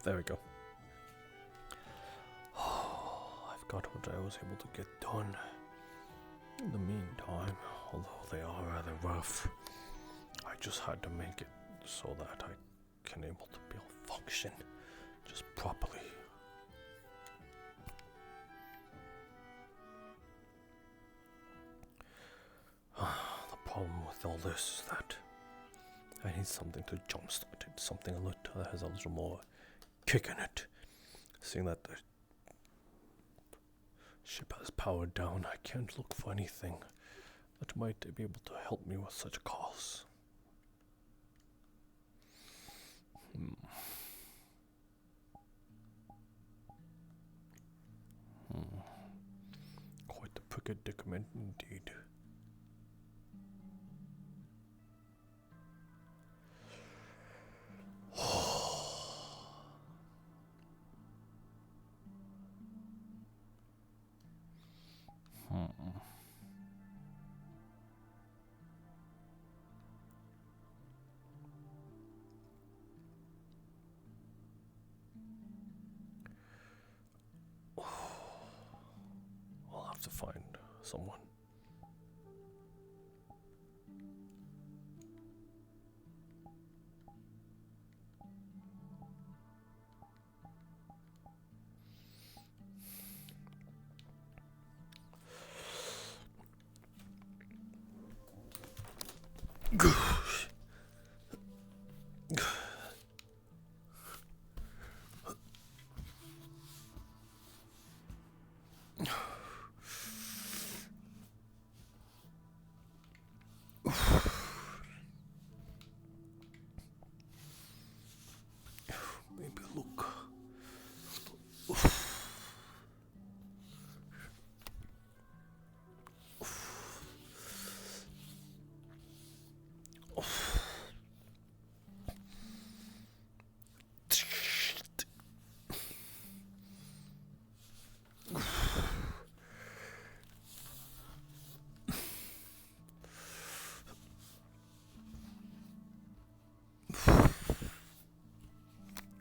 there we go. I've got what I was able to get done. In the meantime, although they are rather rough, I just had to make it so that I can able to be able to function just properly. The problem with all this is that I need something to jumpstart it, something that has a little more kick in it. Seeing that the ship has powered down, I can't look for anything that might be able to help me with such a cause. Quite the predicament indeed. I'll have to find someone. Maybe look.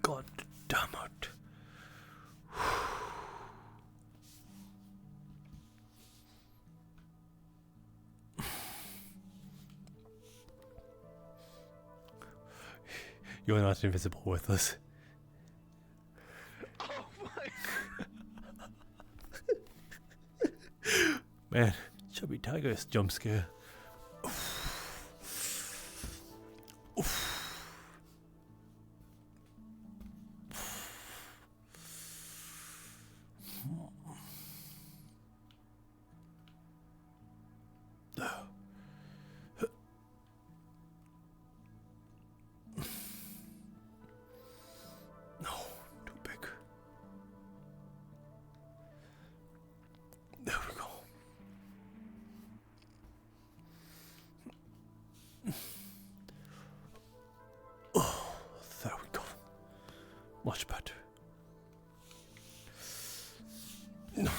God damn it. You're not invisible with us. Oh my. Man, Chubby Tiger's jump scare. No, too big. There we go. Oh, there we go. Much better. No.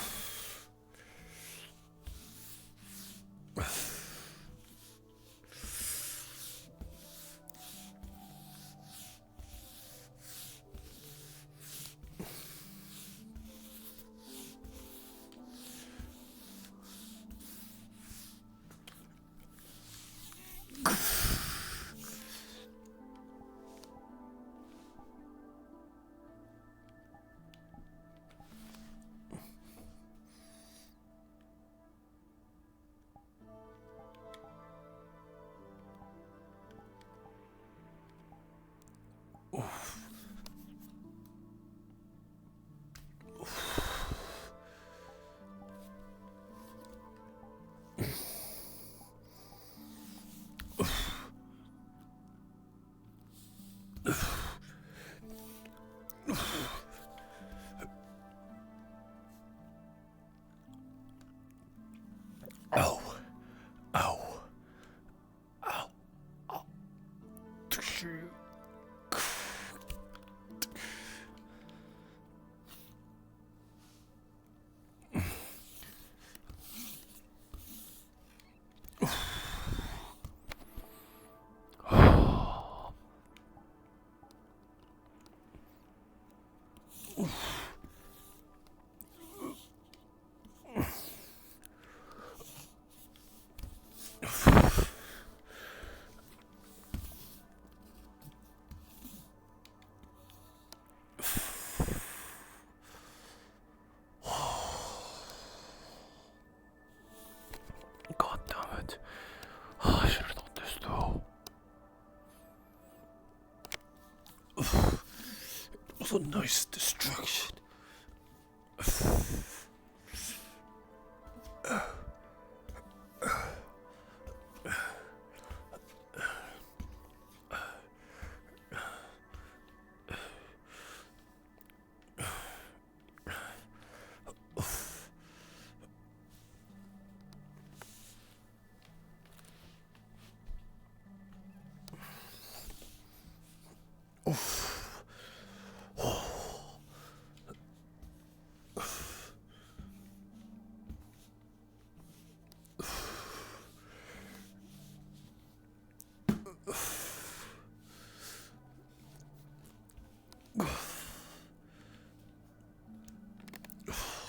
Ow. Ow. Ow. Ow. it. I should have thought this through. It was a nice distraction.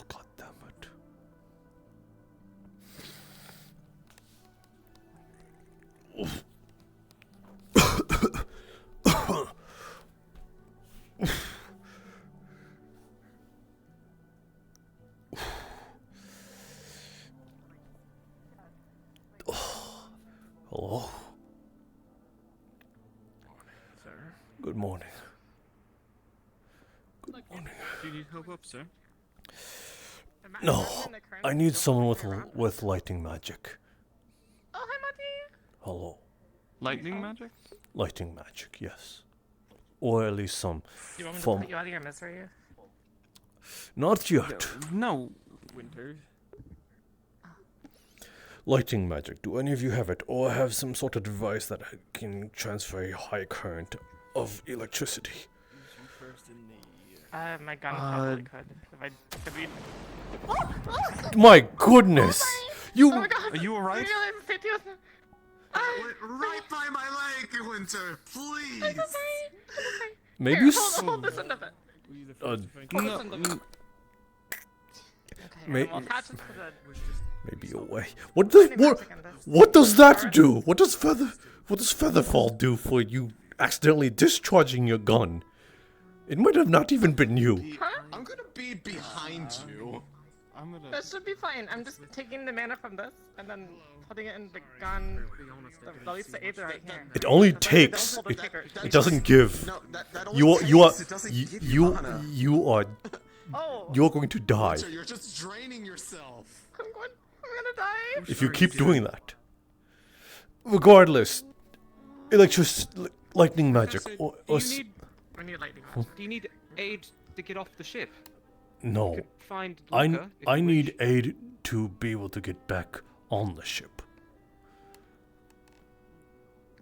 God damn it. Hello. Sir? Good morning. Good morning. Do you need help up, sir? No, I need someone with lighting magic. Oh, hi, Monty. Hello. Lightning magic? Lighting magic, yes. Or at least some. You want me to From put you out of your misery? not yet. No, Winter. Lighting magic. Do any of you have it, or have some sort of device that can transfer a high current of electricity? My gun probably could. If I could be. My goodness! Oh my god! Are you alright? I'm 50 with me. Right by my leg, Winter, please. I'm so sorry. I'm so sorry. Maybe Here, hold this end of it. Hold this end of it. Okay, May- and we'll attach it to the. maybe a way. What does that do? What does Featherfall do for you accidentally discharging your gun? It might have not even been you. Huh? I'm gonna be behind you. I'm gonna... That should be fine. I'm just taking the mana from this and then putting it in the gun. At least the either right here. It only Don't takes. pull the trigger. It doesn't give. No, that only You are takes, it doesn't you give you mana. Oh, you're going to die Winter, you're just draining yourself. I'm gonna die. if you keep doing that. Regardless, lightning magic. Professor, Or do you s- need I need lightning magic. do you need aid to get off the ship? no, Could find I Luca, if I you need wish. aid to be able to get back on the ship.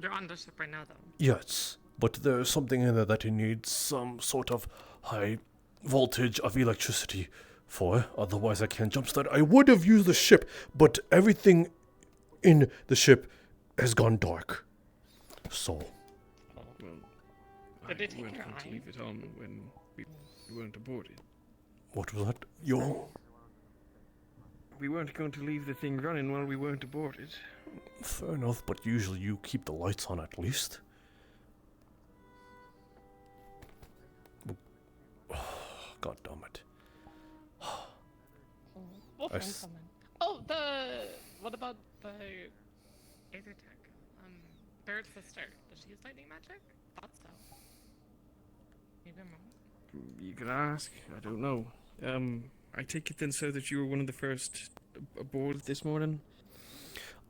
You're on the ship right now, though. Yes, but there's something in there that it needs some sort of high voltage of electricity for. Otherwise, I can't jumpstart. I would have used the ship, but everything in the ship has gone dark. So, Well, Did they we take weren't your going to eye? leave it on when we weren't aboard it. what was that? Yo, We weren't going to leave the thing running while we weren't aboard it. fair enough, but usually you keep the lights on at least. God damn it. We'll I find s- someone. Oh, what about the Aether Tech? Third sister. Does she use lightning magic? Thought so. Maybe I'm wrong. You could ask. I don't know. I take it then, sir, that you were one of the first aboard this morning?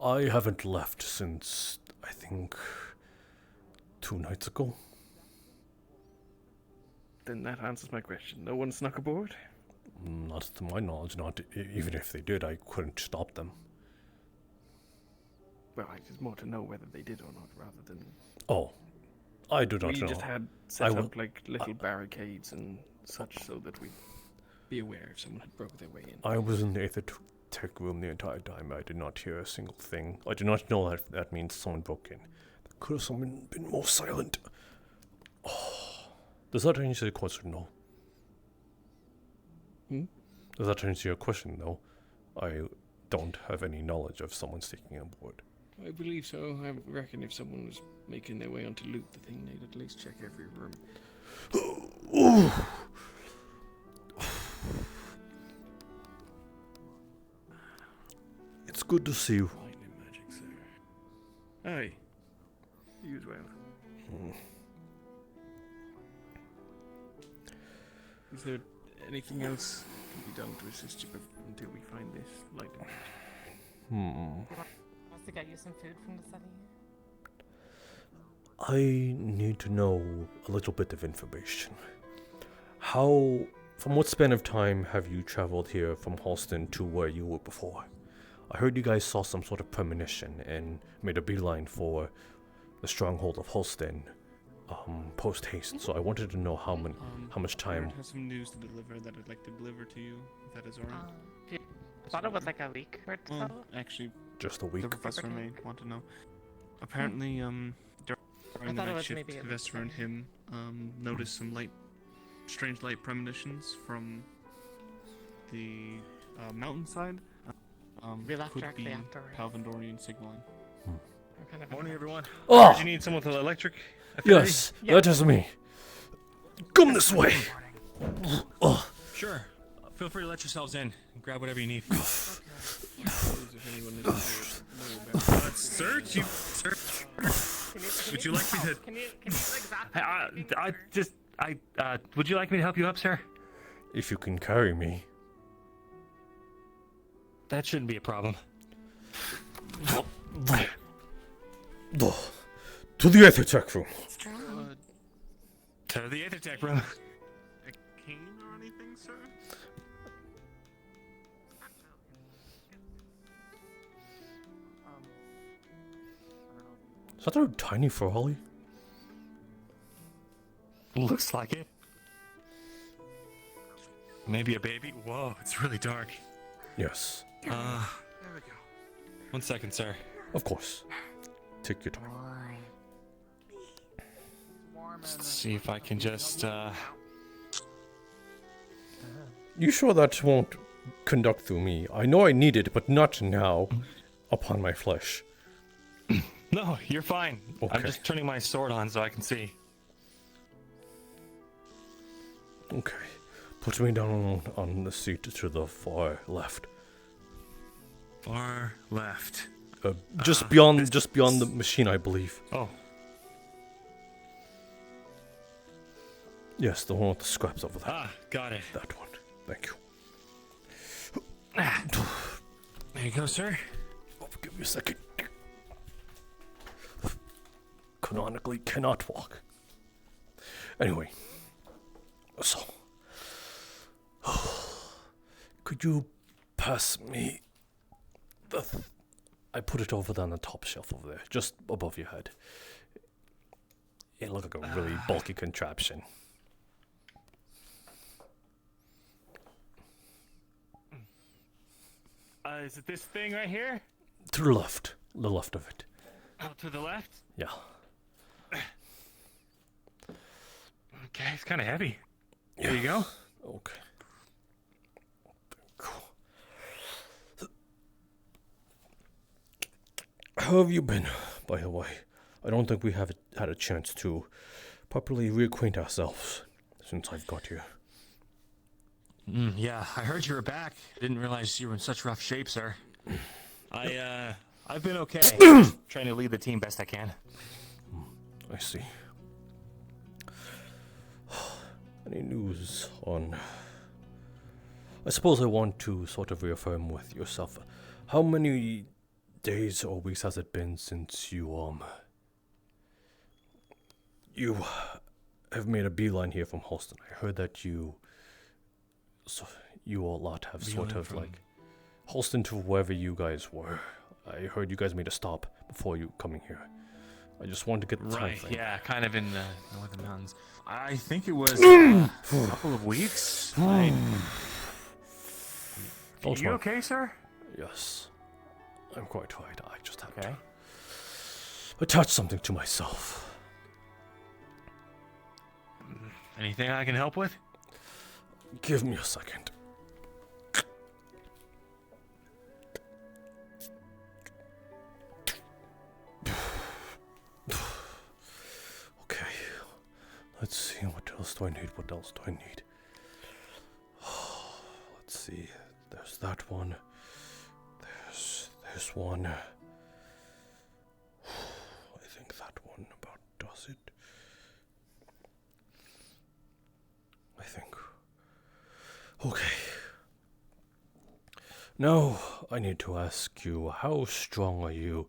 I haven't left since, I think, 2 nights ago. Then that answers my question. No one snuck aboard? Not to my knowledge, not even if they did, I couldn't stop them. Well, it's more to know whether they did or not, rather than... Oh, I do not we know. just had I set will- up, like, little barricades and such so that we'd be aware if someone had broke their way in. I was in the Aether Tech room the entire time. I did not hear a single thing. I did not know that that means someone broke in. Could have someone been more silent? Oh, does that answer your question? No. Does that answer your question? No. I don't have any knowledge of someone sneaking on board. I believe so. I reckon if someone was making their way on to loot the thing, they'd at least check every room. It's good to see you. Lightning magic, sir. Aye. You as well. Is there anything else can be done to assist you until we find this light? Wants to get you some food from the city. I need to know a little bit of information. From what span of time have you traveled here from Halston to where you were before? I heard you guys saw some sort of premonition and made a beeline for the stronghold of Halston, post haste. So I wanted to know how much time. I have some news to deliver that I'd like to deliver to you, if that is alright. I thought it was like a week or so. Actually, Just a week. the professor may want to know. Apparently, during the thought it night was shift, maybe the a professor and him noticed some strange light premonitions from the mountainside. We left could directly be afterwards. Palvandorian signaling. We're kind of Morning, everyone. Oh! Do you need someone with electric affinity? Yes, that is me. Come this way. Oh, Sure. Feel free to let yourselves in and grab whatever you need. If anyone needs to know about Sir, would you like me to? Can you like zap? Would you like me to help you up, sir? if you can carry me. That shouldn't be a problem. To the ether tech room. To the Aether Tech room. A cane or anything, sir? Is that a tiny Frolly? Looks like it. Maybe a baby? Whoa, it's really dark. Yes, There we go. 1 second, sir. of course. Take your time. Let's see if I can just, You sure that won't conduct through me? I know I need it, but not now. Upon my flesh. No, you're fine. I'm Okay. just turning my sword on so I can see. Okay. Put me down on the seat to the far left. Far left. Just beyond the machine, I believe. Oh, Yes, the one with the scraps over there. got it. That one. Thank you. There you go, sir. Oh, give me a second. Canonically cannot walk. Anyway. So. Could you pass me the... I put it over there on the top shelf over there, just above your head. It looked like a really bulky contraption. Is it this thing right here? To the left of it. Oh, to the left? Yeah. Okay, it's kind of heavy. There you go. Okay. Cool. How have you been, by the way? I don't think we have had a chance to properly reacquaint ourselves since I've got here. Yeah, I heard you were back. Didn't realize you were in such rough shape, sir. I've been okay. Trying to lead the team best I can. I see. Any news on... I suppose I want to sort of reaffirm with yourself. How many days or weeks has it been since you have made a beeline here from Halston? I heard that you a lot have sort Beeline of from- like Halston to wherever you guys were. I heard you guys made a stop before you coming here. I just wanted to get the time Right, frame. yeah, kind of in the northern mountains. I think it was a couple of weeks. Are Don't you worry. okay, sir? Yes, I'm quite right. I just have Okay. to attach something to myself. Anything I can help with? Give me a second. Okay, let's see. What else do I need? What else do I need? Let's see. There's that one. There's this one. that one about does it. I think. Okay. Now, I need to ask you, how strong are you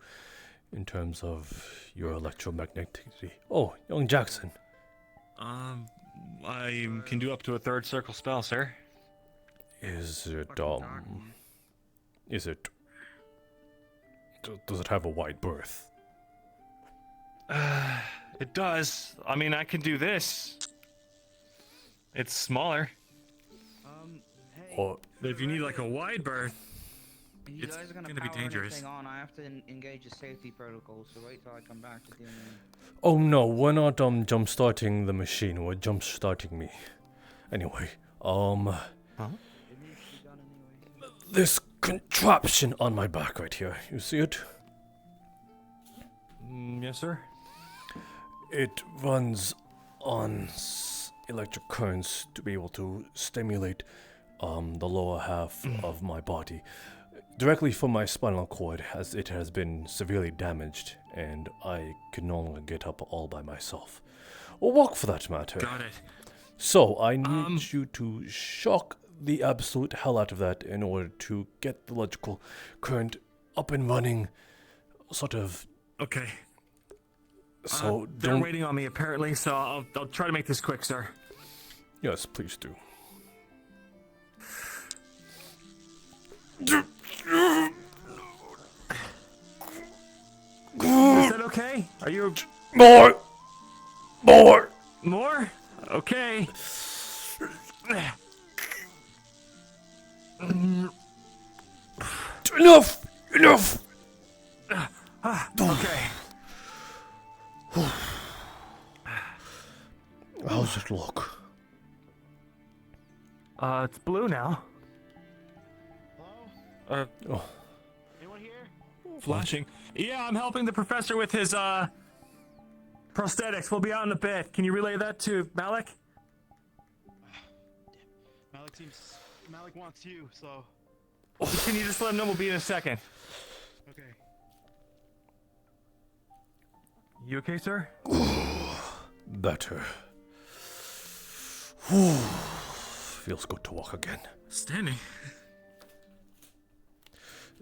in terms of your electromagneticity? Oh, young Jackson. I can do up to a third circle spell, sir. Is it, Is it... Does it have a wide berth? It does. I mean, I can do this. It's smaller. Hey, Or... But if you need like a wide berth, you it's guys are gonna be power dangerous. anything on? I have to engage a safety protocol, so wait till I come back to deal with Oh no, we're not jump starting the machine, we're jump starting me. Anyway, it. It needs to be done anyway. this contraption on my back right here, you see it? Yes, sir. It runs on electric currents to be able to stimulate the lower half of my body directly from my spinal cord, as it has been severely damaged and I can no longer get up all by myself, or walk for that matter. Got it. So I need you to shock the absolute hell out of that in order to get the electrical current up and running, sort of. Okay. So They're don't. waiting on me apparently, so I'll try to make this quick, sir. Yes, please do. Is that okay? Are you More! more? Okay. Enough! Okay. How's it look? It's blue now. Oh, Flashing. Yeah, I'm helping the professor with his prosthetics. We'll be out in a bit. Can you relay that to Malik? Malik wants you, so Can you just let him know we'll be in a second? okay. You okay, sir? better. Feels good to walk again. Standing.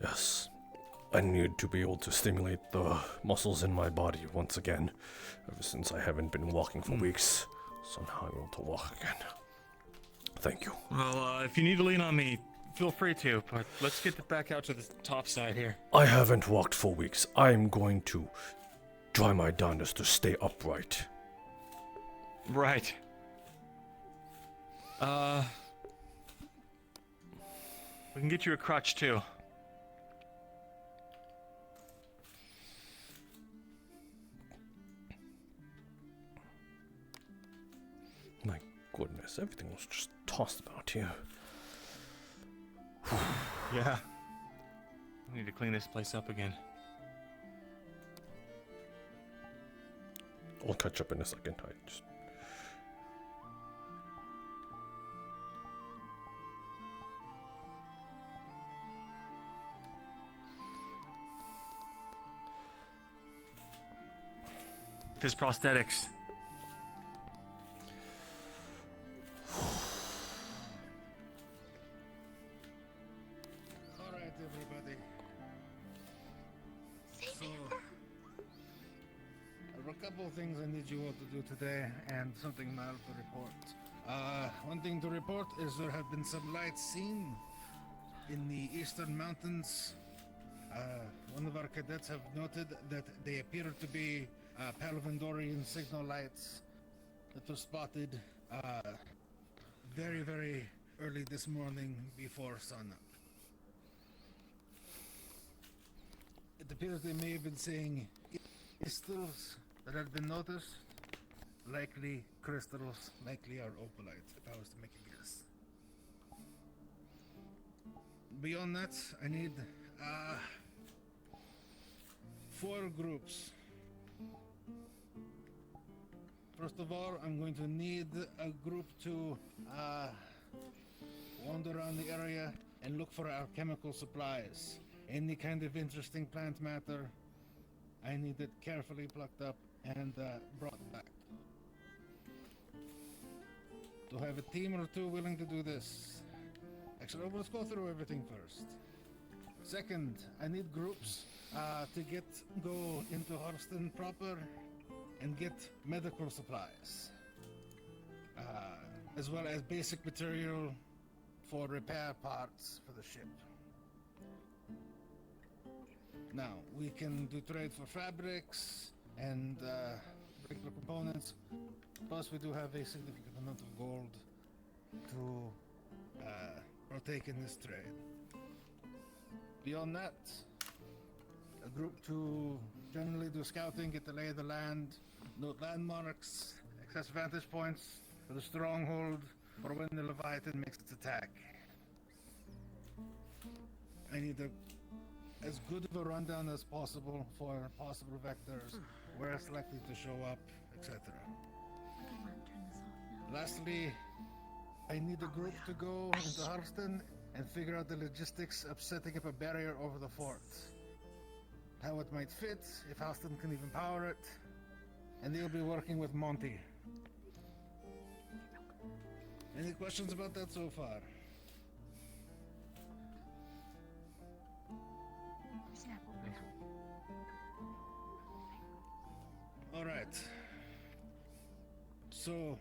Yes. I need to be able to stimulate the muscles in my body once again, ever since I haven't been walking for weeks. So now I'm able to walk again. Thank you. Well, if you need to lean on me, feel free to, but let's get back out to the top side here. I haven't walked for weeks. I'm going to try my darndest to stay upright. Right. We can get you a crutch too. My goodness, everything was just tossed about here. Yeah. We need to clean this place up again. I'll catch up in a second. I just... His prosthetics. Alright, everybody. So, there are a couple of things I need you all to do today, and something mild to report. One thing to report is there have been some lights seen in the eastern mountains. One of our cadets have noted that they appear to be Palvandorian signal lights that were spotted very, very early this morning before sunup. It appears they may have been saying crystals that have been noticed. Likely crystals, likely are opalite, if I was to make a guess. Beyond that, I need 4 groups. First of all, I'm going to need a group to wander around the area and look for our chemical supplies. Any kind of interesting plant matter, I need it carefully plucked up and brought back. To have a team or two willing to do this. Actually, let's go through everything first. Second, I need groups to go into Horston proper and get medical supplies. As well as basic material for repair parts for the ship. Now, we can do trade for fabrics and regular components. Plus, we do have a significant amount of gold to partake in this trade. Beyond that, a group to generally do scouting, get the lay of the land, note landmarks, access vantage points for the stronghold, for when the Leviathan makes its attack. I need as good of a rundown as possible for possible vectors, where it's likely to show up, etc. Lastly, I need a group to go into Harston and figure out the logistics of setting up a barrier over the fort. How it might fit, if Harston can even power it, and they'll be working with Monty. Any questions about that so far? Alright. So,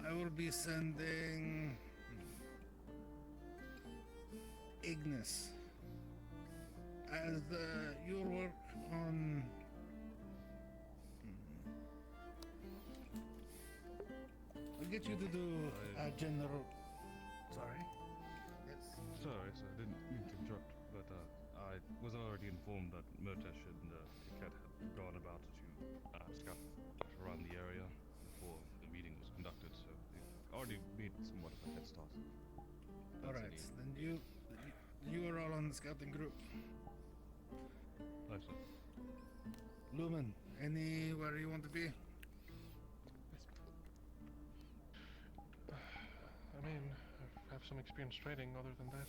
I will be sending Ignis as your work on I'll get you to do a general. Sorry. Yes. Sorry, sir. I didn't mean to interrupt, but I was already informed that Murtesh and Ket had gone about to scout around the area before the meeting was conducted, so they've already made somewhat of a head start. All right, then you are all on the scouting group. Right, sir. Lumen, anywhere you want to be? I mean, I have some experience trading. Other than that,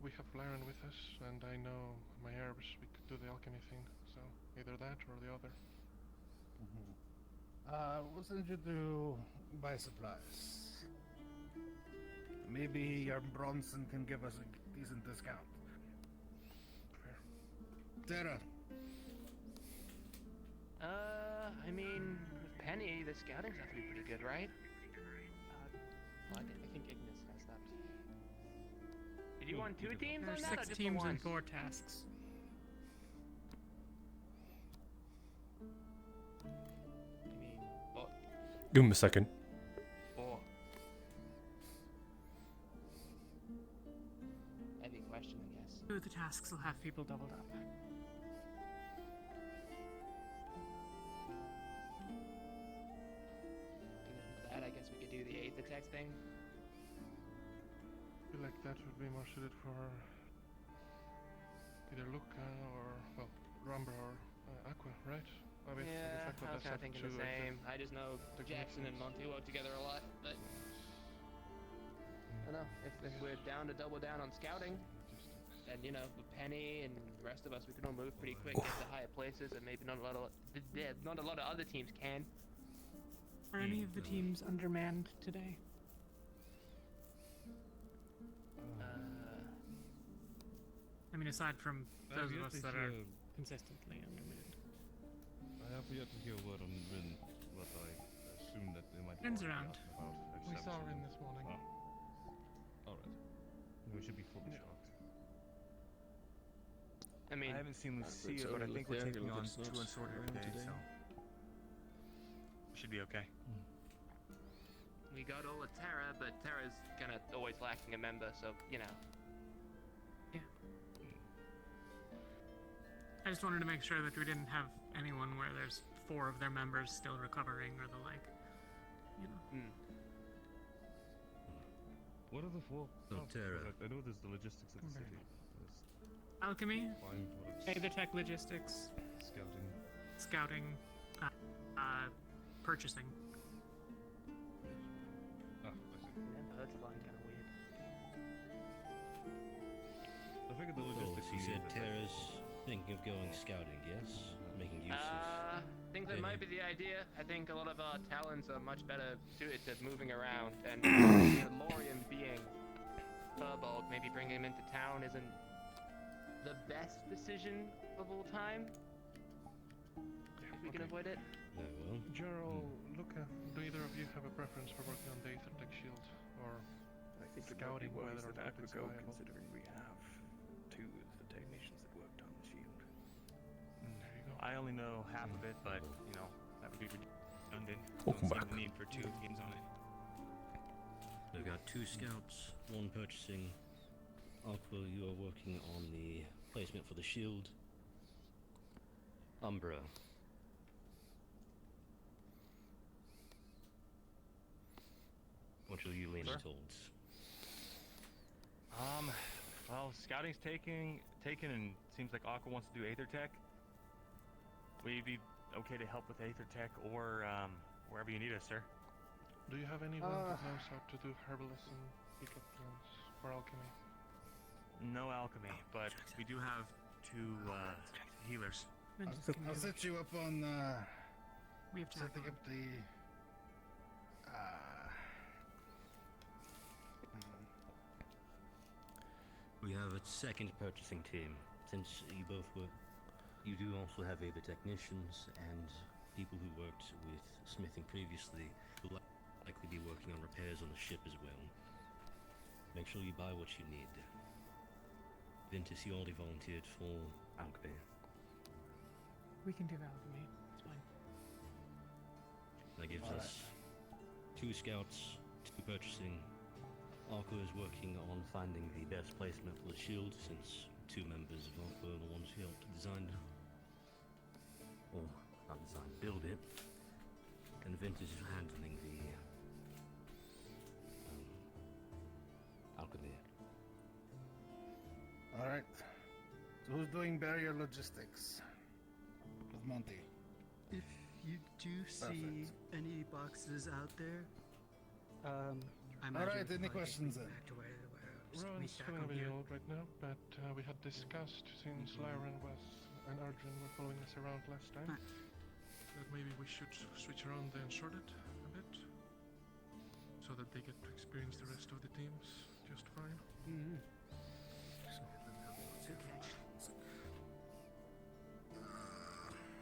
we have Laren with us, and I know my herbs. We could do the alchemy thing, so either that or the other. We'll send you to buy supplies. Maybe your Bronson can give us a decent discount. Tara. I mean, with Penny, the scouting's have to be pretty good, right? I think Ignis has that. Did you want 2 teams There on are that, or 6 just the teams one? and 4 tasks. I mean, Give him a second. 4. heavy question, I guess. 2 of the tasks will have people doubled up. That, I guess we could do the 8th attack thing. I feel like that would be more suited for either Luca or, well, Rumba or Aqua, right? I mean, Yeah, Aqua I was does kind have of thinking two the active- same. I just know Jackson and Monty work together a lot, but I don't know. If we're down to double down on scouting, and you know, with Penny and the rest of us, we can all move pretty quick, get to higher places, and maybe not a lot of other teams can. Are any of the teams undermanned today? I mean, aside from I have those of yet us to that are hear- consistently undermanned. I have yet to hear a word on Rin, but I assume that they might be Rin's already around. out and about. We Except saw for Rin them. this morning. Oh. Alright. We should be fully shocked. I mean, I haven't seen That's Lucia, but I only think we're Lucia, taking look, on it's not 2 unsorted Rin today, today. so we should be okay. we got all of Terra, but Terra's gonna always lacking a member, so you know. I just wanted to make sure that we didn't have anyone where there's 4 of their members still recovering or the like. You know. What are the 4? Terra. I know there's the logistics of the city. There's Alchemy, find what it's Aether Tech Logistics, scouting. Scouting, Purchasing. Ah, I see. Yeah, bird's flying kind of weird. I figured the Oh, logistics. you would be said the- Terra's thinking of going scouting, yes? making use of. I think that might be the idea. I think a lot of our talents are much better suited to moving around, and Lorian being Furbolg, maybe bringing him into town isn't the best decision of all time. If we can avoid it. Very well. Gerald, Luca, do either of you have a preference for working on the Aether Tech shield, or I think scouting it might be whether or wise not that it's Aqua go, viable? considering we have two of the technicians that worked on the shield. There you go. I only know half of it, but you know that would be redundant. Welcome Don't see back. the need for 2 teams on it. We've got 2 scouts, 1 purchasing. Aqua, you are working on the placement for the shield. Umbra. What are you leaning towards? Well, scouting's taken, and seems like Aqua wants to do Aether Tech. Will you be okay to help with Aether Tech, or wherever you need us, sir? Do you have anyone that knows how to do herbalism, pickup plants, or alchemy? No alchemy, but we do have 2 healers. I'll set you up on We have setting up the We have a second purchasing team. Since you both work, you do also have either technicians and people who worked with smithing previously will likely be working on repairs on the ship as well. Make sure you buy what you need. Ventus, you already volunteered for alchemy. We can do alchemy. It's fine. That gives us 2 scouts, 2 purchasing. Aqua is working on finding the best placement for the shield, since 2 members of Aqua are the ones who helped design, or not design, build it. And Ventus is handling the alchemy. Alright. So who's doing barrier logistics? With Monty. If you do see any boxes out there, I imagine Alright, any might questions be then? back to where we Rowan's stack having a them video here. out right now, but we had discussed, since Lyran and Arjun were following us around last time, that maybe we should switch around the Uncharted a bit, so that they get to experience the rest of the teams just fine.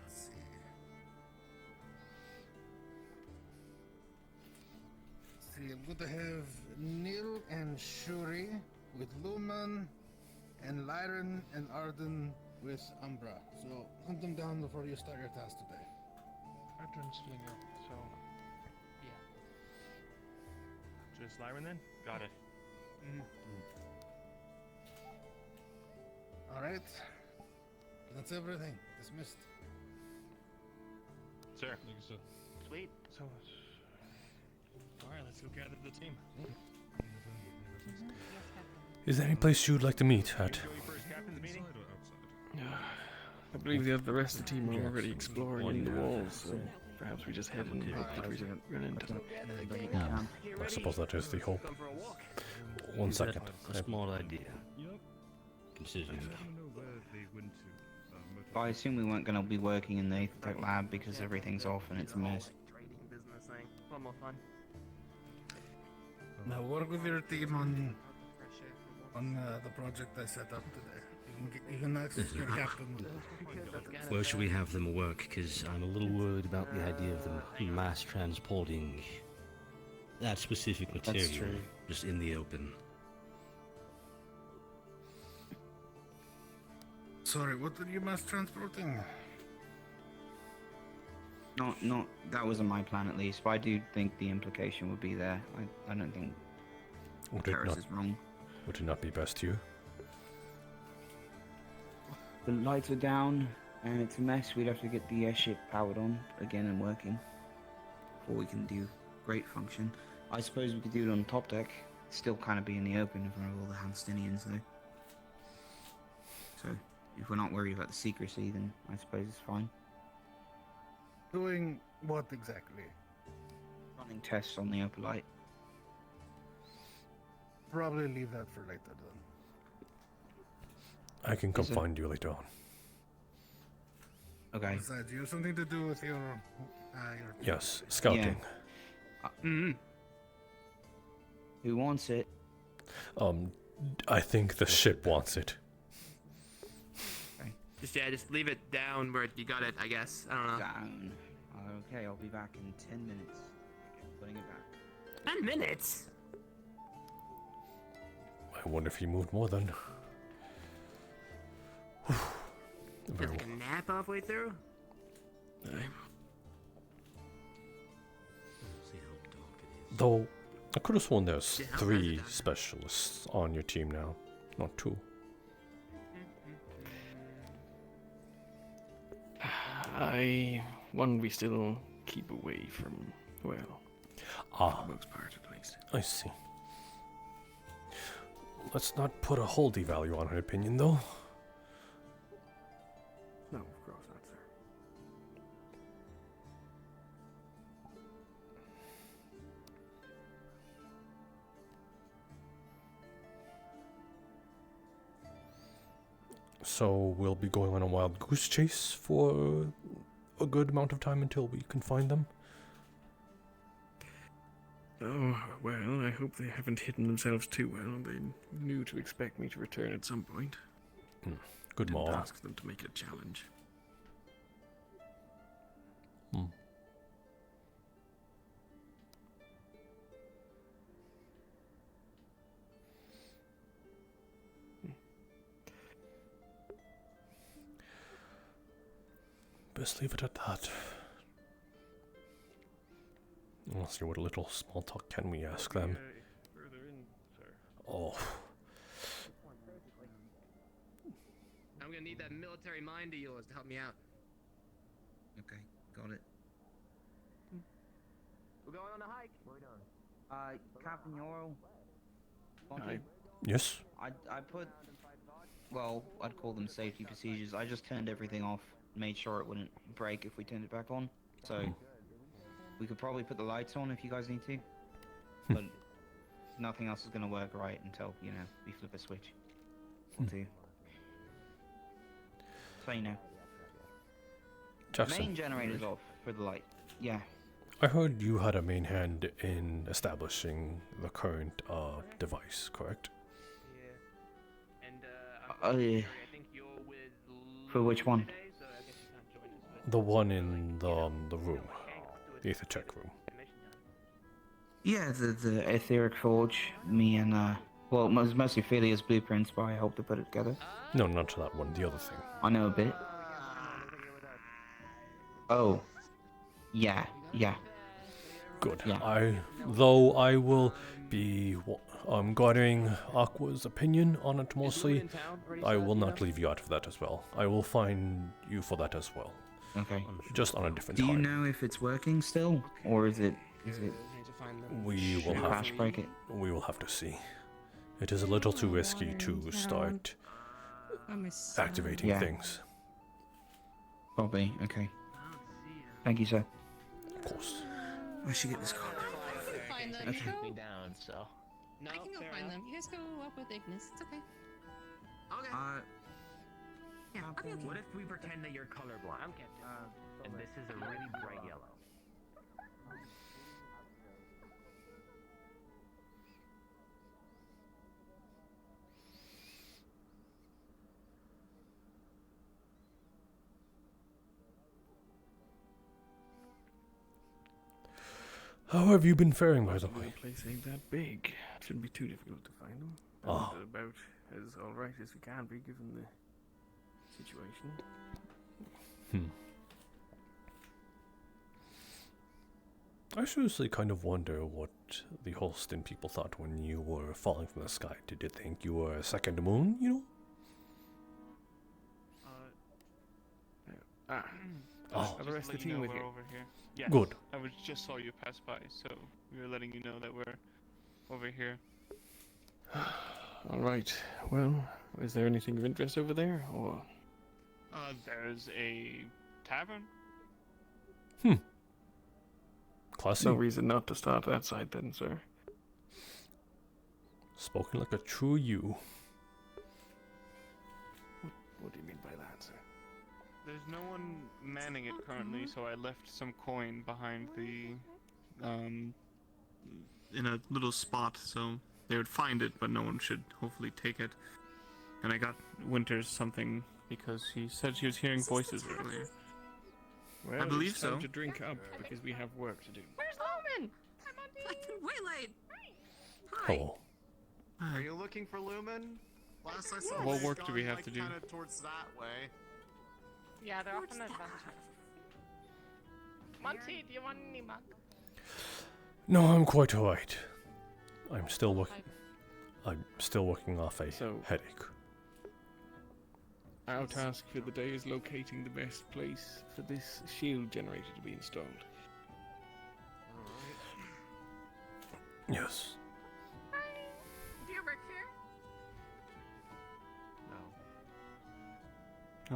Let's see. See, I'm going to have Neil and Shuri with Luman, and Lyran and Arden with Umbra. So hunt them down before you start your task today. Arjun's filling up, so Just Lyran then? Got it. Alright. That's everything. Dismissed. Sir. thank you, sir. Sweet. So Alright, let's go gather the team. Is there any place you'd like to meet at? I believe the rest of the team are already exploring the walls, so perhaps we just head and hope that we don't run into them. I suppose that is the hope. 1 second. A small idea. Considering. But I assume we weren't going to be working in the Aether Tech lab because everything's off and it's a mess. Trading business thing. A lot more fun. Now work with your team on the project I set up today. You can access your captain. Where should we have them work? Because I'm a little worried about the idea of them mass transporting that specific material true. just in the open. Sorry, what are you mass transporting? Not that wasn't my plan at least, but I do think the implication would be there. I don't think Would it Paris not? is wrong. Would it not be best you? The lights are down and it's a mess. We'd have to get the airship powered on again and working before we can do great function. I suppose we could do it on top deck. Still kind of be in the open in front of all the Hamstinians though. So if we're not worried about the secrecy, then I suppose it's fine. Doing what exactly? Running tests on the upper light. Probably leave that for later then. I can come Is it- find you later on. Okay. Besides, you have something to do with your Yes, scouting. Who wants it? I think the ship wants it. Just leave it down where you got it, I guess. I don't know. Down. Okay, I'll be back in 10 minutes. Putting it back. 10 minutes? I wonder if he moved more than. Very Like a nap halfway through? Though, I could have sworn there's 3 specialists on your team now, not 2. We still keep away from, well, for the most part at least. I see. Let's not put a holdy value on her opinion, though. No, of course not, sir. So we'll be going on a wild goose chase for a good amount of time until we can find them. Oh, well, I hope they haven't hidden themselves too well. They knew to expect me to return at some point. Good Didn't mom. ask them to make it a challenge. Best leave it at that. Let's see, what a little small talk can we ask them? Further in, sir. Oh, I'm gonna need that military mind of yours to help me out. Okay, got it. We're going on a hike. Where are we going? Captain Yorl. Aye. yes? I put, well, I'd call them safety procedures. I just turned everything off, made sure it wouldn't break if we turned it back on. So, we could probably put the lights on if you guys need to. But nothing else is going to work right until, you know, we flip a switch. Or two. So, you know. Jackson. Main generator's off for the light. Yeah. I heard you had a main hand in establishing the current device, correct? Yeah. And Yeah. I think you're with For which one? today, so I guess you can't join us. But The one in the room, the ether check room. Yeah, the etheric forge, me and, well, it was mostly Philia's blueprints, but I helped to put it together. No, not to that one. The other thing. I know a bit. Oh. Yeah, yeah. Good. Yeah. I will be guarding Aqua's opinion on it mostly. I will not leave you out of that as well. I will find you for that as well. Okay. Just on a different Do you time. know if it's working still, or is it? We will have crash break it? We will have to see. It is a little too risky to start activating things. Probably. Okay. Thank you, sir. Of course. I should get this car. Find them. Okay. Go. Me down, so. I can go find them. You guys go up with Ignis. It's okay. Okay. Yeah, I'll be okay. What if we pretend that you're colorblind? I'm Captain. And this is a really bright yellow. How have you been faring, by the The way? place ain't that big. Shouldn't be too difficult to find them. Ah. And about as alright as we can be given the situation. I seriously kind of wonder what the Holston people thought when you were falling from the sky. Did they think you were a second moon, you know? Oh. Are the rest of the Let you team know with we're you? over here. Yes. Good. I just saw you pass by, so we were letting you know that we're over here. Alright, well, is there anything of interest over there, or? There's a tavern. Classy. No reason not to start that side then, sir. Spoken like a true you. What do you mean by that, sir? There's no one manning it currently, so I left some coin behind the, in a little spot, so they would find it, but no one should hopefully take it. And I got Winters something because he said she was hearing voices earlier. Well, I believe it's time so. to drink up because we have work to do. Where's Lumen? I've been waylaid. Hello. Are you looking for Lumen? Last I saw What they'd work do we gone, have like, to do? kinda towards that way. Yeah, they're off on an adventure. Monty, do you want any mug? No, I'm quite alright. I'm still working off a headache. Our task for the day is locating the best place for this shield generator to be installed. Yes. Do you work here? No.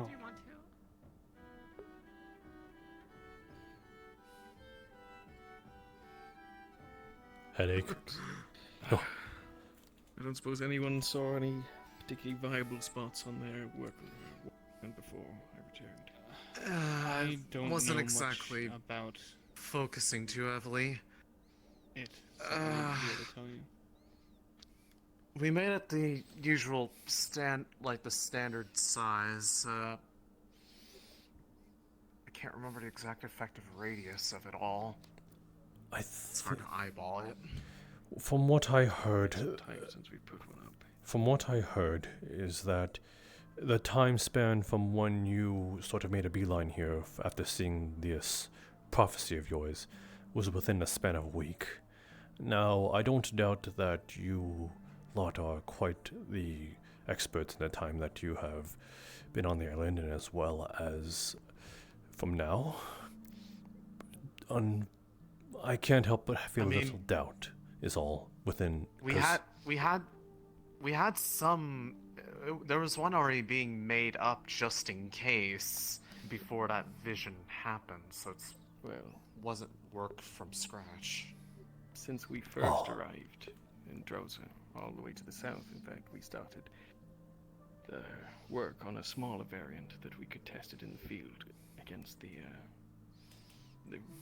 Oh. Do you want to? Headache. I don't suppose anyone saw any particularly viable spots on their work before I returned. I don't wasn't know exactly much about focusing too heavily. it. So I wouldn't be able to tell you. We made it the usual the standard size. I can't remember the exact effective radius of it all. It's hard to eyeball it. From what I heard, Since we put one up. from what I heard is that the time span from when you sort of made a beeline here after seeing this prophecy of yours was within the span of a week. Now, I don't doubt that you lot are quite the experts in the time that you have been on the island, and as well as from now. I can't help but feel a little doubt is all within. We had some. There was one already being made up just in case before that vision happened, so it's wasn't work from scratch. Since we first arrived in Drosa, all the way to the south, in fact, we started the work on a smaller variant that we could test it in the field against the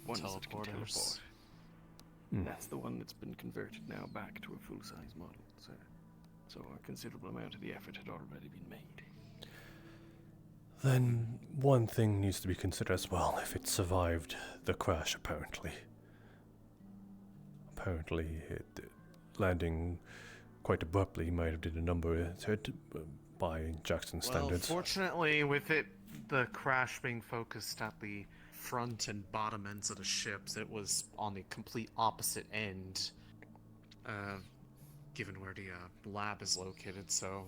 ones that can teleport. That's the one that's been converted now back to a full-size model, so a considerable amount of the effort had already been made. Then one thing needs to be considered as well, if it survived the crash, apparently. Apparently, it landing quite abruptly might have did a number to it by Jackson's standards. Well, fortunately, with the crash being focused at the front and bottom ends of the ships, it was on the complete opposite end, given where the lab is located, so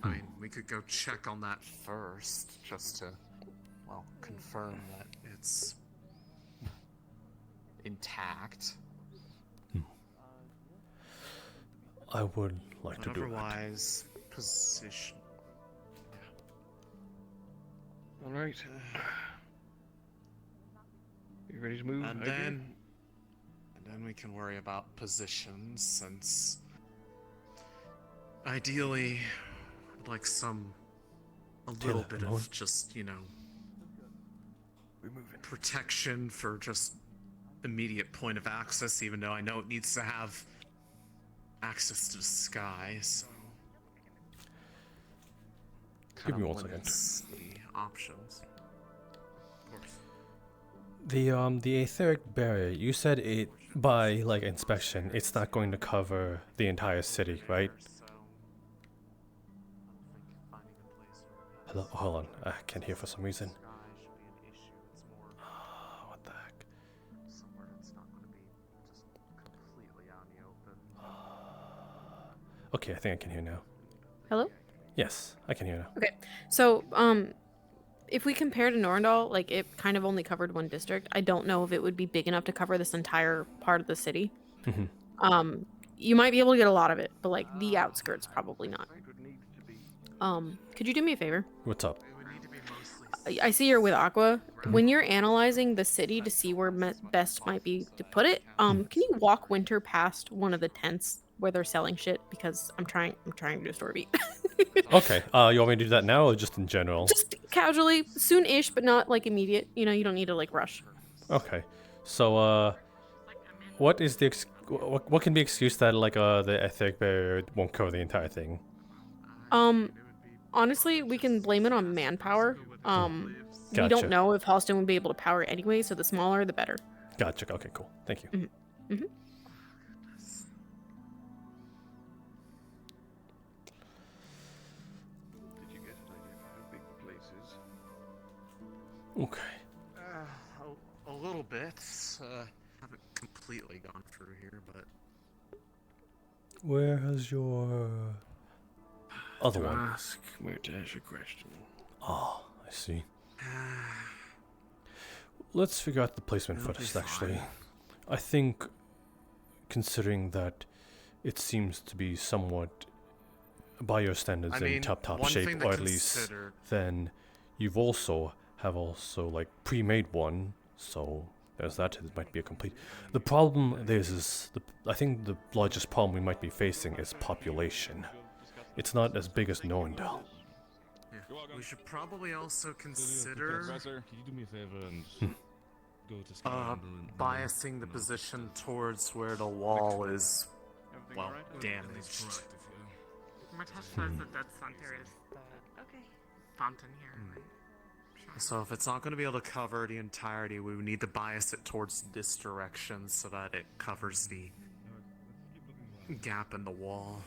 I mean, we could go check on that first, just to, well, confirm that it's intact. I would like to do that. Otherwise, position. All right. You ready to move? And then we can worry about positions, since ideally, I'd like a little bit of just, protection for just immediate point of access, even though I know it needs to have access to the sky, so Give me 1 limits the options. Of course. The etheric barrier, you said it by inspection, it's not going to cover the entire city, right? Hello, hold on, I can't hear for some reason. What the heck? Okay, I think I can hear now. Hello? Yes, I can hear now. Okay, so if we compare to Norndal, it kind of only covered one district. I don't know if it would be big enough to cover this entire part of the city. You might be able to get a lot of it, but the outskirts probably not. Could you do me a favor? What's up? I see you're with Aqua. When you're analyzing the city to see where best might be to put it, can you walk Winter past one of the tents where they're selling shit? Because I'm trying to do a story beat. Okay. You want me to do that now or just in general? Just casually, soon-ish, but not like immediate. You know, you don't need to like rush. Okay. So, what is the what can be excused that like the ethic barrier won't cover the entire thing? Honestly, we can blame it on manpower. We Gotcha. don't know if Halston would be able to power it anyway, so the smaller, the better. Gotcha. Okay, cool. Thank you. Mm-hmm. Mm-hmm. Did you get an idea of how big the place is? Okay. A little bit. Haven't completely gone through here, but Where has your other one? Ask Murtash a question. Oh, I see. Let's figure out the placement It'll first, be actually. fine. I think, considering that it seems to be somewhat, by your standards, I mean, in top one shape, thing to or at least, consider- then you've also like pre-made one, so there's that. It might be a complete. The problem is I think the largest problem we might be facing is population. It's not as big as Norndal. yeah. We should probably also consider Professor, can you do me a favor and go to Scotland and biasing the position towards where the wall is, well, damaged. Murtash says that Dead Center is the fountain here. So if it's not going to be able to cover the entirety, we would need to bias it towards this direction so that it covers the gap in the wall.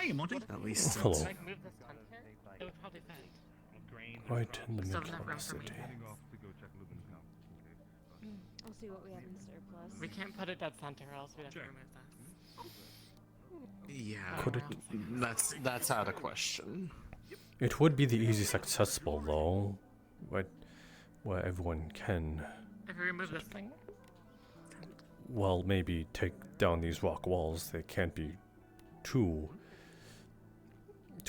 Hey, Monty. At least Hello. Like move this tent here? It would probably fit. Right in the Still middle enough of room the for me. city. I'll see what we have in surplus. We can't put it dead center, or else we'd have to remove this. Yeah, Could it? that's out of question. It would be the easiest accessible though, where everyone can. If we remove this thing, Well, maybe take down these rock walls. They can't be too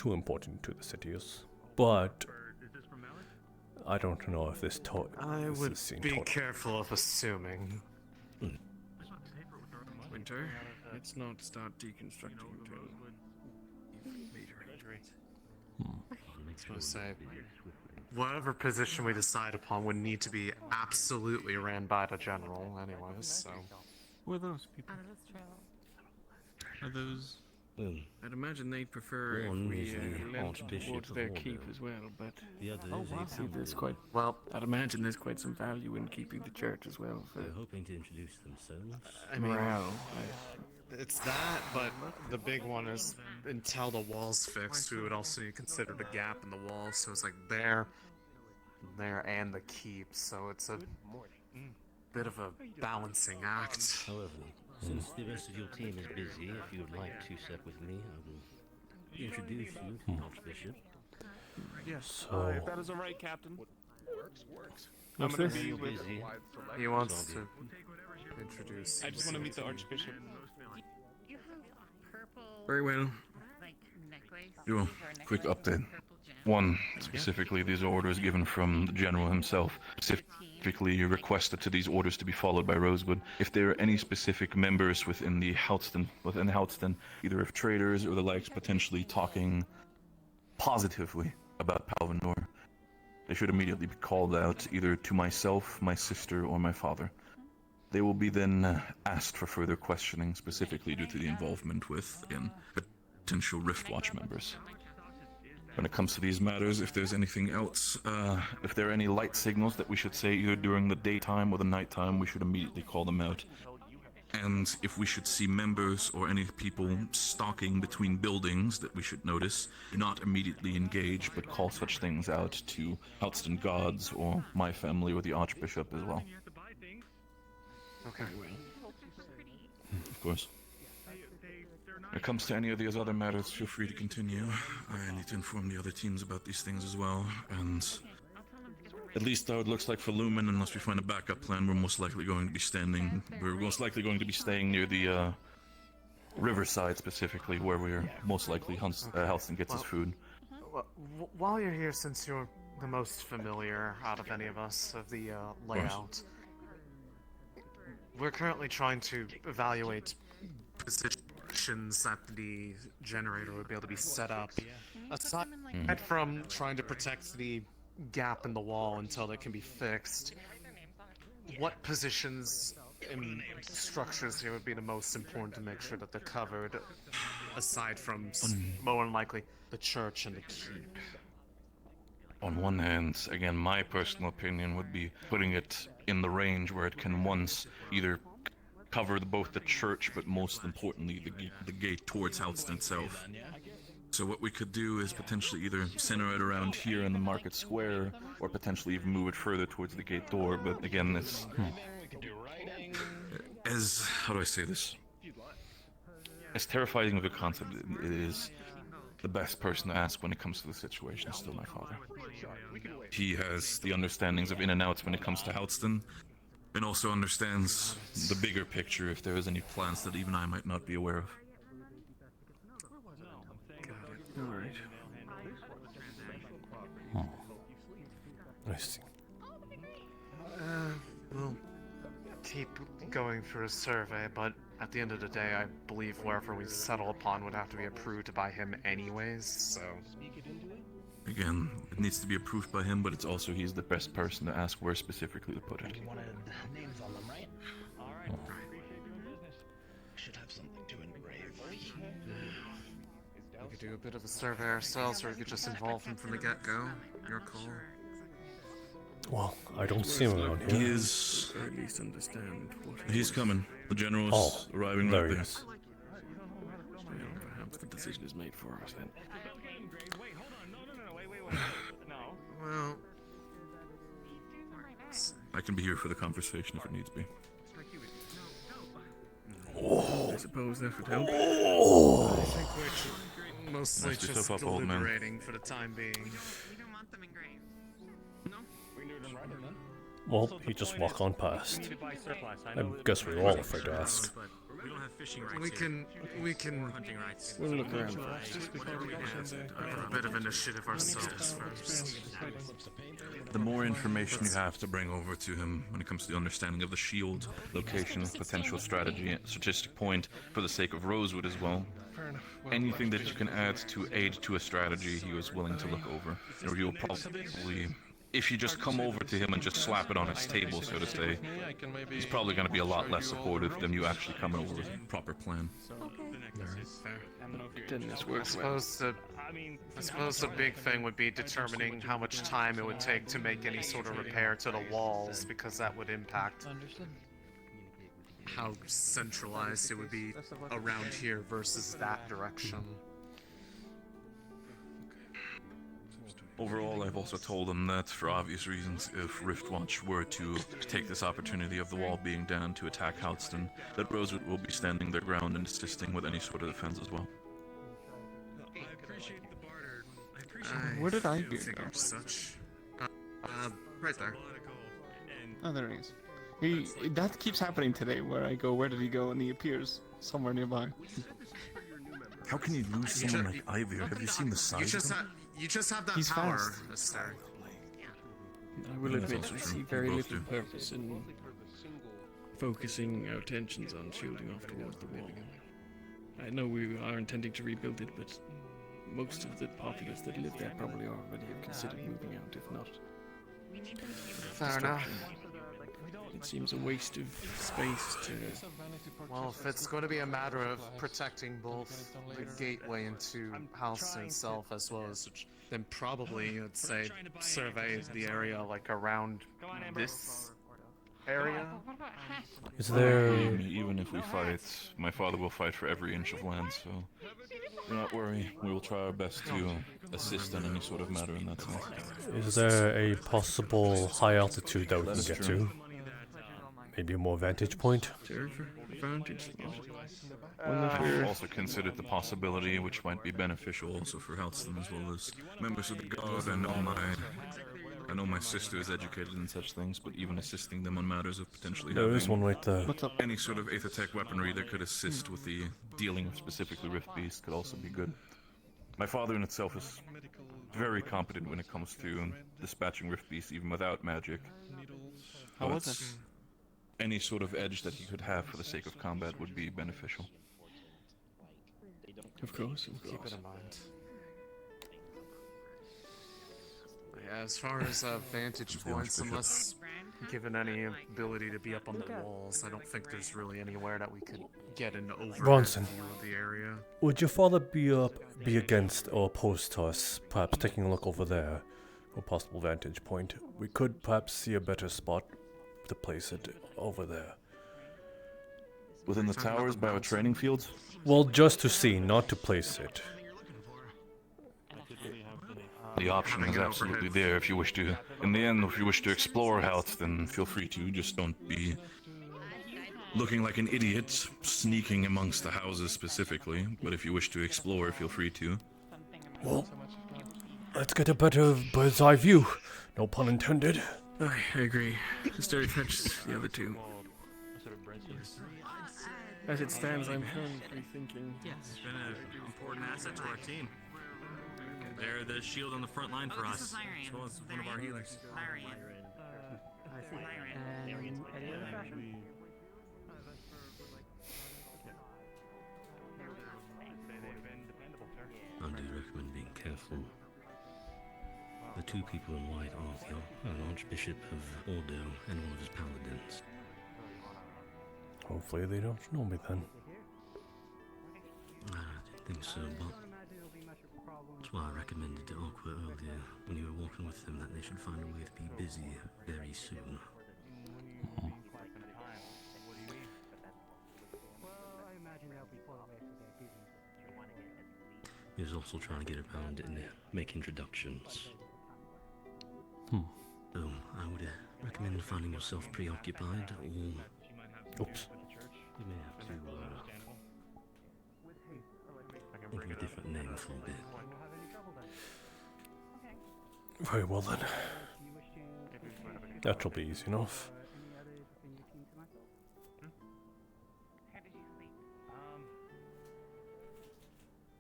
important to the cities. But I don't know if this I would is seen be totally. careful of assuming. Winter, let's not start deconstructing until later. I was gonna say, whatever position we decide upon would need to be absolutely ran by the general, anyways. So. Who are those people? Are those? I'd imagine they'd prefer if One we is the lent Archbishop towards of their Order. keep as well, but The other oh is a wow, see, there's temple. quite I'd imagine there's quite some value in keeping the church as well for They're hoping to introduce themselves. I mean, morale. it's that, but the big one is until the wall's fixed, we would also need to consider the gap in the wall. So it's like there, and the keep. So it's a bit of a balancing act. However, since the rest of your team is busy, if you would like to step with me, I will introduce you to the Archbishop. Yes, So- if that is alright, Captain. Works. I'm gonna be You're with. busy. He wants It's all to introduce. I just want to meet the himself. Archbishop. you have purple Very well. like necklace. Do a quick update. One, specifically, these are orders given from the general himself. Specifically, requested to these orders to be followed by Rosewood. If there are any specific members within Houtston, either of traders or the likes, potentially talking positively about Palvindor, they should immediately be called out either to myself, my sister, or my father. They will be then asked for further questioning, specifically due to the involvement with, again, potential Riftwatch members. When it comes to these matters, if there's anything else, if there are any light signals that we should say either during the daytime or the nighttime, we should immediately call them out. And if we should see members or any people stalking between buildings that we should notice, do not immediately engage, but call such things out to Houtston gods or my family or the Archbishop as well. Okay. Of course. When it comes to any of these other matters, feel free to continue. I need to inform the other teams about these things as well, and at least how it looks like for Lumen, unless we find a backup plan, we're most likely going to be staying near the riverside specifically, where we're most likely Helston gets his food. While you're here, since you're the most familiar out of any of us of the layout, we're currently trying to evaluate position positions that the generator would be able to be set up, aside from trying to protect the gap in the wall until it can be fixed, what positions and structures here would be the most important to make sure that they're covered, aside from, more than likely, the church and the keep? On one hand, again, my personal opinion would be putting it in the range where it can once either cover both the church, but most importantly, the gate towards Houston itself. So what we could do is potentially either center it around here in the market square, or potentially even move it further towards the gate door. But again, it's how do I say this? As terrifying of a concept it is, the best person to ask when it comes to the situation is still my father. He has the understandings of in and outs when it comes to Houston, and also understands the bigger picture if there is any plans that even I might not be aware of. Alright. I see. We'll keep going for a survey, but at the end of the day, I believe wherever we settle upon would have to be approved by him anyways, so... Again, it needs to be approved by him, but it's also he's the best person to ask where specifically to put it. You wanted names on them, right? Alright, appreciate doing business. Should have something to engrave. We could do a bit of a survey ourselves, or we could just involve him from the get-go. Your call. Well, I don't see him around here. He is... Or at least understand what He's coming. The general's arriving right there. Is. Perhaps the decision is made for us then. Well... I can be here for the conversation if it needs be. I suppose that would help. I think we're mostly Mess just yourself up, old man. deliberating for the time being. Well, he just walk on past. I guess we're all afraid to ask. We don't have fishing rights We can hunting rights. We'll look around first. a bit of initiative ourselves first. The more information you have to bring over to him when it comes to the understanding of the shield, location, potential strategy, and statistic point, for the sake of Rosewood as well. Anything that you can add to aid to a strategy, he was willing to look over. Or you'll probably... If you just come over to him and just slap it on his table, so to say, he's probably going to be a lot less supportive than you actually coming over with a proper plan. I suppose the big thing would be determining how much time it would take to make any sort of repair to the walls, because that would impact how centralized it would be around here versus that direction. Overall, I've also told them that, for obvious reasons, if Riftwatch were to take this opportunity of the wall being down to attack Houston, that Rosewood will be standing their ground and assisting with any sort of defense as well. I appreciate the barter. I appreciate Where did I go? Figure such. Right there. Oh, there he is. That keeps happening today, where I go, where did he go? And he appears somewhere nearby. How can you lose someone like Ivy? Have you seen the size? You just have that He's power, fast. mister. I will That's admit also I true. see You very both little do. purpose in focusing our attentions on shielding off towards the wall. I know we are intending to rebuild it, but most of the populace that live there probably already have considered moving out, if not Fair enough. It seems a waste of space to... Well, if it's going to be a matter of protecting both the gateway into Houston itself as well as, then probably I'd say survey the area like around this area. Is there... Even if we fight, my father will fight for every inch of land, so do not worry. We will try our best to assist in any sort of matter in that sense. Is there a possible high altitude that we can get to? Maybe a more vantage point? Vantage I've also considered the possibility, which might be beneficial also for Houston as well as members of the guard. I know my sister is educated in such things, but even assisting them on matters of potentially There is one right there. any sort of Aethertech weaponry that could assist with the dealing of specifically Rift Beast could also be good. My father in itself is very competent when it comes to dispatching Rift Beasts even without magic. How was But it? any sort of edge that he could have for the sake of combat would be beneficial. Of course, of Keep course. it in mind. Yeah, as far as vantage points, unless given any ability to be up on the walls, I don't think there's really anywhere that we could get an overhead Bronson, view of the area. would your father be against or opposed to us perhaps taking a look over there for a possible vantage point? We could perhaps see a better spot to place it over there. Within the towers by our training fields? Well, just to see, not to place it. The option is absolutely there if you wish to. In the end, if you wish to explore Hout, then feel free to. Just don't be looking like an idiot, sneaking amongst the houses specifically. But if you wish to explore, feel free to. Well, let's get a better bird's eye view. No pun intended. I agree. Starry fetch the other two. As it stands, I'm currently thinking. It's been an important asset to our team. They're the shield on the front line for us, as well as one of our healers. I do recommend being careful. The two people in white are the Archbishop of Ordo and one of his paladins. Hopefully they don't know me then. I don't think so, but that's why I recommended to Aqua earlier when you were walking with them that they should find a way to be busy very soon. He was also trying to get around and make introductions. So I would recommend finding yourself preoccupied or... Oops. You may have to think of a different name for a bit. Very well then. That'll be easy enough.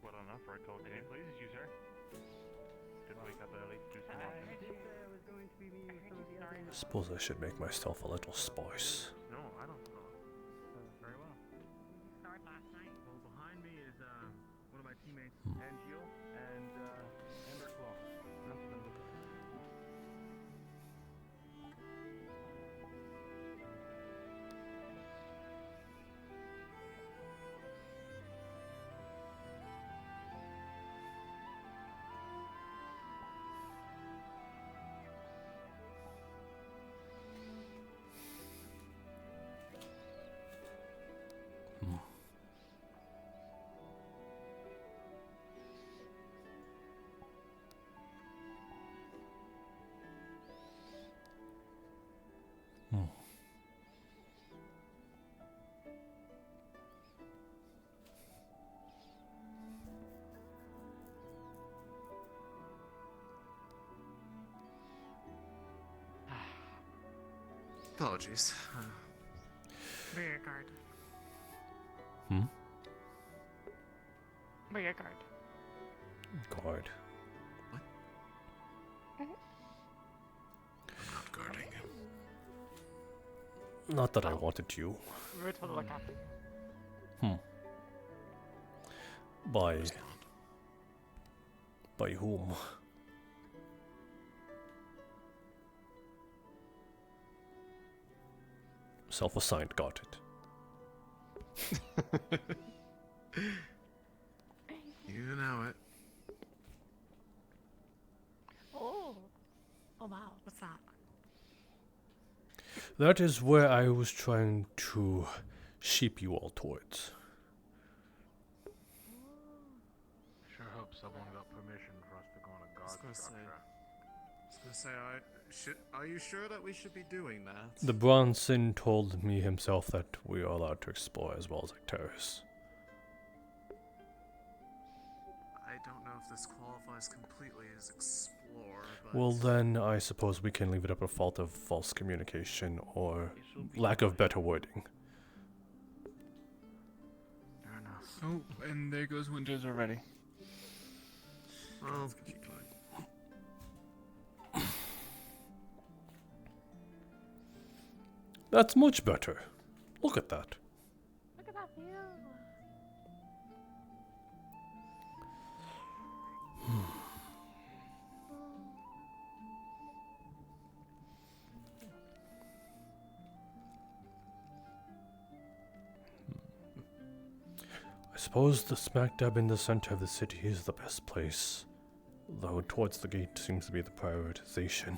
Well enough for a cold day, please, you sir. Did wake up early to do some walking. Suppose I should make myself a little spice. No, I don't know. Very well. Well, behind me is one of my teammates, Angel and Emberclaw. Apologies. Rear guard. Rear guard. Guard. What? I'm not guarding. Not that I wanted you. We're to look at. By whom? Self-assigned, got it. You know it. Oh wow, what's that? That is where I was trying to sheep you all towards. Sure hope someone got permission for us to go on a guard structure. Are you sure that we should be doing that? The Bronson told me himself that we are allowed to explore as well as Arcturus. I don't know if this qualifies completely as explore, but... Well then, I suppose we can leave it up to fault of false communication or lack of better wording. Fair enough. Oh, and there goes Winters already. Well, That's much better. Look at that. Look at that view. I suppose the smack dab in the center of the city is the best place, though towards the gate seems to be the prioritization,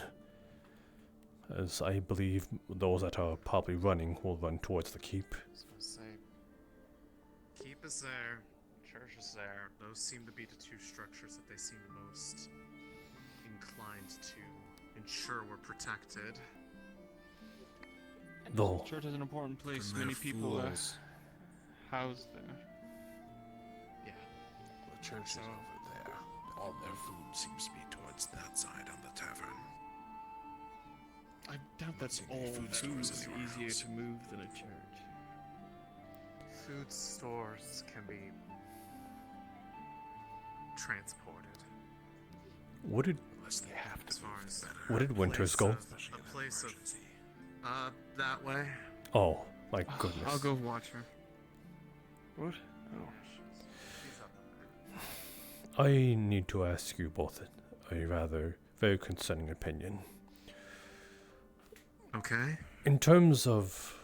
as I believe those that are probably running will run towards the keep. I was gonna say, keep is there, church is there. Those seem to be the two structures that they seem the most inclined to ensure we're protected. Though Church is an important place. And Many they're people are fools. housed there. Yeah. The church is over there. All their food seems to be towards that side of the tavern. I doubt that's all food food stores is anywhere easier else. to move than a church. Food stores can be transported. what did Unless they have to As far as Where did Winters go? A place of, that way. Oh my goodness! I'll go watch her. What? Oh. I need to ask you both a rather very concerning opinion. Okay. In terms of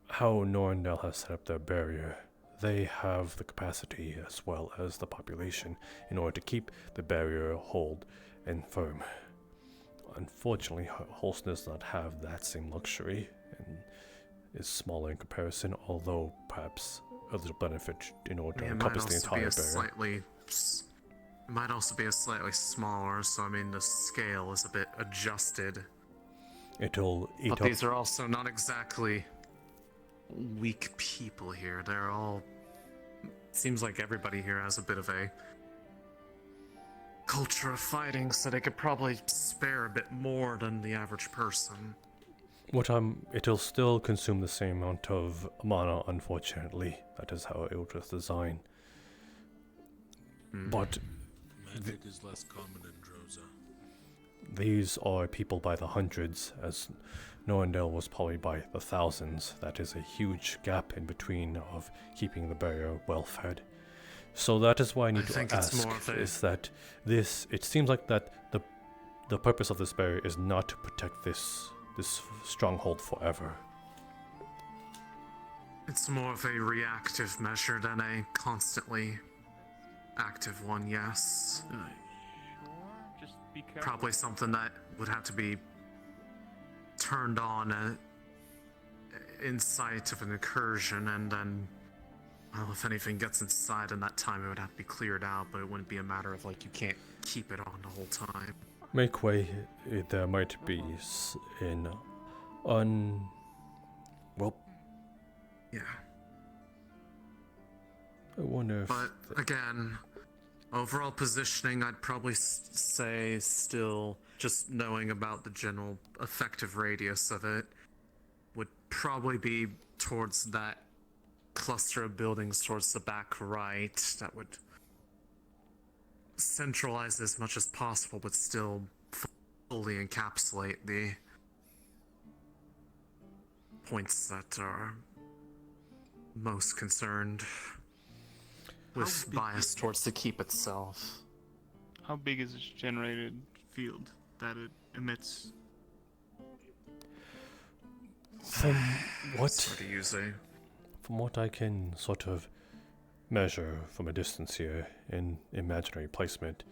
how Norndale has set up their barrier, they have the capacity as well as the population in order to keep the barrier hold and firm. Unfortunately, Holston does not have that same luxury and is smaller in comparison, although perhaps a little benefit in order to It might encompass the also be entire a barrier. it might also be a slightly smaller, so I mean the scale is a bit adjusted. It'll eat But up. these are also not exactly weak people here. They're all. Seems like everybody here has a bit of a culture of fighting, so they could probably spare a bit more than the average person. It'll still consume the same amount of mana, unfortunately. That is how it was designed. But Magic is less common in Droza. these are people by the hundreds, as Norndale was probably by the thousands. That is a huge gap in between of keeping the barrier well fed. So that is why I need to think it's ask, more of a- is that it seems like that the purpose of this barrier is not to protect this stronghold forever. It's more of a reactive measure than a constantly active one, yes. Just be careful. Probably something that would have to be turned on in sight of an incursion, and then, well, if anything gets inside in that time, it would have to be cleared out, but it wouldn't be a matter of, like, you can't keep it on the whole time. Make way, there might be well, Yeah. I wonder if... But, again, overall positioning, I'd probably say still, just knowing about the general effective radius of it, would probably be towards that cluster of buildings towards the back right. That would centralize as much as possible, but still fully encapsulate the points that are most concerned with bias towards the keep itself. How big is this generated field that it emits? From what? Sort of use a From what I can sort of measure from a distance here in imaginary placement,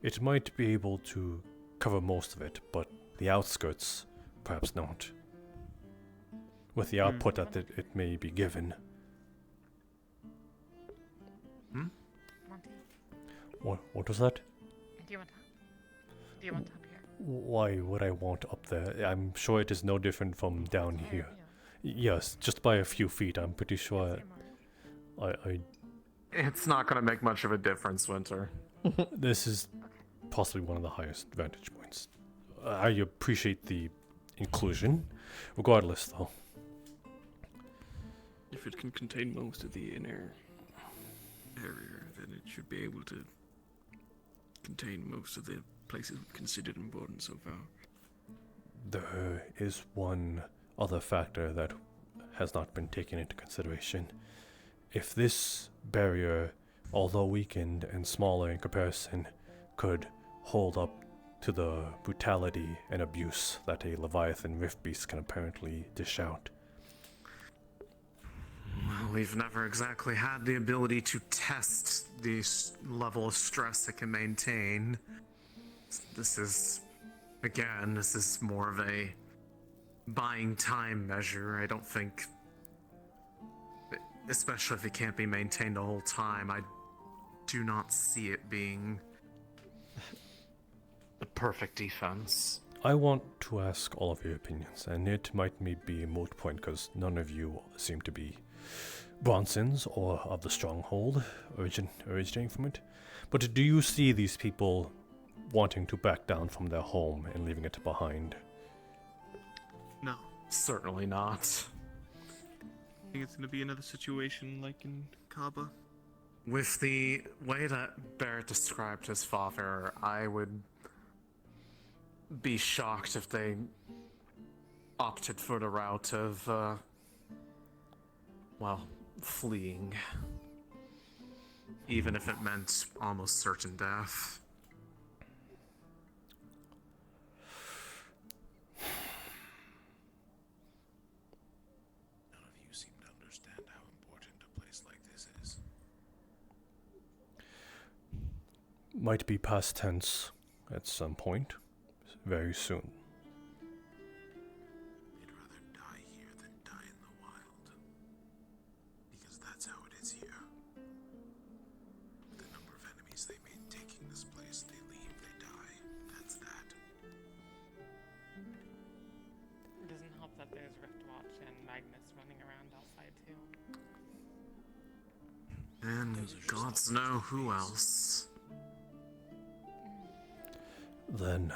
it might be able to cover most of it, but the outskirts perhaps not. With the output that it may be given. Monty, What was that? do you want up? Do you want up here? Why would I want up there? I'm sure it is no different from down here. Yes, just by a few feet. I'm pretty sure I It's not going to make much of a difference, Winter. this is possibly one of the highest vantage points. I appreciate the inclusion. Regardless, though. If it can contain most of the inner area, then it should be able to contain most of the places we've considered important so far. There is one other factor that has not been taken into consideration. If this barrier, although weakened and smaller in comparison, could hold up to the brutality and abuse that a Leviathan Rift Beast can apparently dish out. Well, we've never exactly had the ability to test the level of stress it can maintain. This is more of a buying time measure. I don't think, especially if it can't be maintained the whole time, I do not see it being a perfect defense. I want to ask all of your opinions, and it might be a moot point because none of you seem to be Bronsons or of the stronghold originating from it. But do you see these people wanting to back down from their home and leaving it behind? No, certainly not. I think it's gonna be another situation like in Kaba. With the way that Barrett described his father, I would be shocked if they opted for the route of, fleeing. Even if it meant almost certain death. None of you seem to understand how important a place like this is. Might be past tense at some point, very soon. I'd rather die here than die in the wild. Because that's how it is here. The number of enemies they made taking this place, they leave, they die. That's that. It doesn't help that there's Riftwatch and Magnus running around outside too. And gods know who else. Then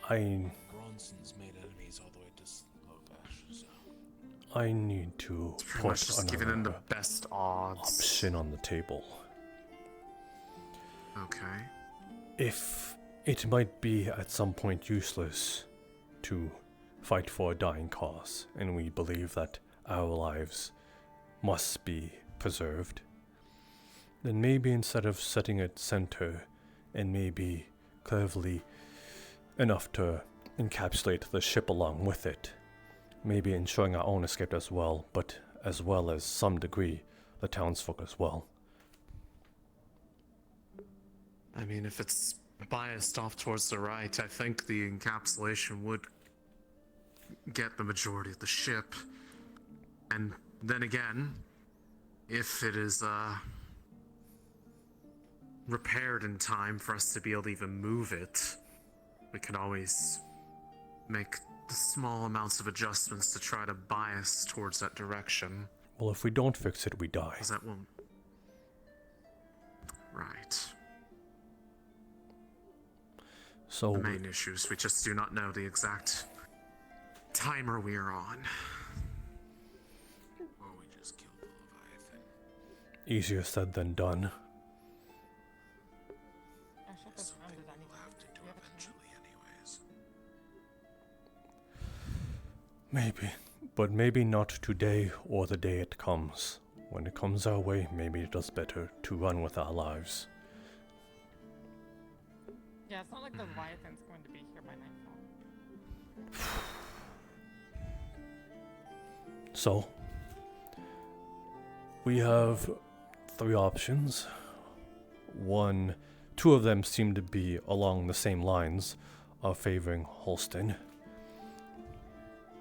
Gronson's made enemies all the way to Slovash, so... I need to Pretty much just giving them the best odds. option on the table. Okay. If it might be at some point useless to fight for a dying cause, and we believe that our lives must be preserved, then maybe instead of setting it center and maybe cleverly enough to encapsulate the ship along with it, maybe ensuring our own escape as well, but as well as some degree the townsfolk as well. I mean, if it's biased off towards the right, I think the encapsulation would get the majority of the ship. And then again, if it is repaired in time for us to be able to even move it, we can always make the small amounts of adjustments to try to bias towards that direction. Well, if we don't fix it, we die. 'Cause that won't... Right. So the main issue is we just do not know the exact timer we are on. Or we just killed the Leviathan. easier said than done. Something we'll have to do eventually anyways. Maybe, but maybe not today or the day it comes. When it comes our way, maybe it does better to run with our lives. Yeah, it's not like the Leviathan's going to be here by nightfall. So, we have 3 options. Two of them seem to be along the same lines of favoring Holston.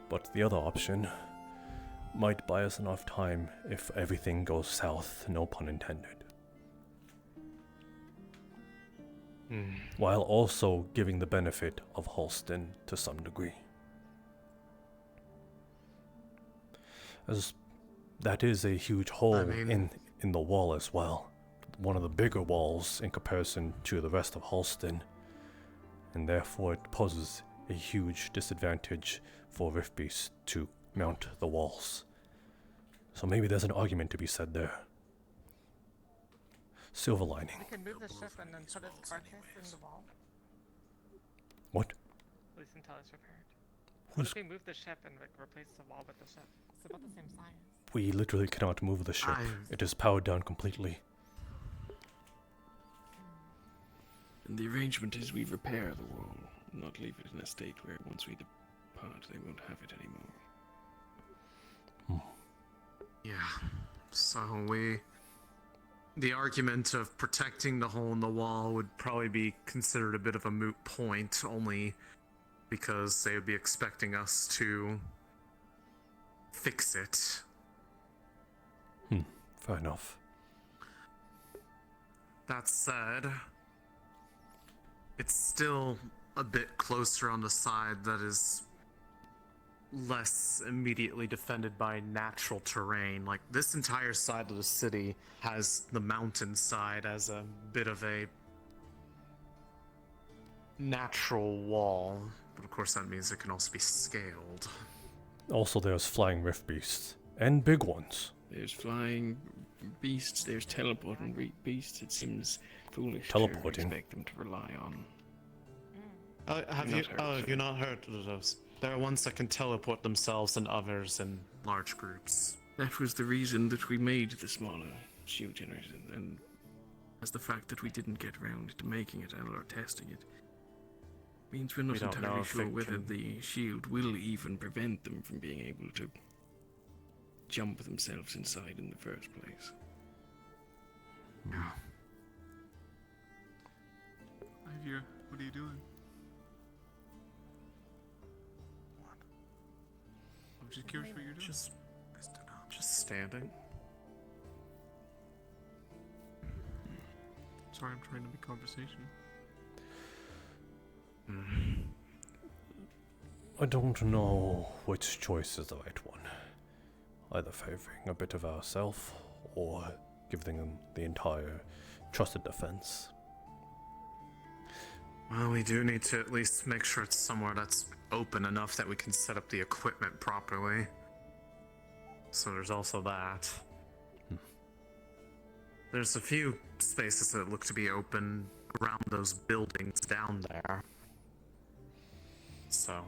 But the other option might buy us enough time if everything goes south, no pun intended. While also giving the benefit of Holston to some degree. As that is a huge hole in the wall as well. One of the bigger walls in comparison to the rest of Holston. And therefore it poses a huge disadvantage for Rift Beasts to mount the walls. So maybe there's an argument to be said there. Silver lining. We can move the ship and then put its carcass in the wall. What? At least until it's repaired. What's- If we move the ship and replace the wall with the ship, it's about the same size. We literally cannot move the ship. It is powered down completely. And the arrangement is we repair the wall, not leave it in a state where once we depart, they won't have it anymore. Yeah, So the argument of protecting the hole in the wall would probably be considered a bit of a moot point, only because they would be expecting us to fix it. Fair enough. That said, it's still a bit closer on the side that is less immediately defended by natural terrain. Like, this entire side of the city has the mountainside as a bit of a natural wall, but of course that means it can also be scaled. Also, there's flying rift beasts. And big ones. There's flying beasts, there's teleporting beasts. It seems foolish Teleporting. to expect them to rely on. Have you not heard of those? There are ones that can teleport themselves and others in large groups. That was the reason that we made the smaller shield generator, and as the fact that we didn't get around to making it or testing it means we're not We don't know entirely if sure it whether can- the shield will even prevent them from being able to jump themselves inside in the first place. Ivy, what are you doing? I'm just curious what you're doing. Just standing. Sorry, I'm trying to make conversation. I don't know which choice is the right one. Either favoring a bit of ourselves or giving them the entire trusted defense. Well, we do need to at least make sure it's somewhere that's open enough that we can set up the equipment properly. So there's also that. There's a few spaces that look to be open around those buildings down there. So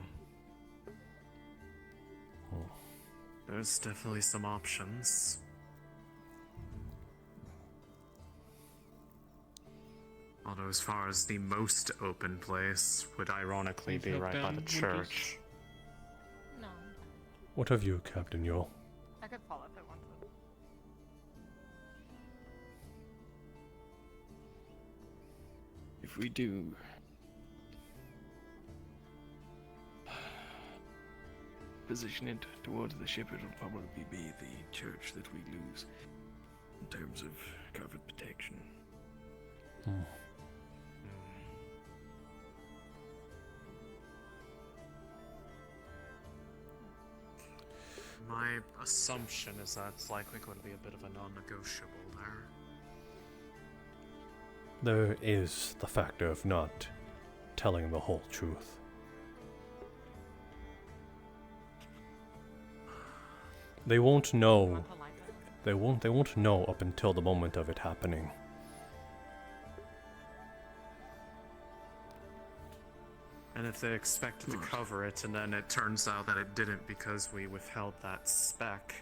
there's definitely some options. Although as far as the most open place would ironically be Look right by down, the Monty. church. No. What have you, Captain Yule? I could fall if I wanted. If we do position it towards the ship, it'll probably be the church that we lose in terms of covered protection. My assumption is that it's likely going to be a bit of a non-negotiable there. There is the factor of not telling the whole truth. They won't know. They won't know up until the moment of it happening. And if they expected to cover it and then it turns out that it didn't because we withheld that spec,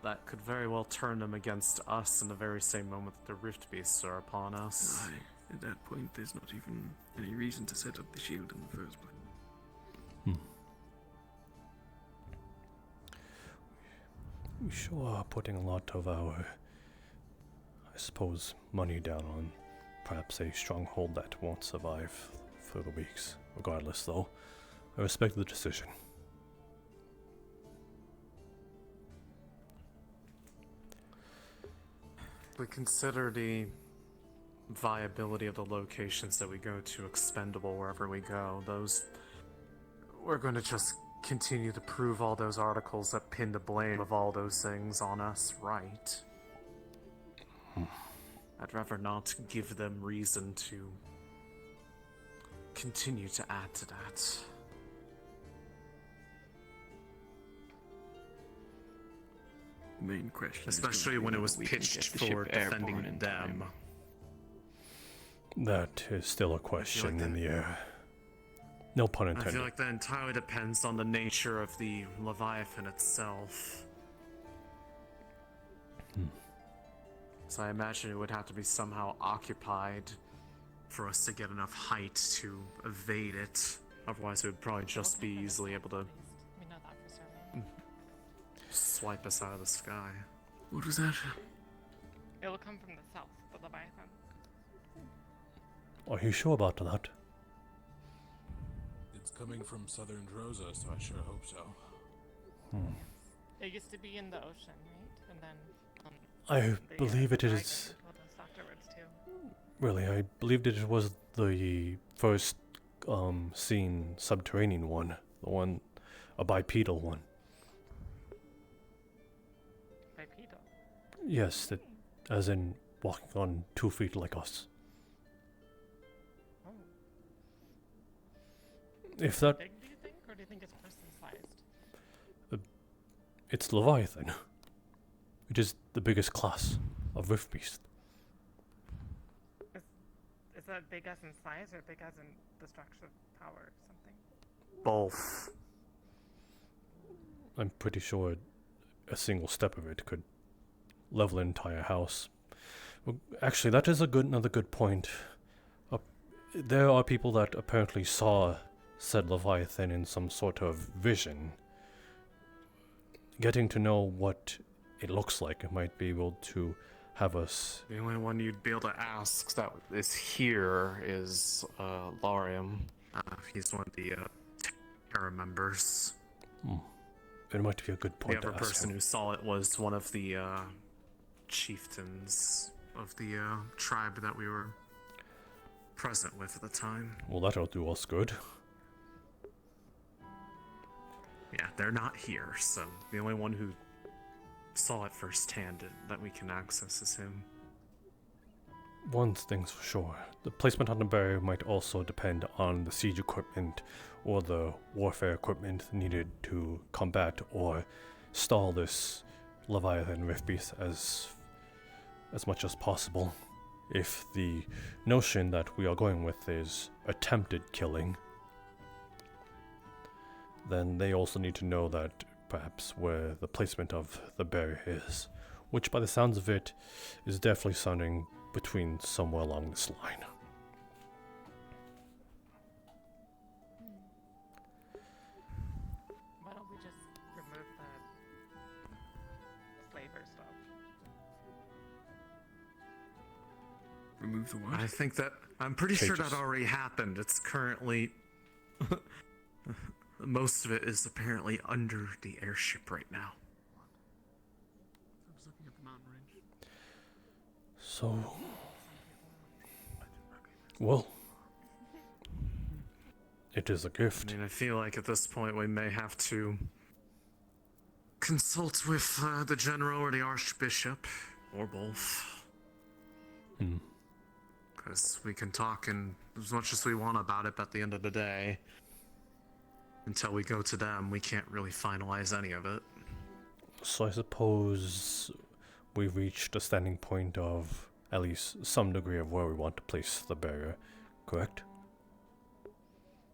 that could very well turn them against us in the very same moment that the Rift Beasts are upon us. Aye, at that point, there's not even any reason to set up the shield in the first place. We sure are putting a lot of our, I suppose, money down on perhaps a stronghold that won't survive for the weeks. Regardless, though, I respect the decision. We consider the viability of the locations that we go to expendable wherever we go. Those, we're going to just continue to prove all those articles that pin the blame of all those things on us, right? I'd rather not give them reason to continue to add to that. The main question is Especially when it was pitched for defending them. That is still a question in the air. No pun I intended. feel like that entirely depends on the nature of the Leviathan itself. So I imagine it would have to be somehow occupied for us to get enough height to evade it. Otherwise, it would probably just be easily able to We know that for certain. swipe us out of the sky. What was that? It'll come from the south, the Leviathan. Are you sure about that? It's coming from southern Droza, so I sure hope so. It used to be in the ocean, right? And then I the, believe it dragon is. told us afterwards too. Really, I believed it was the first seen subterranean one, the one, a bipedal one. Bipedal. Yes, that, as in walking on 2 feet like us. Oh. If that, Big, do you think, or do you think it's person-sized? it's Leviathan. It is the biggest class of Rift Beast. Is that big as in size or big as in destructive power or something? Both. I'm pretty sure a single step of it could level an entire house. Well, actually, that is another good point. There are people that apparently saw said Leviathan in some sort of vision. Getting to know what it looks like might be able to have us... The only one you'd be able to ask that is here is Larium. He's one of the Terra members. It might be a good point The other to ask person him. who saw it was one of the chieftains of the tribe that we were present with at the time. Well, that'll do us good. Yeah, they're not here, so the only one who saw it firsthand that we can access is him. One thing's for sure. The placement on the barrier might also depend on the siege equipment or the warfare equipment needed to combat or stall this Leviathan Rift Beast as much as possible. If the notion that we are going with is attempted killing, then they also need to know that perhaps where the placement of the barrier is, which by the sounds of it is definitely sounding between somewhere along this line. Why don't we just remove the slaver stuff? Remove the what? I think that I'm pretty sure Cages. that already happened. It's currently most of it is apparently under the airship right now. I was looking at the mountain range. So, well, it is a gift. I mean, I feel like at this point we may have to consult with the general or the archbishop, or both. Because we can talk in as much as we want about it, but at the end of the day, until we go to them, we can't really finalize any of it. So I suppose we've reached a standing point of at least some degree of where we want to place the barrier, correct?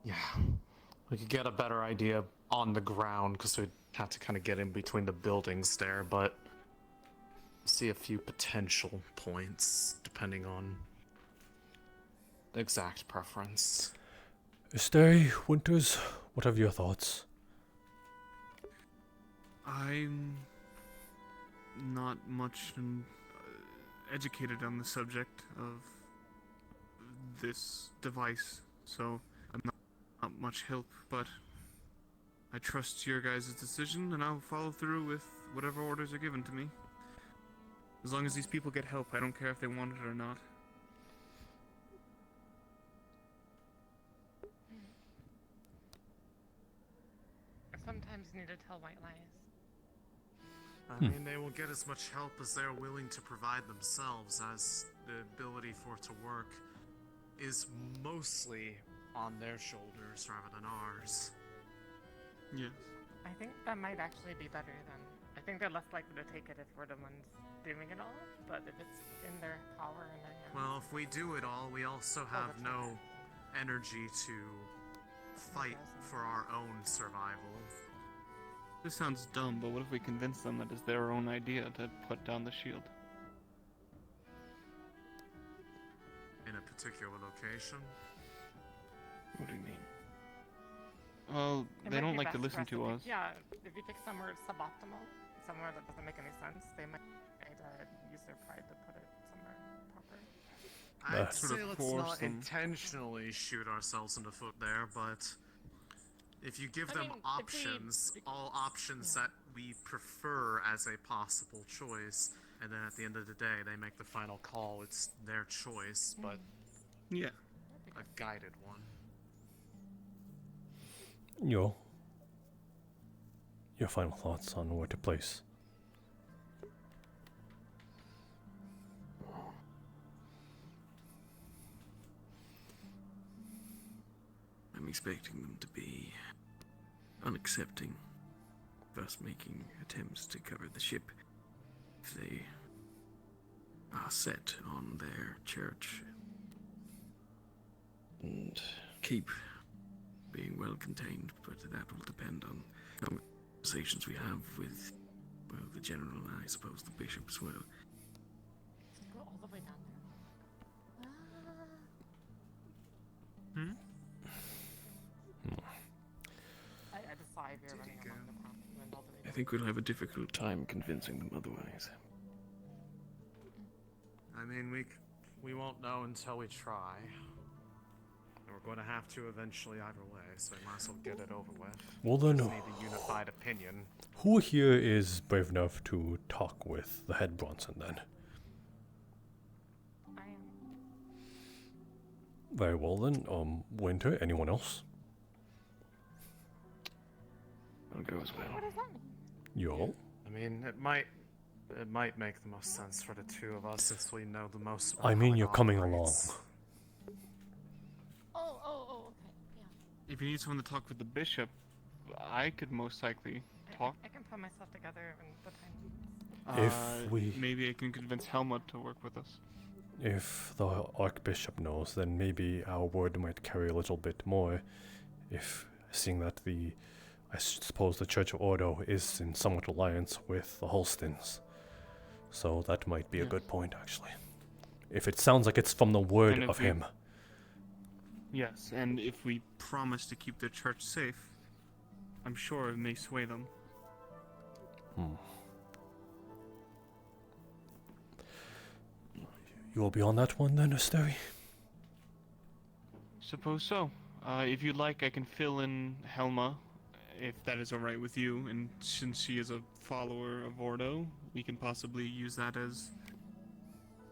Yeah. We could get a better idea on the ground, because we'd have to kind of get in between the buildings there, but see a few potential points, depending on the exact preference. Esteri, Winters, what have your thoughts? I'm not much educated on the subject of this device, so I'm not much help, but I trust your guys' decision, and I'll follow through with whatever orders are given to me. As long as these people get help, I don't care if they want it or not. Sometimes you need to tell white lies. I mean, they will get as much help as they're willing to provide themselves, as the ability for it to work is mostly on their shoulders rather than ours. Yes. I think that might actually be better than... I think they're less likely to take it if we're the ones doing it all, but if it's in their power and their hands... Well, if we do it all, we also have no energy to fight for our own survival. This sounds dumb, but what if we convince them that it's their own idea to put down the shield? In a particular location? What do you mean? Well, It they might don't be like to best for listen to pick- us. Yeah, if you pick somewhere suboptimal, somewhere that doesn't make any sense, they might use their pride to put it somewhere proper. I'd Sort say of let's force not them. intentionally shoot ourselves in the foot there, but if you give them options, all options that we prefer as a possible choice, and then at the end of the day they make the final call, it's their choice, but yeah, a guided one. Your final thoughts on where to place. I'm expecting them to be unaccepting of us making attempts to cover the ship if they are set on their church and keep being well contained, but that will depend on conversations we have with, well, the general and I suppose the bishop as well. Go all the way down there. I had a 5-year running along the path and went all the way I down. think we'll have a difficult time convincing them otherwise. I mean, we won't know until we try. And we're going to have to eventually either way, so we might as well get it over with. Well then, Just need a unified opinion. who here is brave enough to talk with the head Bronson then? I am. Very well then, Winter, anyone else? I'll go as well. What does that mean? You all? I mean, it might make the most sense for the two of us since we know the most about I mean, how it you're coming along. operates. Okay, yeah. If you need someone to talk with the bishop, I could most likely talk. I can put myself together in the time. If we... Maybe I can convince Helmut to work with us. If the Archbishop knows, then maybe our word might carry a little bit more. If, seeing that I suppose the Church of Ordo is in somewhat alliance with the Holstins. So that might be a good point, actually. If it sounds like it's from the word And if of we- him. Yes, and if we promise to keep their church safe, I'm sure it may sway them. You will be on that one then, Asteri? Suppose so. If you'd like, I can fill in Helma, if that is alright with you, and since she is a follower of Ordo, we can possibly use that as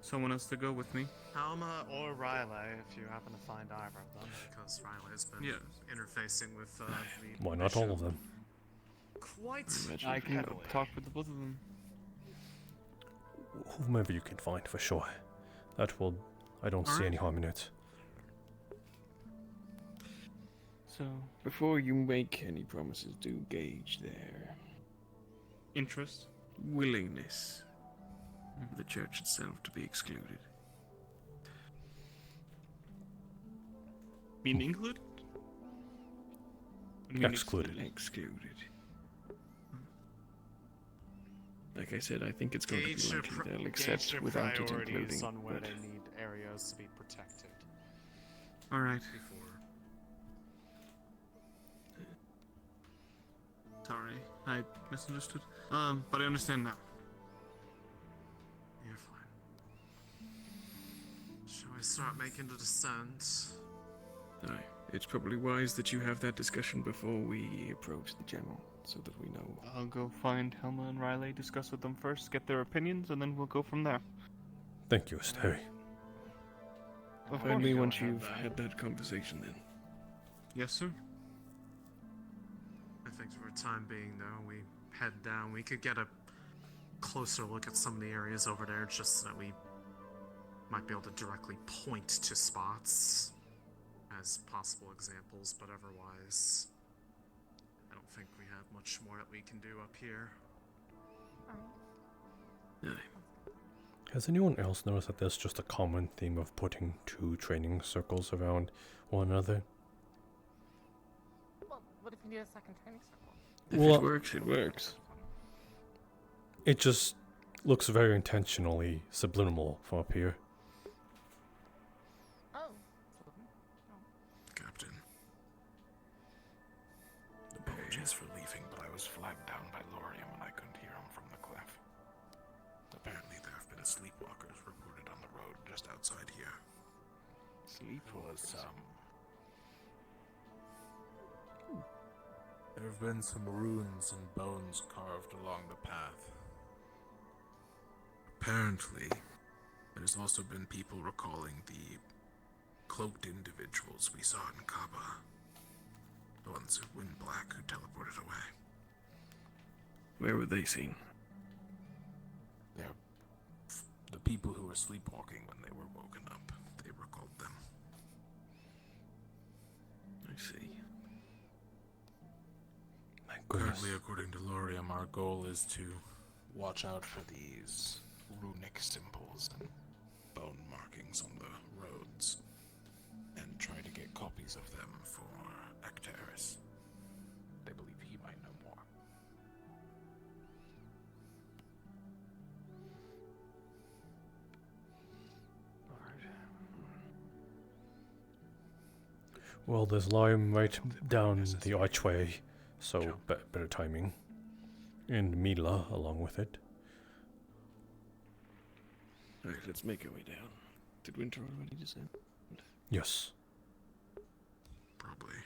someone else to go with me. Alma or Riley, if you happen to find either of them, because Riley has been interfacing with the Why not all of them? Quite I can heavily. talk with the both of them. Whomever you can find, for sure. That will... I don't see any harm in it. So, before you make any promises, do gauge their interest, willingness of the church itself to be excluded. Mean included? Excluded. Excluded. Like I said, I think it's going to be likely they'll accept without it including. On where but- they need areas to be protected. All right. Sorry, I misunderstood. But I understand now. You're fine. Shall we start making the descent? Aye. It's probably wise that you have that discussion before we approach the general, so that we know. I'll go find Helma and Riley, discuss with them first, get their opinions, and then we'll go from there. Thank you, Asteri. Find me once you've had that conversation then. Yes, sir. I think for the time being, though, we head down. We could get a closer look at some of the areas over there, just so that we might be able to directly point to spots as possible examples, but otherwise, I don't think we have much more that we can do up here. Has anyone else noticed that there's just a common theme of putting 2 training circles around one another? Well, what if you need a second training circle? If Well, it works, it works. It just looks very intentionally subliminal from up here. Oh. Captain. Sleep was there have been some runes and bones carved along the path. Apparently, there's also been people recalling the cloaked individuals we saw in Kaba. The ones in black who teleported away. Where were they seen? They're the people who were sleepwalking when they were woken up. They recalled them. I see. My goodness. Currently, according to Lorium, our goal is to watch out for these runic symbols and bone markings on the roads, and try to get copies of them for Ecteris. They believe he might know more. Well, there's lime right down the archway, so better timing. And Mila along with it. Alright, let's make our way down. Did Winter already descend? Yes. Probably.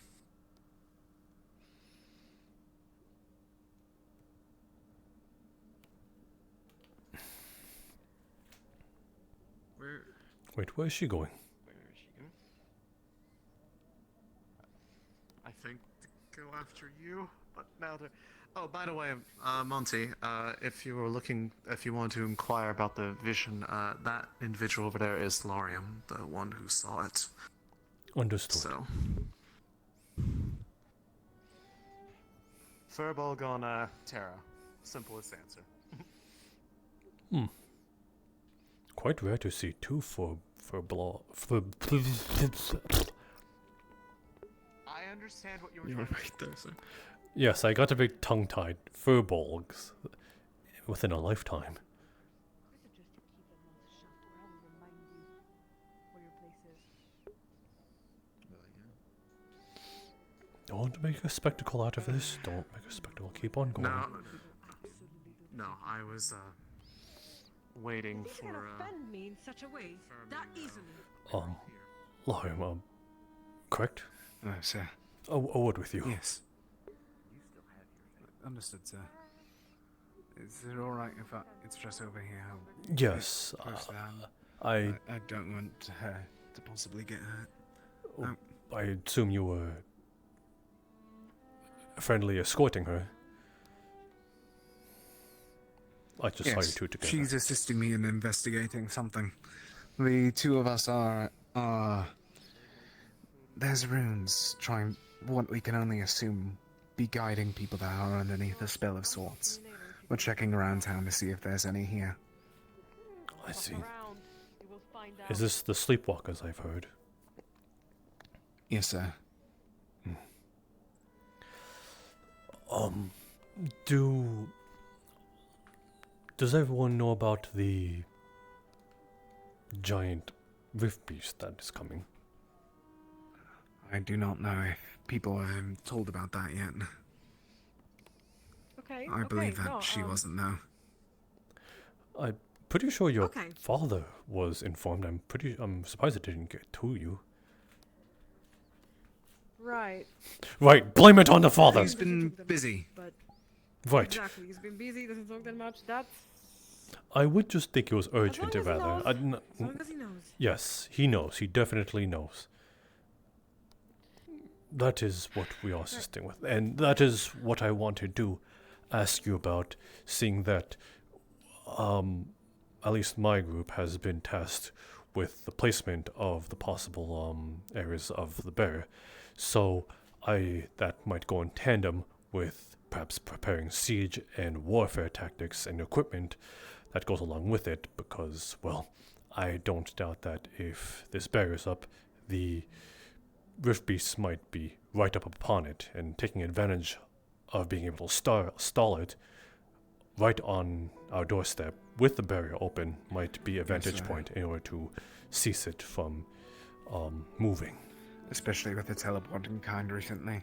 Wait, where is she going? Where is she going? I think to go after you, but now to... Oh, by the way, Monty, if you want to inquire about the vision, that individual over there is Lorium, the one who saw it. Understood. So. Furball gone, Terra. Simplest answer. Quite rare to see two for I understand what you were You're trying to right there, sir. Yes, I got a bit tongue-tied. Furbolgs within a lifetime. Don't make a spectacle out of this. Don't make a spectacle. Keep on going. No, I was waiting for. You can offend me in such a way that easily. Lime, correct? Sir. A word with you. Yes. Understood, sir. Is it alright if it's just over here? Yes. I don't want her to possibly get hurt. Oh, I assume you were friendly escorting her. I just saw you two together. She's assisting me in investigating something. The two of us are... There's runes trying what we can only assume be guiding people that are underneath a spell of sorts. We're checking around town to see if there's any here. I see. Is this the sleepwalkers I've heard? Yes, sir. Does everyone know about the giant rift beast that is coming? I do not know if people are told about that yet. Okay. I believe that she wasn't, though. I'm pretty sure your father was informed. I'm surprised it didn't get to you. Right. Right, blame it on the father. He's been busy. But right. Exactly. He's been busy. Doesn't talk that much. That's. I would just think it was urgent, as rather. as long as he knows. Yes, he knows. He definitely knows. That is what we are assisting with, and that is what I wanted to ask you about, seeing that at least my group has been tasked with the placement of the possible areas of the bear, so that might go in tandem with perhaps preparing siege and warfare tactics and equipment that goes along with it, because, well, I don't doubt that if this bear is up, the rift beasts might be right up upon it, and taking advantage of being able to stall it right on our doorstep with the barrier open might be a vantage point in order to cease it from moving. Especially with the teleporting kind recently.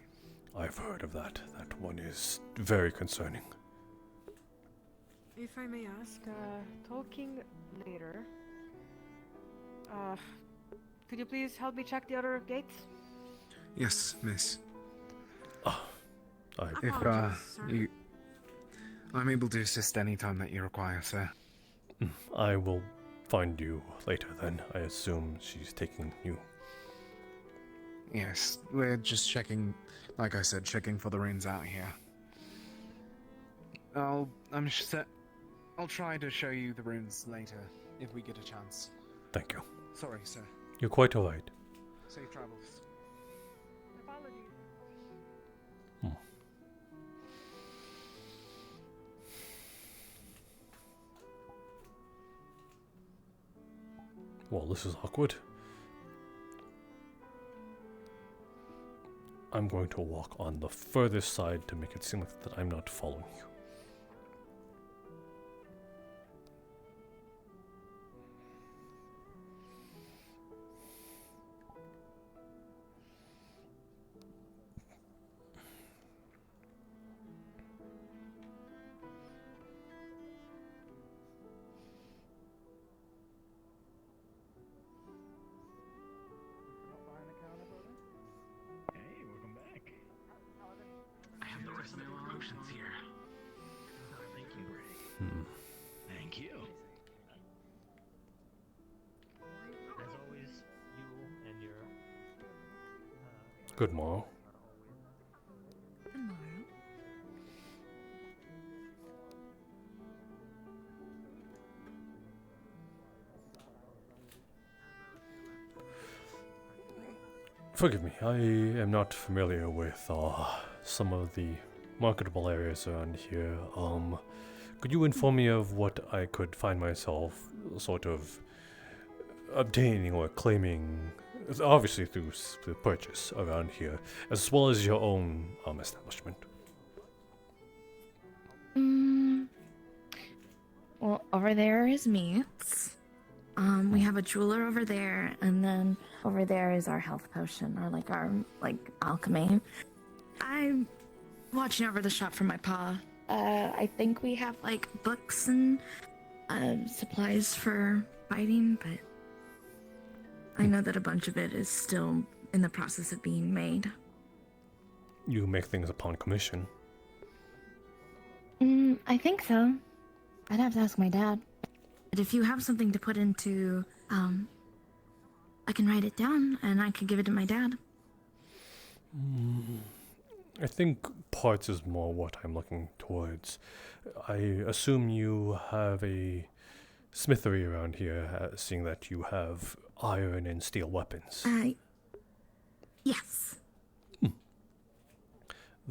I've heard of that. That one is very concerning. If I may ask, talking later, could you please help me check the other gates? Yes, miss. If I'm able to assist any time that you require, sir. I will find you later then. I assume she's taking you. Yes, we're just checking, like I said, checking for the runes out here. I'll try to show you the runes later, if we get a chance. Thank you. Sorry, sir. You're quite alright. Safe travels. Well, this is awkward. I'm going to walk on the furthest side to make it seem like that I'm not following you. Hey, welcome back. I have the rest of my potions here. Thank you. Thank you. As always, you and your. Good morrow. Forgive me, I am not familiar with some of the marketable areas around here. Could you inform me of what I could find myself sort of obtaining or claiming, obviously through purchase around here, as well as your own establishment? Well, over there is meats. We have a jeweler over there, and then over there is our health potion, or our alchemy. I'm watching over the shop for my pa. I think we have books and supplies for fighting, but I know that a bunch of it is still in the process of being made. You make things upon commission. I think so. I'd have to ask my dad. But if you have something to put into, I can write it down and I can give it to my dad. I think parts is more what I'm looking towards. I assume you have a smithery around here, seeing that you have iron and steel weapons. Yes.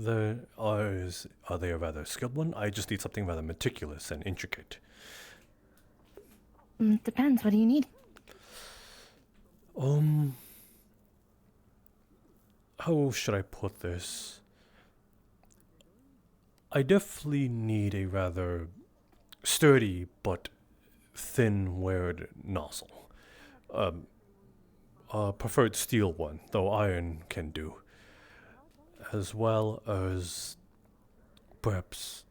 Are they a rather skilled one? I just need something rather meticulous and intricate. Depends. What do you need? How should I put this? I definitely need a rather sturdy but thin-wired nozzle. A preferred steel one, though iron can do. As well as perhaps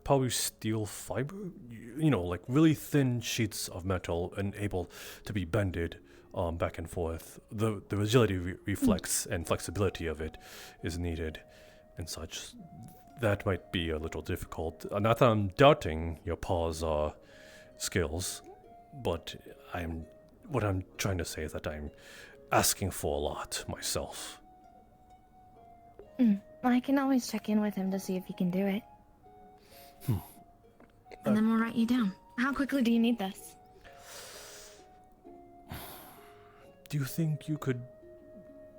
probably steel fiber, really thin sheets of metal and able to be bended back and forth. The agility reflex and flexibility of it is needed and such. That might be a little difficult. Not that I'm doubting your pa's skills, but what I'm trying to say is that I'm asking for a lot myself. I can always check in with him to see if he can do it. And then we'll write you down. How quickly do you need this? Do you think you could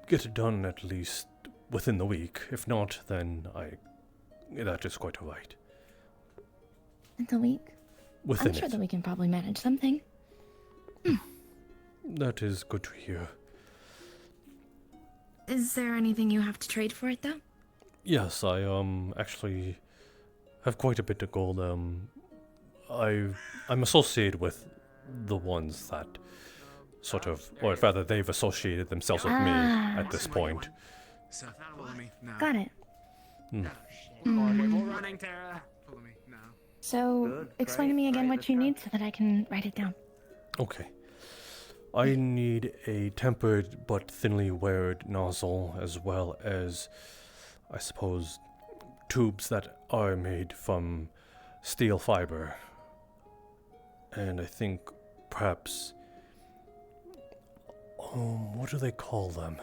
get it done at least within the week? If not, then that is quite alright. In the week? Within I'm sure that we can probably manage something. That is good to hear. Is there anything you have to trade for it, though? Yes, I actually have quite a bit of gold. I'm associated with the ones that sort of, or rather, they've associated themselves with me at this point. So, follow me now. Got it. We're running, Tara. So, explain to me again what you need so that I can write it down. Okay. I need a tempered but thinly wired nozzle, as well as, I suppose, tubes that are made from steel fiber. And I think perhaps, what do they call them?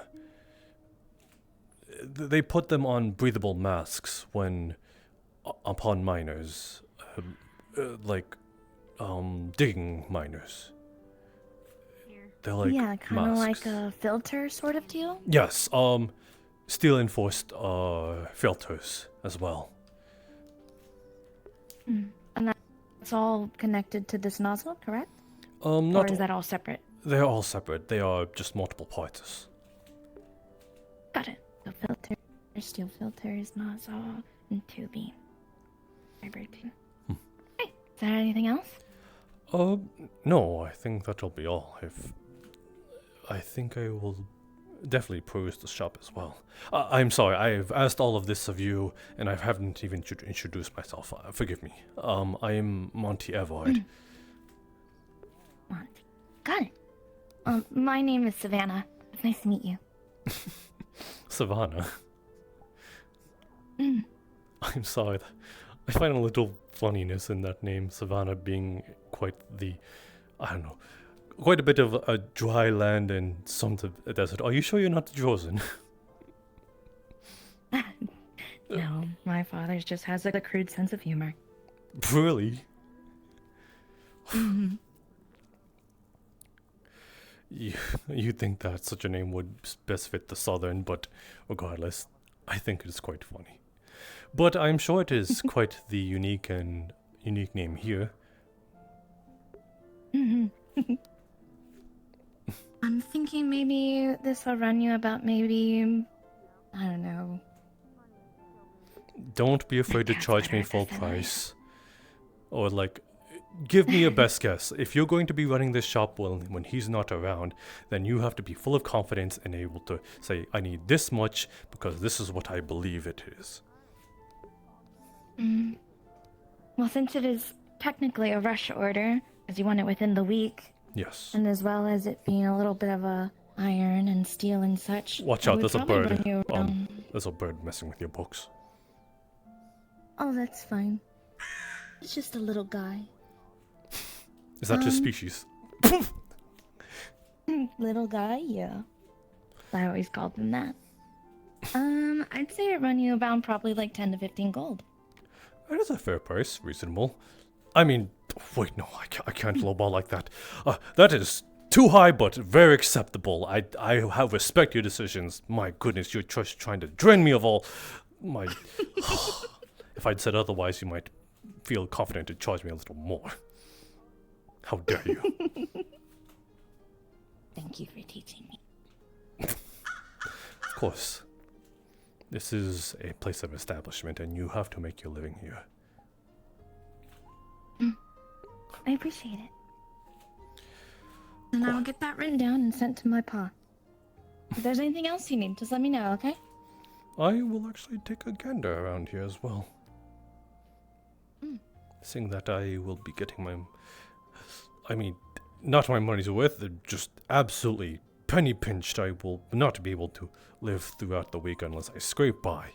They put them on breathable masks when upon miners, digging miners. They're like yeah, kind of masks. like a filter sort of deal. Yes, steel enforced filters as well. And that's all connected to this nozzle, correct? Not or is that all separate? They're all separate. They are just multiple parts. Got it. So filter, steel filters, nozzle, and tubing. Vibrating. Hey, is there anything else? No, I think that'll be all. I think I will definitely peruse the shop as well. I'm sorry, I've asked all of this of you, and I haven't even introduced myself. Forgive me. I am Monty Evard. Monty. Got it. My name is Savannah. It's nice to meet you. Savannah. I'm sorry. I find a little funniness in that name, Savannah being quite the, I don't know, quite a bit of a dry land and some of a desert. Are you sure you're not Chosen? No, my father just has a crude sense of humor. Really? Mhm. You think that such a name would best fit the southern, but regardless, I think it's quite funny. But I'm sure it is quite the unique name here. I'm thinking maybe this will run you about maybe, I don't know. Don't be afraid to charge me full price. Or give me a best guess. If you're going to be running this shop when he's not around, then you have to be full of confidence and able to say, I need this much because this is what I believe it is. Well, since it is technically a rush order, as you want it within the week. Yes. And as well as it being a little bit of a iron and steel and such. Watch I out, would there's a probably bird. run you around- There's a bird messing with your books. Oh, that's fine. It's just a little guy. Is that his species? Little guy, yeah. I always called him that. I'd say it run you about probably like 10 to 15 gold. That is a fair price, reasonable. I mean, wait, no, I can't lowball like that. That is too high, but very acceptable. I have respect your decisions. My goodness, you're just trying to drain me of all my... If I'd said otherwise, you might feel confident to charge me a little more. How dare you? Thank you for teaching me. Of course. This is a place of establishment, and you have to make your living here. I appreciate it. And I'll get that written down and sent to my pa. If there's anything else you need, just let me know, okay? I will actually take a gander around here as well. Seeing that I will be getting not my money's worth, just absolutely penny pinched. I will not be able to live throughout the week unless I scrape by.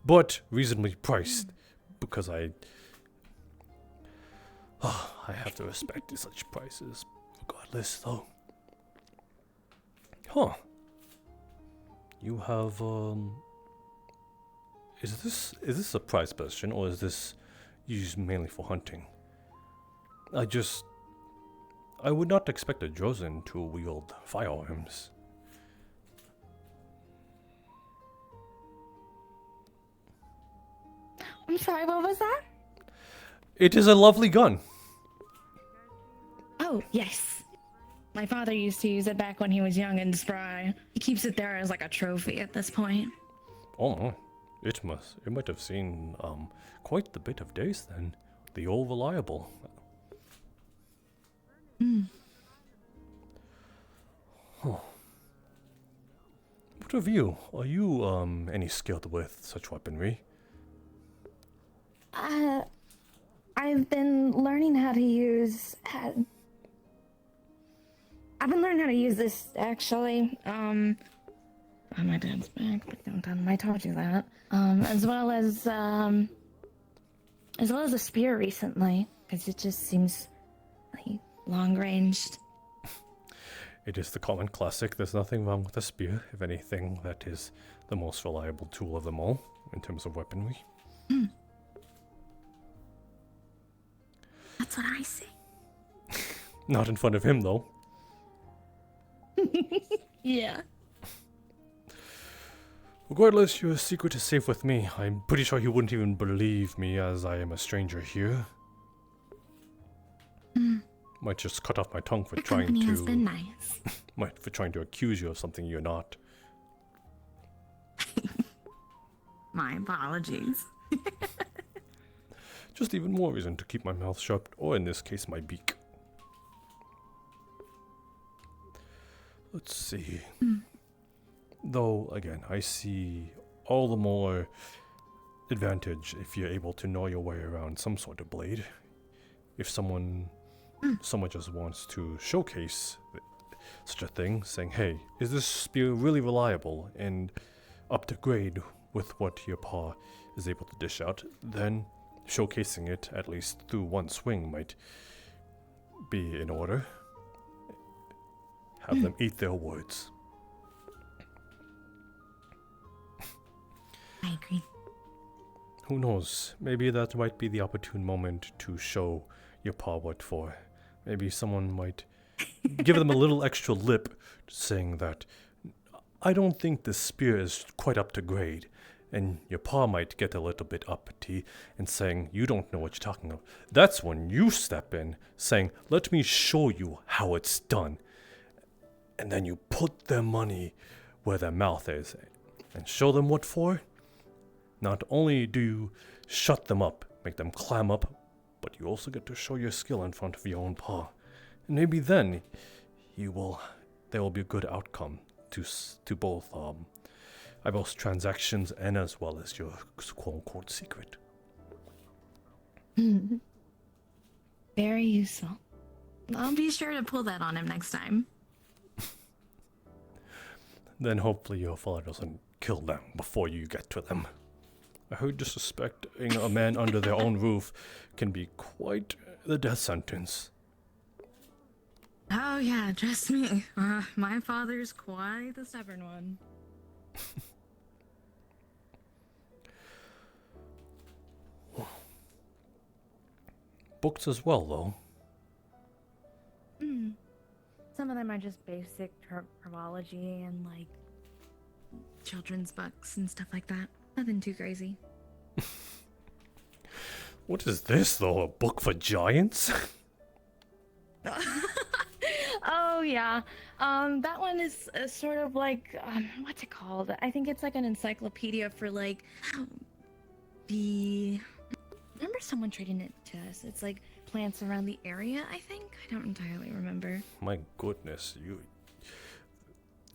But reasonably priced, because I have to respect such prices, regardless, though. Huh. You have, Is this a prize position, or is this used mainly for hunting? I would not expect a Drozen to wield firearms. I'm sorry, what was that? It is a lovely gun. Oh, yes. My father used to use it back when he was young and spry. He keeps it there as like a trophy at this point. Oh, it might have seen quite the bit of days then. The old reliable. Huh. What of you? Are you any skilled with such weaponry? I've been learning how to use. I've been learning how to use this actually. On my dad's back, but don't tell him I told you that. As well as a spear recently, because it just seems like long ranged. It is the common classic. There's nothing wrong with a spear. If anything, that is the most reliable tool of them all in terms of weaponry. That's what I say. Not in front of him, though. Yeah. Regardless, your secret is safe with me. I'm pretty sure he wouldn't even believe me, as I am a stranger here. Might just cut off my tongue for trying Company to. has been nice. For trying to accuse you of something you're not. My apologies. Just even more reason to keep my mouth shut, or in this case, my beak. Let's see. Though, again, I see all the more advantage if you're able to know your way around some sort of blade. If someone just wants to showcase such a thing, saying, hey, is this spear really reliable and up to grade with what your paw is able to dish out, then showcasing it at least through one swing might be in order. Have them eat their words. I agree. Who knows? Maybe that might be the opportune moment to show your paw what for. Maybe someone might give them a little extra lip saying that, I don't think this spear is quite up to grade. And your paw might get a little bit uppity and saying, you don't know what you're talking about. That's when you step in saying, let me show you how it's done. And then you put their money where their mouth is and show them what for. Not only do you shut them up, make them clam up, but you also get to show your skill in front of your own paw. And maybe then there will be a good outcome to both transactions and as well as your quote-unquote secret. Very useful. I'll be sure to pull that on him next time. Then hopefully your father doesn't kill them before you get to them. I heard disrespecting a man under their own roof can be quite the death sentence. Oh yeah, trust me. My father's quite the stubborn one. Books as well, though. Some of them are just basic herbology and like children's books and stuff like that. Nothing too crazy. What is this, though? A book for giants? Oh yeah, that one is sort of like what's it called? I think it's like an encyclopedia for like the. Remember someone trading it to us? It's like plants around the area. I think I don't entirely remember. My goodness,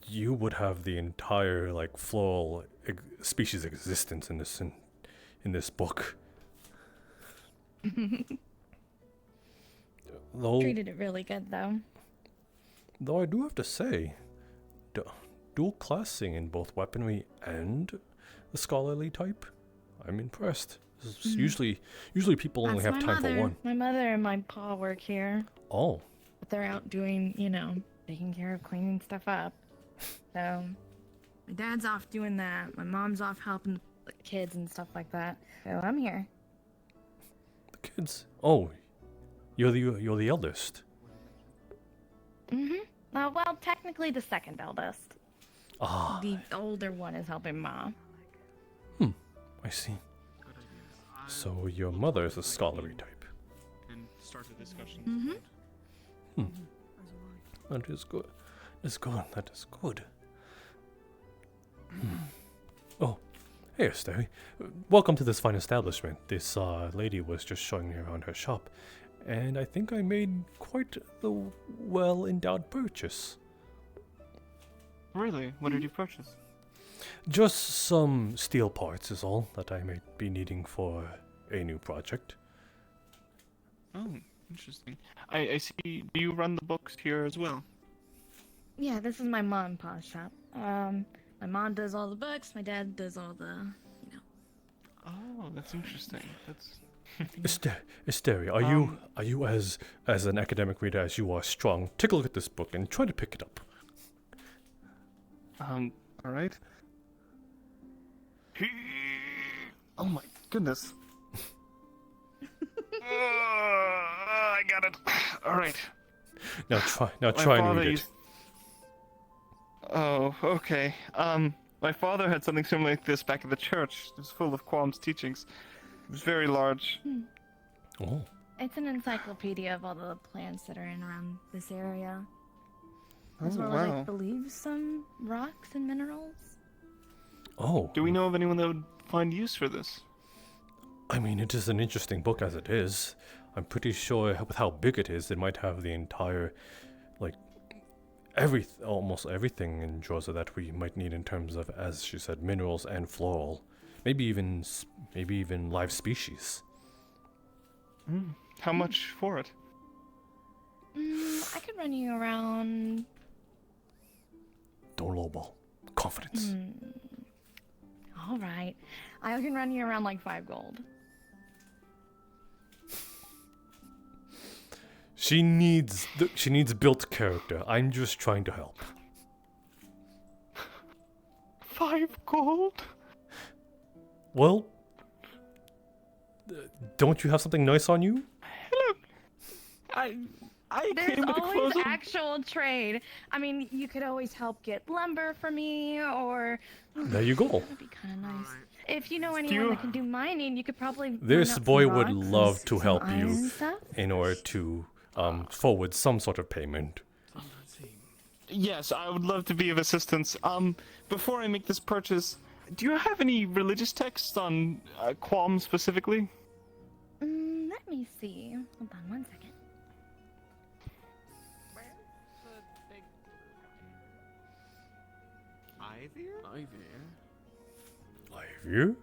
you would have the entire like floral species existence in this book. Treated it really good though. Though I do have to say, dual classing in both weaponry and the scholarly type, I'm impressed. Usually people only have time for one. My mother and my pa work here. Oh. But they're out doing, taking care of cleaning stuff up. So, my dad's off doing that. My mom's off helping the kids and stuff like that. So I'm here. The kids? Oh, you're the eldest. Well, technically the second eldest. Ah. The older one is helping mom. I see. So your mother is a scholarly type. And start a discussion. That is good. That is good. Oh, hey, Esther. Welcome to this fine establishment. This lady was just showing me around her shop, and I think I made quite the well-endowed purchase. Really? What did you purchase? Just some steel parts is all that I may be needing for a new project. Oh, interesting. I see. Do you run the books here as well? Yeah, this is my mom and pa's shop. My mom does all the books, my dad does all the, Oh, that's interesting. That's. Asteria, are you as an academic reader as you are strong? Take a look at this book and try to pick it up. All right. Oh my goodness. I got it. All right. Now try and read it. Oh, okay. My father had something similar like this back at the church. It was full of Qualm's teachings. It was very large. Oh. It's an encyclopedia of all the plants that are in around this area. As Oh, well as, wow. I believe, some rocks and minerals. Oh. Do we know of anyone that would find use for this? I mean, it is an interesting book as it is. I'm pretty sure with how big it is, it might have the entire, like, almost everything in Drosa that we might need in terms of, as she said, minerals and floral. Maybe even live species. How much for it? I could run you around. Don't lowball. Confidence. All right. I can run you around like 5 gold. She needs built character. I'm just trying to help. 5 gold? Well, don't you have something nice on you? Look, I There's came with the always clothes on. actual trade. I mean, you could always help get lumber for me, or There you go. that'd be kind of nice. If you know anyone that can do mining, you could probably. run This up some boy would rocks and love to some help iron you and stuff. in order to forward some sort of payment. Yes, I would love to be of assistance. Before I make this purchase, do you have any religious texts on Qualm specifically? Let me see. Hold on 1 second. You?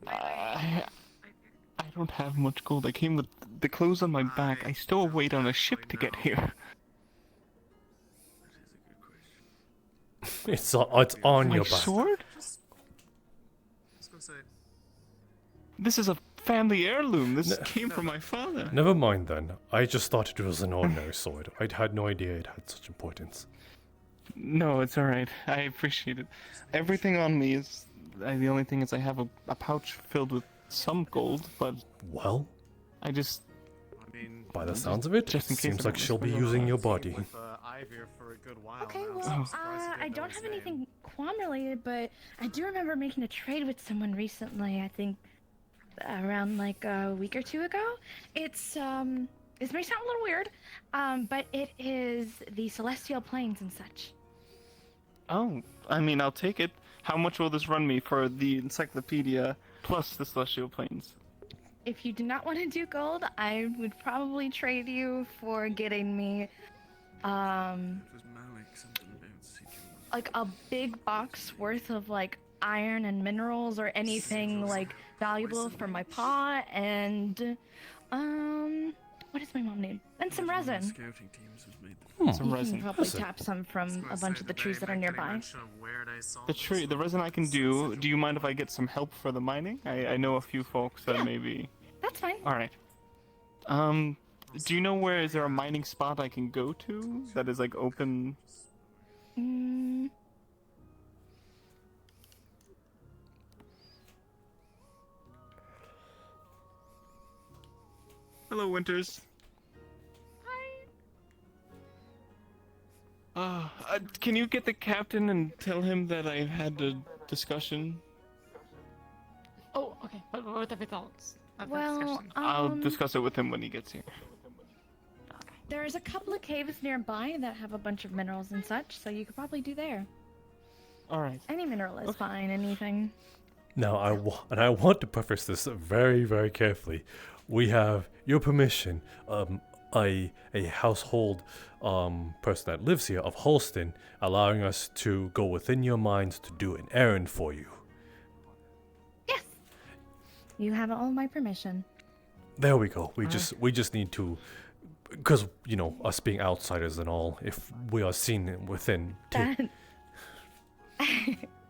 I don't have much gold. I came with the clothes on my back. I still wait on a ship to get here. It's on My your back. sword? This is a family heirloom. This came from my father. Never mind then. I just thought it was an ordinary sword. I had no idea it had such importance. No, it's alright. I appreciate it. Everything on me is... the only thing is I have a pouch filled with some gold, but... Well? I just... By the sounds of it, Just in case seems I like don't she'll be misplace using it. your body. Okay, well, I don't have anything Quam related, but I do remember making a trade with someone recently. I think around like a week or 2 ago. It's this may sound a little weird, but it is the celestial planes and such. Oh, I mean, I'll take it. How much will this run me for the encyclopedia plus the celestial planes? If you do not want to do gold, I would probably trade you for getting me, like a big box worth of like iron and minerals or anything like valuable for my paw, and what is my mom name? And some resin. Some You resin. can probably tap some from a bunch of the trees that are nearby. The resin I can do. Do you mind if I get some help for the mining? I know a few folks that maybe. That's fine. All right. Do you know where is there a mining spot I can go to that is like open? Hello, Winters. Can you get the captain and tell him that I've had a discussion? Oh, okay. But what are the results of the Well, discussion? I'll discuss it with him when he gets here. There's a couple of caves nearby that have a bunch of minerals and such, so you could probably do there. All right. Any mineral is fine, anything. Now, I want to preface this very, very carefully. We have your permission, a household person that lives here of Holston, allowing us to go within your minds to do an errand for you. You have all my permission. There we go. We just need to Because, you know, us being outsiders and all, if we are seen within... That...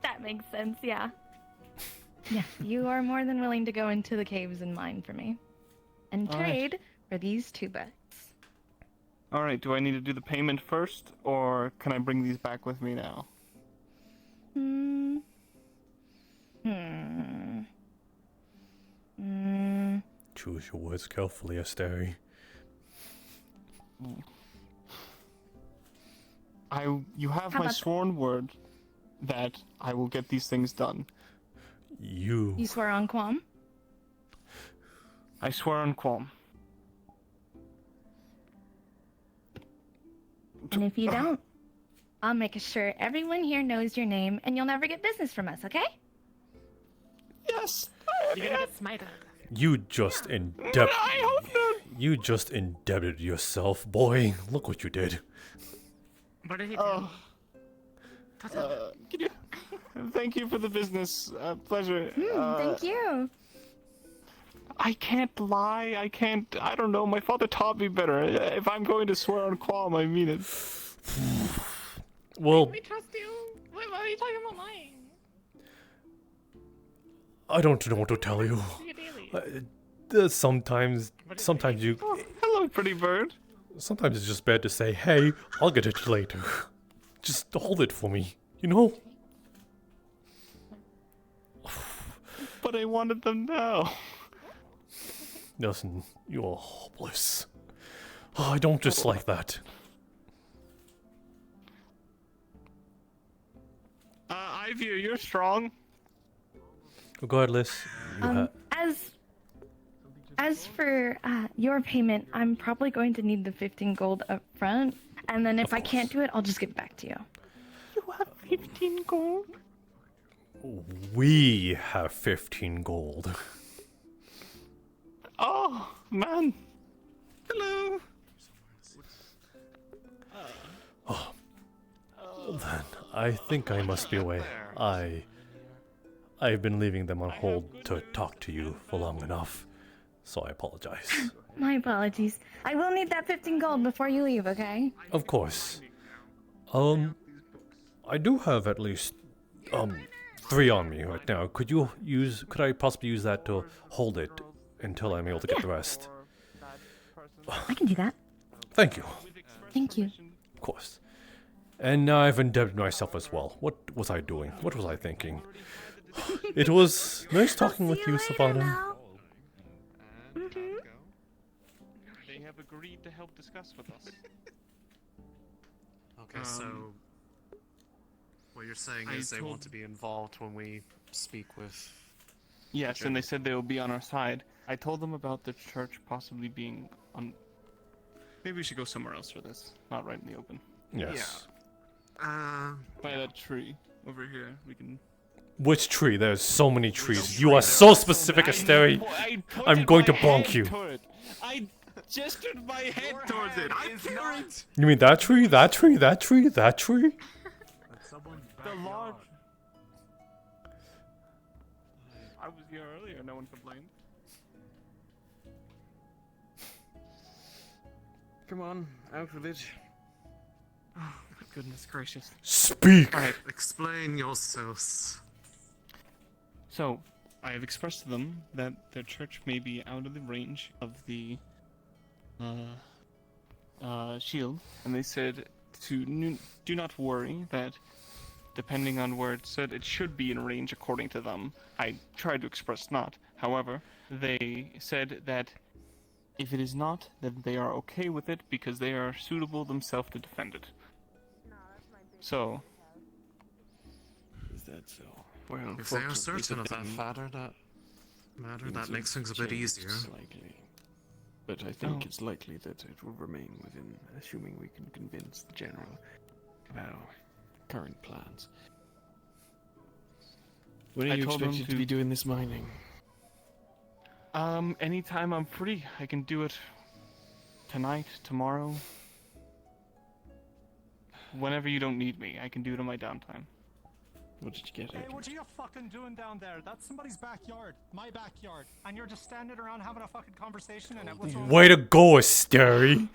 that makes sense, yeah. Yes, you are more than willing to go into the caves and mine for me. And All right. trade for these 2 bets. Alright, do I need to do the payment first, or can I bring these back with me now? Choose your words carefully, Asteri. You have my sworn word that I will get these things done. You swear on Quam? I swear on Quam. And if you don't, I'll make sure everyone here knows your name and you'll never get business from us, okay? Yes! You're gonna get smited. You just You just indebted yourself, boy. Look what you did. What did he do? Thank you for the business. Pleasure. Thank you. I can't lie. I don't know. My father taught me better. If I'm going to swear on Quam, I mean it. Well, We trust you. Why are you talking about lying? I don't know what to tell you. Sometimes you... Hello, pretty bird. Sometimes it's just bad to say, hey, I'll get it later. Just hold it for me, you know? But I wanted them now. Listen, you're hopeless. Oh, I don't dislike that. Ivy, you're strong. Regardless, you As for your payment, I'm probably going to need the 15 gold up front, and then if I can't do it, I'll just give it back to you. You have 15 gold? We have 15 gold. Oh, man. Hello. Oh. Well then, I think I must be away. I've been leaving them on hold to talk to you for long enough, so I apologize. My apologies. I will need that 15 gold before you leave, okay? Of course. I do have at least 3 on me right now. Could I possibly use that to hold it until I'm able to get the rest? I can do that. Thank you. Thank you. Of course. And now I've indebted myself as well. What was I doing? What was I thinking? It was nice talking with you, Savannah. They have agreed to help discuss with us. Okay, so what you're saying is they want to be involved when we speak with... Yes, and they said they will be on our side. I told them about the church possibly being on... Maybe we should go somewhere else for this, not right in the open. Yes. Yeah. By that tree over here, we can... Which tree? There's so many trees. You are so specific, Asteri. I'm going to bonk you. I gestured my head towards it. I hear it. You mean that tree? That tree? That tree? That tree? The large. I was here earlier. No one complained. Come on, out with it. Oh, my goodness gracious. Speak! Alright. Explain yourselves. So, I have expressed to them that their church may be out of the range of the shield, and they said to do not worry, that depending on where it said, it should be in range according to them. I tried to express not. However, they said that if it is not, then they are okay with it because they are suitable themselves to defend it. So, is that so? Well, If they are certain of that matter, that makes things a bit easier. Slightly. But I think it's likely that it will remain within, assuming we can convince the general of our current plans. When are you expected to be doing this mining? Anytime I'm free. I can do it tonight, tomorrow. Whenever you don't need me, I can do it on my downtime. What did you get? Hey, what are you fucking doing down there? That's somebody's backyard. My backyard. And you're just standing around having a fucking conversation and what's wrong? Way to go, Asteri.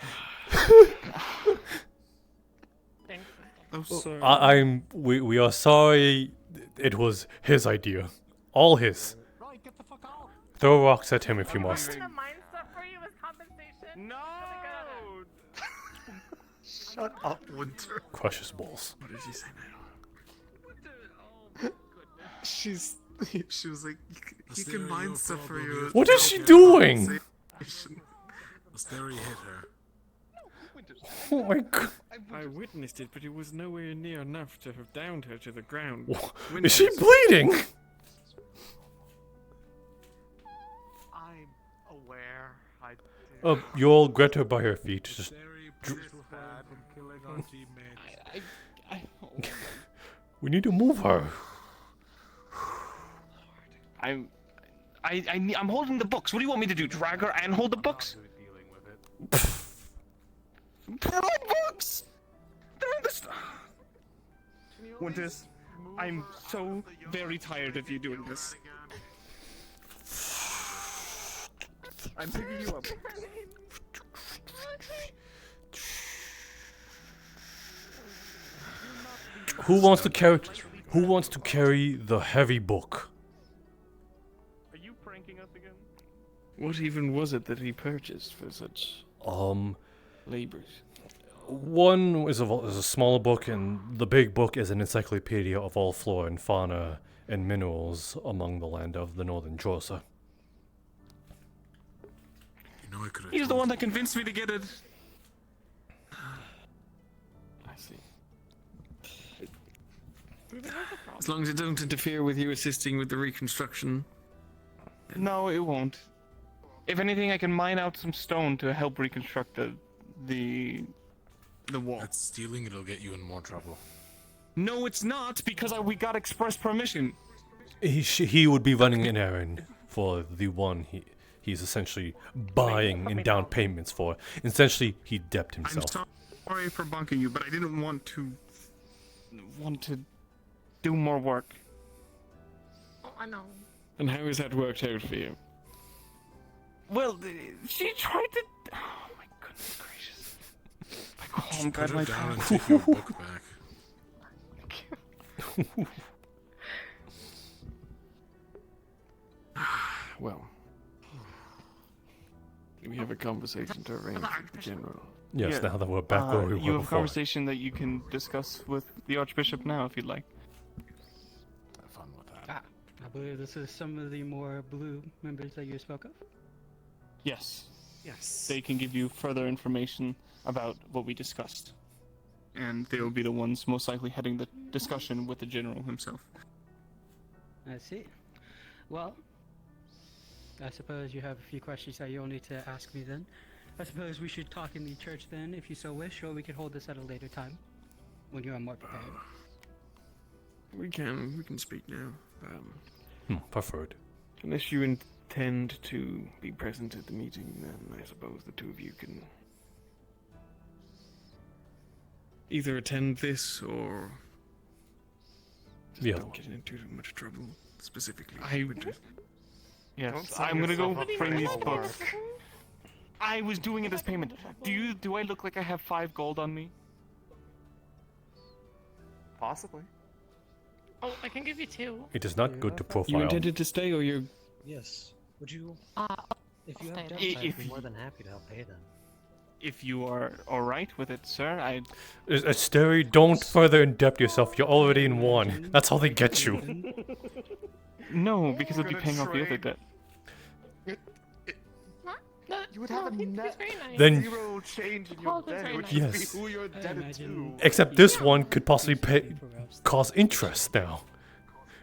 I'm sorry. We are sorry. It was his idea. All his. Right, get the fuck out. Throw rocks at him if you must. The mine stuff for you was compensation. No. Shut up, Winter. Crush his balls. What did she say now? She was like, he can mine stuff for you. What is she doing? Asteri hit her. Oh my god. I witnessed it, but it was nowhere near enough to have downed her to the ground. Is she bleeding? I'm aware. You all get her by her feet. Just. We need to move her. I'm holding the books. What do you want me to do? Drag her and hold the books? They're all books. They're in the Winters, I'm so very tired of you doing this. I'm picking you up. Who wants to carry? Who wants to carry the heavy book? Are you pranking us again? What even was it that he purchased for such labors? One is a smaller book, and the big book is an encyclopedia of all flora and fauna and minerals among the land of the northern Drosa. You know, I could have. He's the one that convinced me to get it. I see. As long as it doesn't interfere with you assisting with the reconstruction. No, it won't. If anything, I can mine out some stone to help reconstruct the wall. That's stealing. It'll get you in more trouble. No, it's not, because we got express permission. He would be running an errand for the one he's essentially buying in down payments for. Essentially, he debt himself. I'm sorry for bunking you, but I didn't want to do more work. Oh, I know. And how has that worked out for you? Well, she tried to. Oh my goodness gracious! Oh, I'm glad my down and take your book back. Well, we have a conversation to arrange with the general. Yes, now that we're back where we were you have a before. conversation that you can discuss with the Archbishop now, if you'd like. Have fun with that. I believe this is some of the more blue members that you spoke of. Yes. Yes. They can give you further information about what we discussed. And they will be the ones most likely heading the discussion with the general himself. I see. Well, I suppose you have a few questions that you'll need to ask me then. I suppose we should talk in the church then, if you so wish, or we could hold this at a later time, when you are more prepared. We can speak now. Preferred. Unless you intend to be present at the meeting, then I suppose the two of you can either attend this or just don't get into too much trouble. Specifically, Yes, I'm gonna go bring these books. I was doing it as payment. Do I look like I have 5 gold on me? Possibly. Oh, I can give you 2. It is not good to profile. You intended to stay, or you're? Yes. Would you? If you I'll have stay debts, then. I'd be more than happy to help pay them. If you are all right with it, sir, Asteri, don't further indebt yourself. You're already in one. That's how they get you. No, because I'll be paying off the other debt. You would have a net Then- zero change in your debt, which Yes. would be who you're indebted to. Except this one could possibly cause interest now.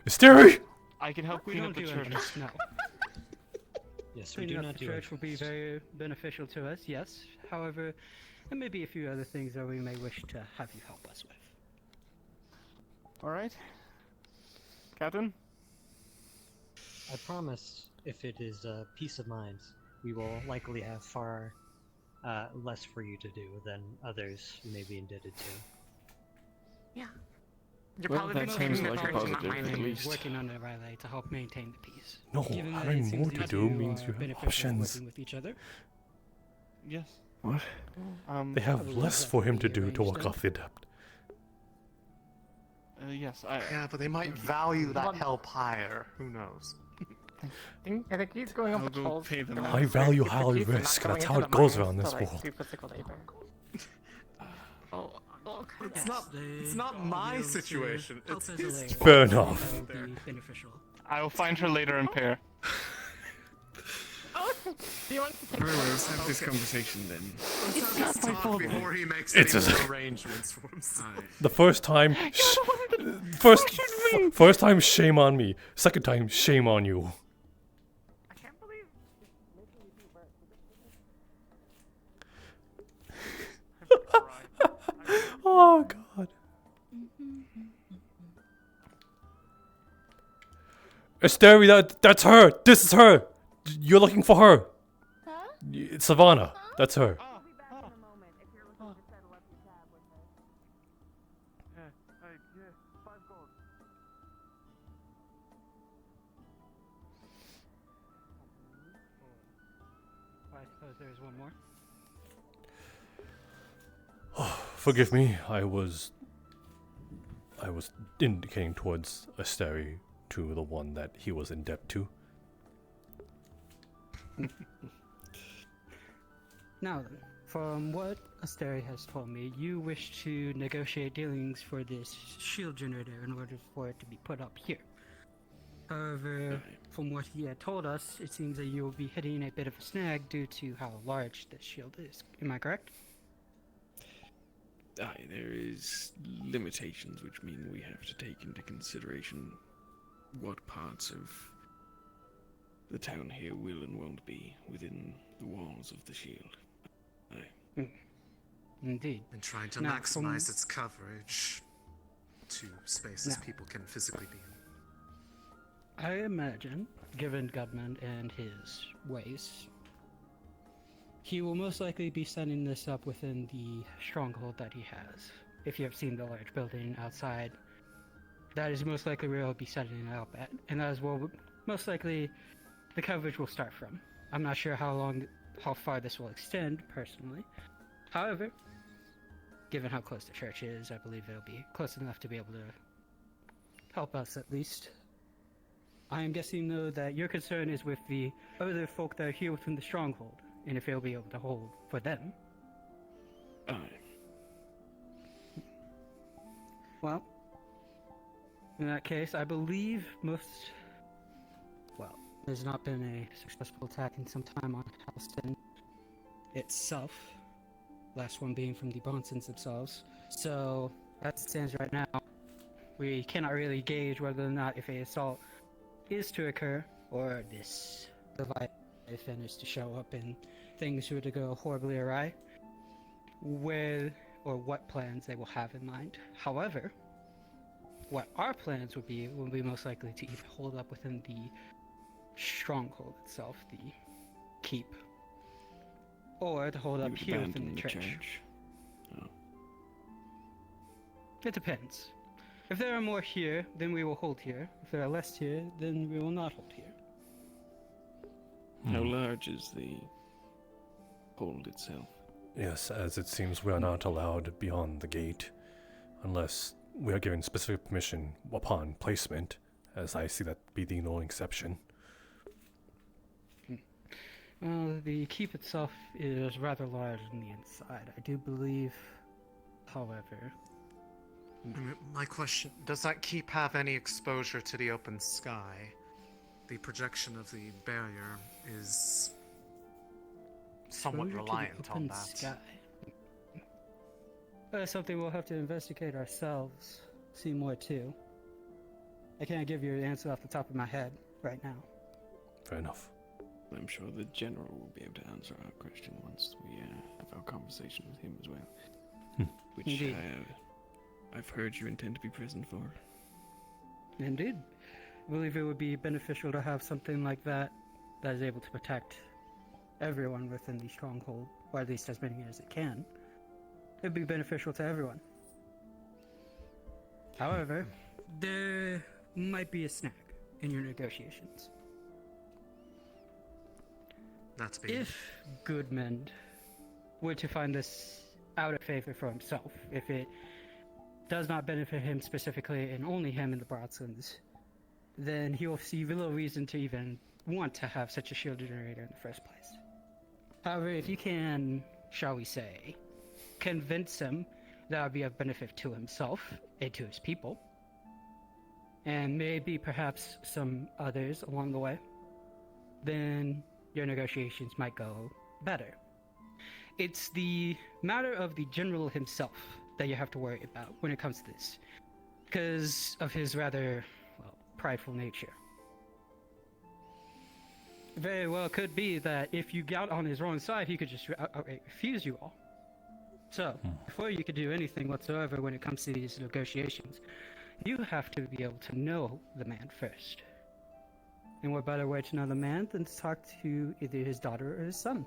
Asteri! I can help clean up the church. No. Yes, we Cleaning do up not the do church will be very beneficial to us, yes. However, there may be a few other things that we may wish to have you help us with. Alright. Captain? I promise, if it is peace of mind, we will likely have far less for you to do than others you may be indebted to. Yeah. You're Well, probably that thinking seems the like a church is not positive, at mine. least. Working under Riley to help maintain the peace. No, Given that having it seems more to that do you means are you have beneficial options. working with each other. Yes. What? They I have believe less that for can him to be do to arranged work then. off the adept. Yes, Yeah, but they might value that help higher. Who knows? I think he's going on I'll go patrols. pay them to off. I value keep the high peace and not risk. going That's into how the it goes mines around to, this like, world. do physical labor. Okay. It's not my situation. It's his. Fair enough. That would be beneficial. I will find her later and pair. Do you want to take Very well, let's have this conversation then. Let's have this talk before he makes It's any a- more arrangements for himself. The first time, first time, shame on me. Second time, shame on you. I can't believe Oh God. Asteria, that's her. This is her. You're looking for her. It's Savannah. That's her. I suppose there's one more. Forgive me. I was indicating towards Asteri to the one that he was in debt to. Now then, from what Asteri has told me, you wish to negotiate dealings for this shield generator in order for it to be put up here. However, from what he had told us, it seems that you will be hitting a bit of a snag due to how large this shield is. Am I correct? Aye, there is limitations which mean we have to take into consideration what parts of the town here will and won't be within the walls of the shield. Aye. Indeed. And trying to Now, maximize its coverage to spaces Now. people can physically be in. I imagine, given Gudmund and his ways, he will most likely be setting this up within the stronghold that he has. If you have seen the large building outside, that is most likely where he'll be setting it up at, and that is where most likely the coverage will start from. I'm not sure how far this will extend, personally. However, given how close the church is, I believe it'll be close enough to be able to help us at least. I am guessing, though, that your concern is with the other folk that are here within the stronghold, and if they'll be able to hold for them. Aye. Well, in that case, I believe there's not been a successful attack in some time on Halston itself. Last one being from the Bronsons themselves. So, as it stands right now, we cannot really gauge whether or not if a assault is to occur, or this Leviathan is to show up and things were to go horribly awry, where or what plans they will have in mind. However, what our plans would be most likely to either hold up within the stronghold itself, the keep, or to hold You up would here within abandon the the church. Oh. It depends. If there are more here, then we will hold here. If there are less here, then we will not hold here. How large is the hold itself? Yes, as it seems we are not allowed beyond the gate unless we are given specific permission upon placement, as I see that be the only exception. Well, the keep itself is rather large on the inside. I do believe, however... My question, does that keep have any exposure to the open sky? The projection of the barrier is somewhat Exposure to the reliant on open that. sky. That's something we'll have to investigate ourselves. See more too. I can't give you an answer off the top of my head right now. Fair enough. I'm sure the general will be able to answer our question once we have our conversation with him as well. Which Indeed. I've heard you intend to be present for. Indeed. I believe it would be beneficial to have something like that that is able to protect everyone within the stronghold, or at least as many as it can. It would be beneficial to everyone. However, there might be a snag in your negotiations. That's being... If Goodman were to find this out of favor for himself, if it does not benefit him specifically and only him and the Brodsons, then he will see little reason to even want to have such a shield generator in the first place. However, if you can, shall we say, convince him that would be of benefit to himself and to his people, and maybe perhaps some others along the way, then your negotiations might go better. It's the matter of the general himself that you have to worry about when it comes to this, because of his rather, well, prideful nature. Very well could be that if you got on his wrong side, he could just outright refuse you all. So, before you could do anything whatsoever when it comes to these negotiations, you have to be able to know the man first. And what better way to know the man than to talk to either his daughter or his son?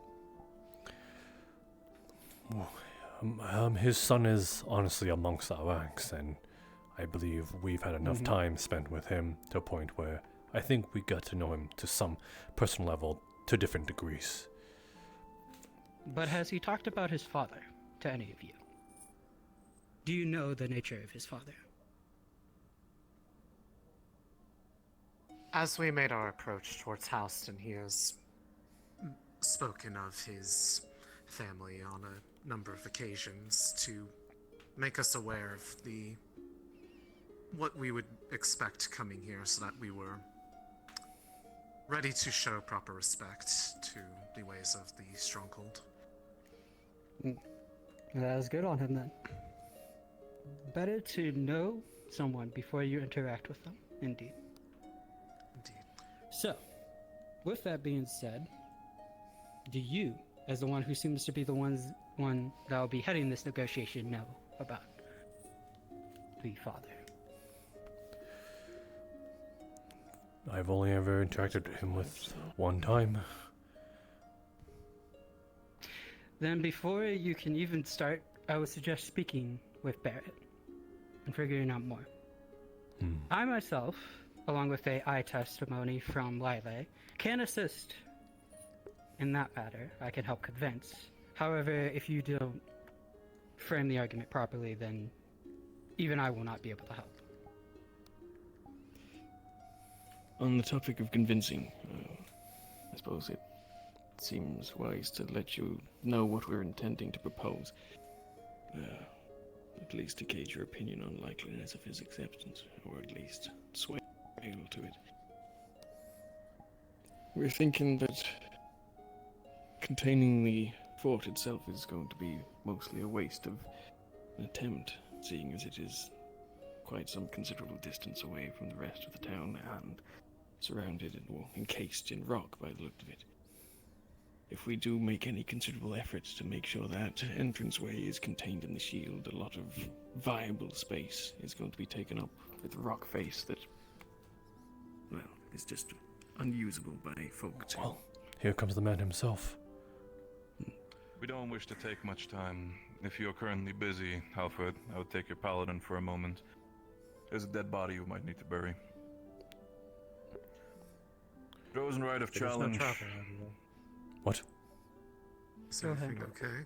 His son is honestly amongst our ranks, and I believe we've had enough time spent with him to a point where I think we got to know him to some personal level to different degrees. But has he talked about his father to any of you? Do you know the nature of his father? As we made our approach towards Houston, he has spoken of his family on a number of occasions to make us aware of what we would expect coming here, so that we were ready to show proper respect to the ways of the stronghold. That is good on him then. Better to know someone before you interact with them, indeed. So, with that being said, do you, as the one who seems to be the one that will be heading this negotiation, know about the father? I've only ever interacted with him one time. Then before you can even start, I would suggest speaking with Barrett and figuring out more. I myself, along with a eye testimony from Lyle, can assist in that matter. I can help convince. However, if you don't frame the argument properly, then even I will not be able to help. On the topic of convincing, I suppose it seems wise to let you know what we're intending to propose. At least to gauge your opinion on likeliness of his acceptance, or at least sway to it. We're thinking that containing the fort itself is going to be mostly a waste of an attempt, seeing as it is quite some considerable distance away from the rest of the town and surrounded and, well, encased in rock by the look of it. If we do make any considerable efforts to make sure that entranceway is contained in the shield, a lot of viable space is going to be taken up with a rock face that, well, is just unusable by folk. Well, here comes the man himself. We don't wish to take much time. If you're currently busy, Halford, I would take your paladin for a moment. There's a dead body you might need to bury. Chosen right of challenge. What? Is everything okay?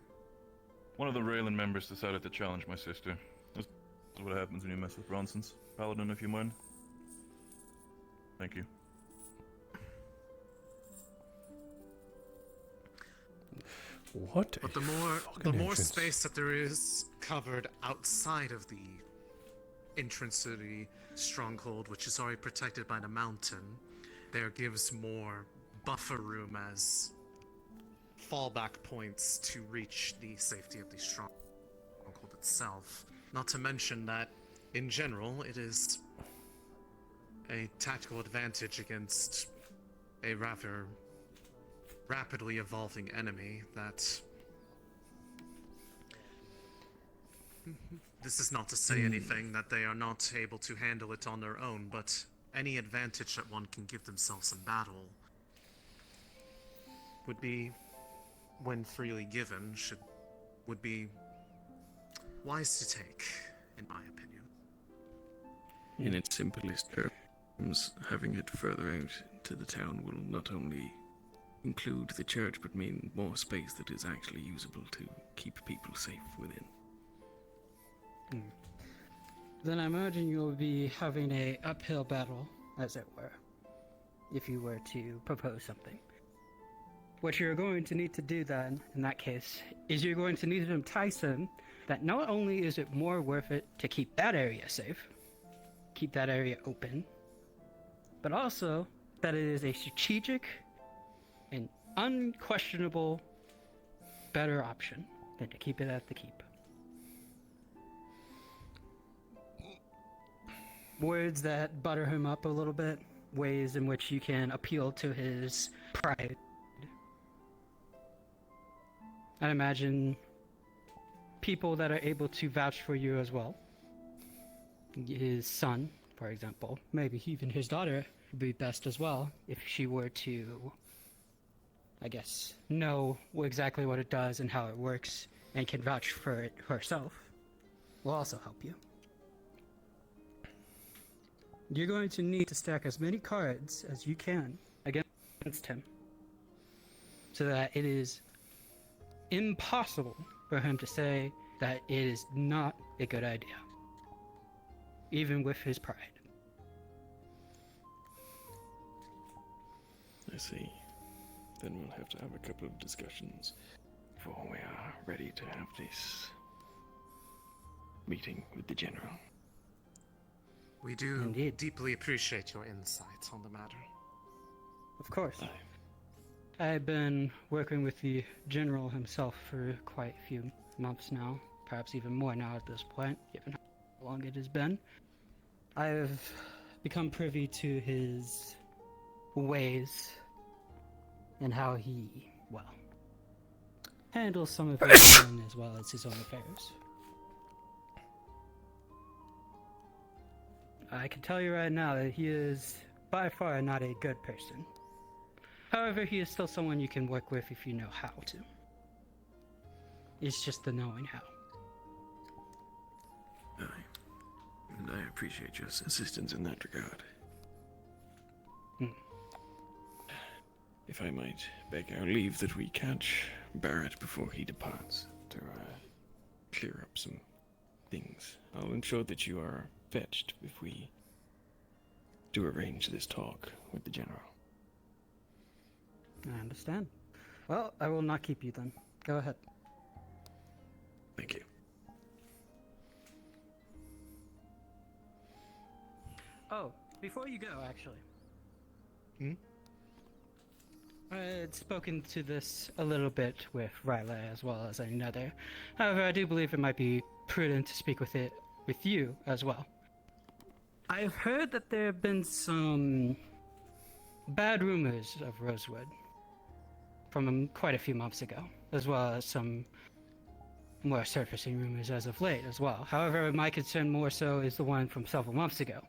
One of the Raylan members decided to challenge my sister. That's what happens when you mess with Bronsons. Paladin, if you mind. Thank you. What? But the more space that there is covered outside of the entrance to the stronghold, which is already protected by the mountain, there gives more buffer room as fallback points to reach the safety of the stronghold itself. Not to mention that, in general, it is a tactical advantage against a rather rapidly evolving enemy that... This is not to say anything that they are not able to handle it on their own, but any advantage that one can give themselves in battle would be, when freely given, would be wise to take, in my opinion. in its simplest terms, having it further out to the town will not only include the church, but mean more space that is actually usable to keep people safe within. Then I imagine you'll be having a uphill battle, as it were, if you were to propose something. What you're going to need to do then, in that case, is you're going to need to entice him that not only is it more worth it to keep that area safe, keep that area open, but also that it is a strategic and unquestionable better option than to keep it at the keep. Words that butter him up a little bit, ways in which you can appeal to his pride. I imagine people that are able to vouch for you as well. His son, for example, maybe even his daughter would be best as well if she were to, I guess, know exactly what it does and how it works and can vouch for it herself. Will also help you. You're going to need to stack as many cards as you can against him so that it is impossible for him to say that it is not a good idea, even with his pride. I see. Then we'll have to have a couple of discussions before we are ready to have this meeting with the General. We do deeply appreciate your insights on the matter. Of course. I've been working with the General himself for quite a few months now, perhaps even more now at this point, given how long it has been. I've become privy to his ways and how he, well, handles some of his own as well as his own affairs. I can tell you right now that he is by far not a good person. However, he is still someone you can work with if you know how to. It's just the knowing how. And I appreciate your assistance in that regard. If I might beg our leave that we catch Barrett before he departs to clear up some things. I'll ensure that you are fetched if we do arrange this talk with the General. I understand. Well, I will not keep you then. Go ahead. Thank you. Oh, before you go, actually. I had spoken to this a little bit with Riley as well as another. However, I do believe it might be prudent to speak with you as well. I've heard that there have been some bad rumors of Rosewood from quite a few months ago, as well as some more surfacing rumors as of late as well. However, my concern more so is the one from several months ago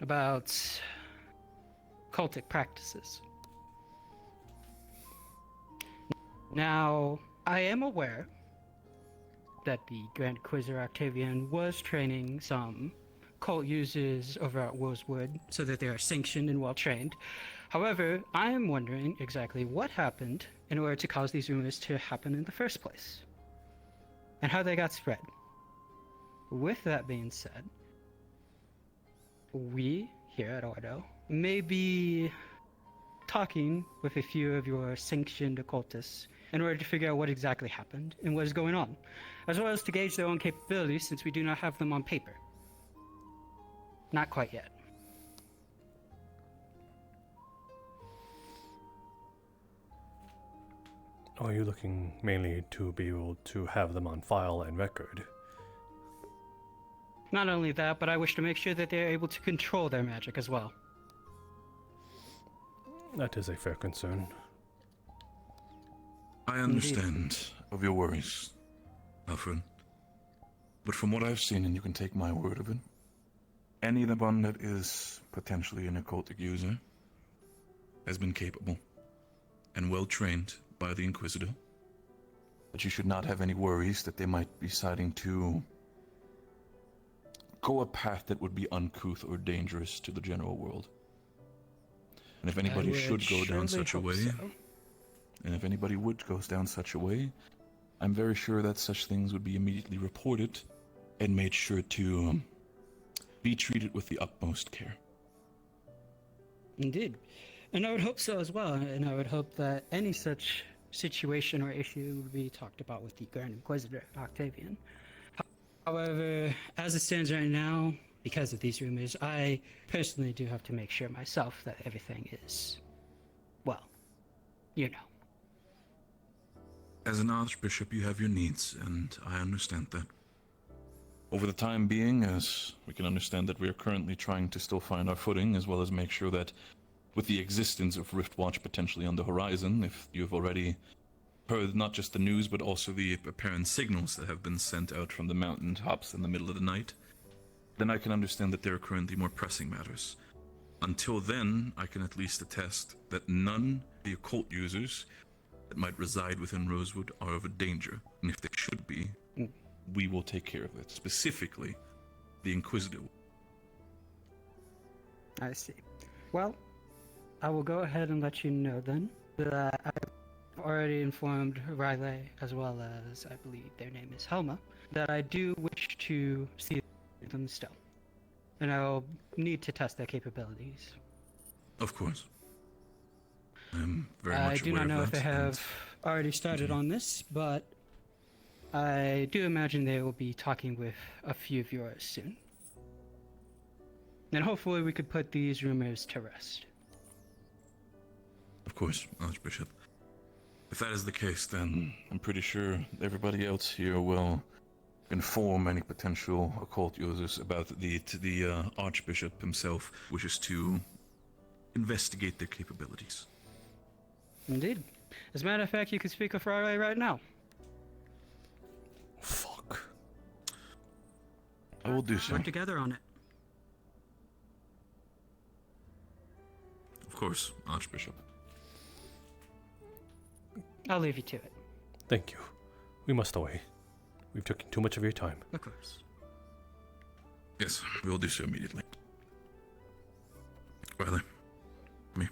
about cultic practices. Now, I am aware that the Grand Inquisitor Octavian was training some cult users over at Rosewood so that they are sanctioned and well trained. However, I am wondering exactly what happened in order to cause these rumors to happen in the first place, and how they got spread. With that being said, we here at Ordo may be talking with a few of your sanctioned occultists in order to figure out what exactly happened and what is going on, as well as to gauge their own capabilities since we do not have them on paper. Not quite yet. Are you looking mainly to be able to have them on file and record? Not only that, but I wish to make sure that they're able to control their magic as well. That is a fair concern. I understand of your worries, Alfred. But from what I've seen, and you can take my word of it, anyone that is potentially an occultic user has been capable and well trained by the Inquisitor. But you should not have any worries that they might be deciding to go a path that would be uncouth or dangerous to the general world. And if anybody should go down such a way, and if anybody would go down such a way, I'm very sure that such things would be immediately reported and made sure to be treated with the utmost care. Indeed. And I would hope so as well, and I would hope that any such situation or issue would be talked about with the Grand Inquisitor, Octavian. However, as it stands right now, because of these rumors, I personally do have to make sure myself that everything is, well, you know. As an archbishop, you have your needs, and I understand that. Over the time being, as we can understand that we are currently trying to still find our footing, as well as make sure that with the existence of Riftwatch potentially on the horizon, if you've already heard not just the news, but also the apparent signals that have been sent out from the mountain tops in the middle of the night, then I can understand that there are currently more pressing matters. Until then, I can at least attest that none of the occult users that might reside within Rosewood are of a danger, and if they should be, we will take care of it. Specifically, the Inquisitor. I see. Well, I will go ahead and let you know then that I've already informed Riley, as well as I believe their name is Helma, that I do wish to see them still. And I'll need to test their capabilities. Of course. I'm very much I do not aware know of if they that, have already started on this, but I do imagine they will be talking with a few of yours soon. And hopefully we could put these rumors to rest. Of course, Archbishop. If that is the case, then I'm pretty sure everybody else here will inform any potential occult users about the Archbishop himself wishes to investigate their capabilities. Indeed. As a matter of fact, you can speak with Riley right now. Fuck. I will do so. Work together on it. Of course, Archbishop. I'll leave you to it. Thank you. We must away. We've taken too much of your time. Of course. Yes, we will do so immediately. Riley, me.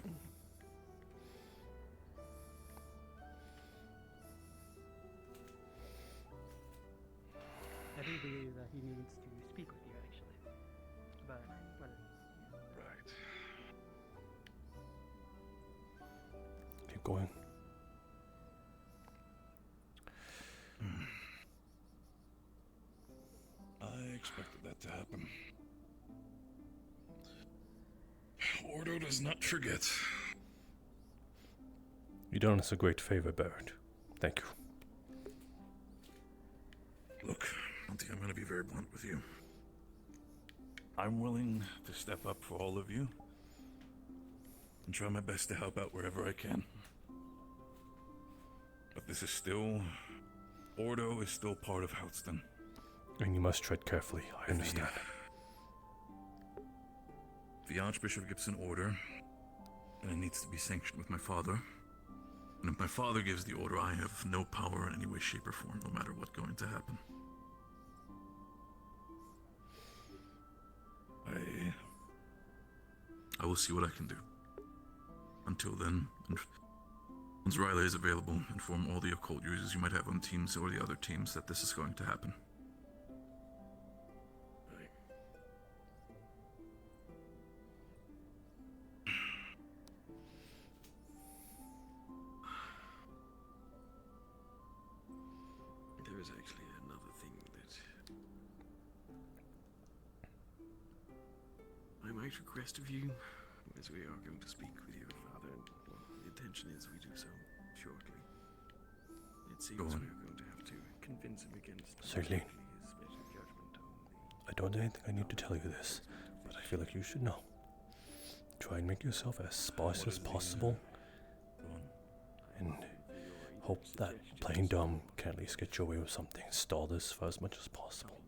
I do believe that he needs to speak with you, actually. But Right. Keep going. I expected that to happen. Ordo does not forget. You done us a great favor, Barrett. Thank you. Look, Monty, I'm going to be very blunt with you. I'm willing to step up for all of you and try my best to help out wherever I can. But this is still... Ordo is still part of Houston. And you must tread carefully, I understand. The Archbishop gives an order, and it needs to be sanctioned with my father. And if my father gives the order, I have no power in any way, shape, or form, no matter what's going to happen. I will see what I can do. Until then, once Riley is available, inform all the occult users you might have on teams or the other teams that this is going to happen. There is actually another thing that I might request of you, as we are going to speak with your father, and well, the intention is we do so shortly. It seems we are going to have to convince him against Certainly. his better judgment on I don't think I need to tell you this, but I feel like you should know. Try and make yourself as sparse as possible, and hope that playing dumb can at least get you away with something. Stall this for as much as possible.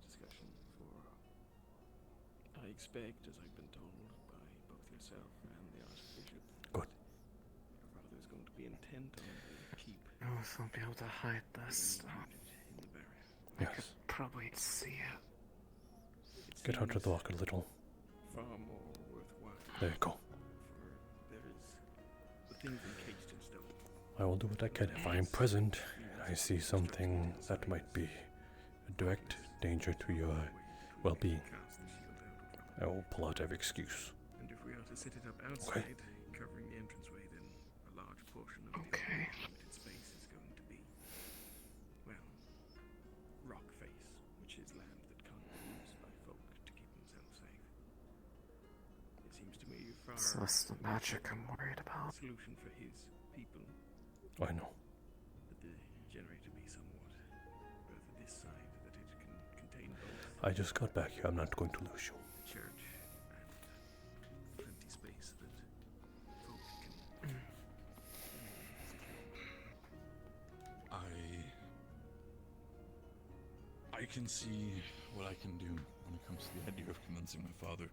I expect, as I've been told by both yourself and the Archbishop, good. Your father is going to be intent on the keep. Oh, so I'll be able to hide this stuff. In the barrier. I could probably see it. It Get out of the walk a little. Far more worthwhile. There you go. For there is the things encased in stone. I will do what I can. If I am present and I see something that might be a direct danger to your well-being, I will pull out every excuse. And if we are to set it up outside, covering the entranceway, then a large portion of the limited space is going to be, well, rock face, which is land that can't be used by folk to keep themselves safe. It seems to me you far It's less the magic I'm worried about. solution for his people. I know. That the generator be somewhat further this side, that it can contain both I just got back here. I'm not going to lose you. church and plenty space that folk can. I can see what I can do when it comes to the idea of convincing my father.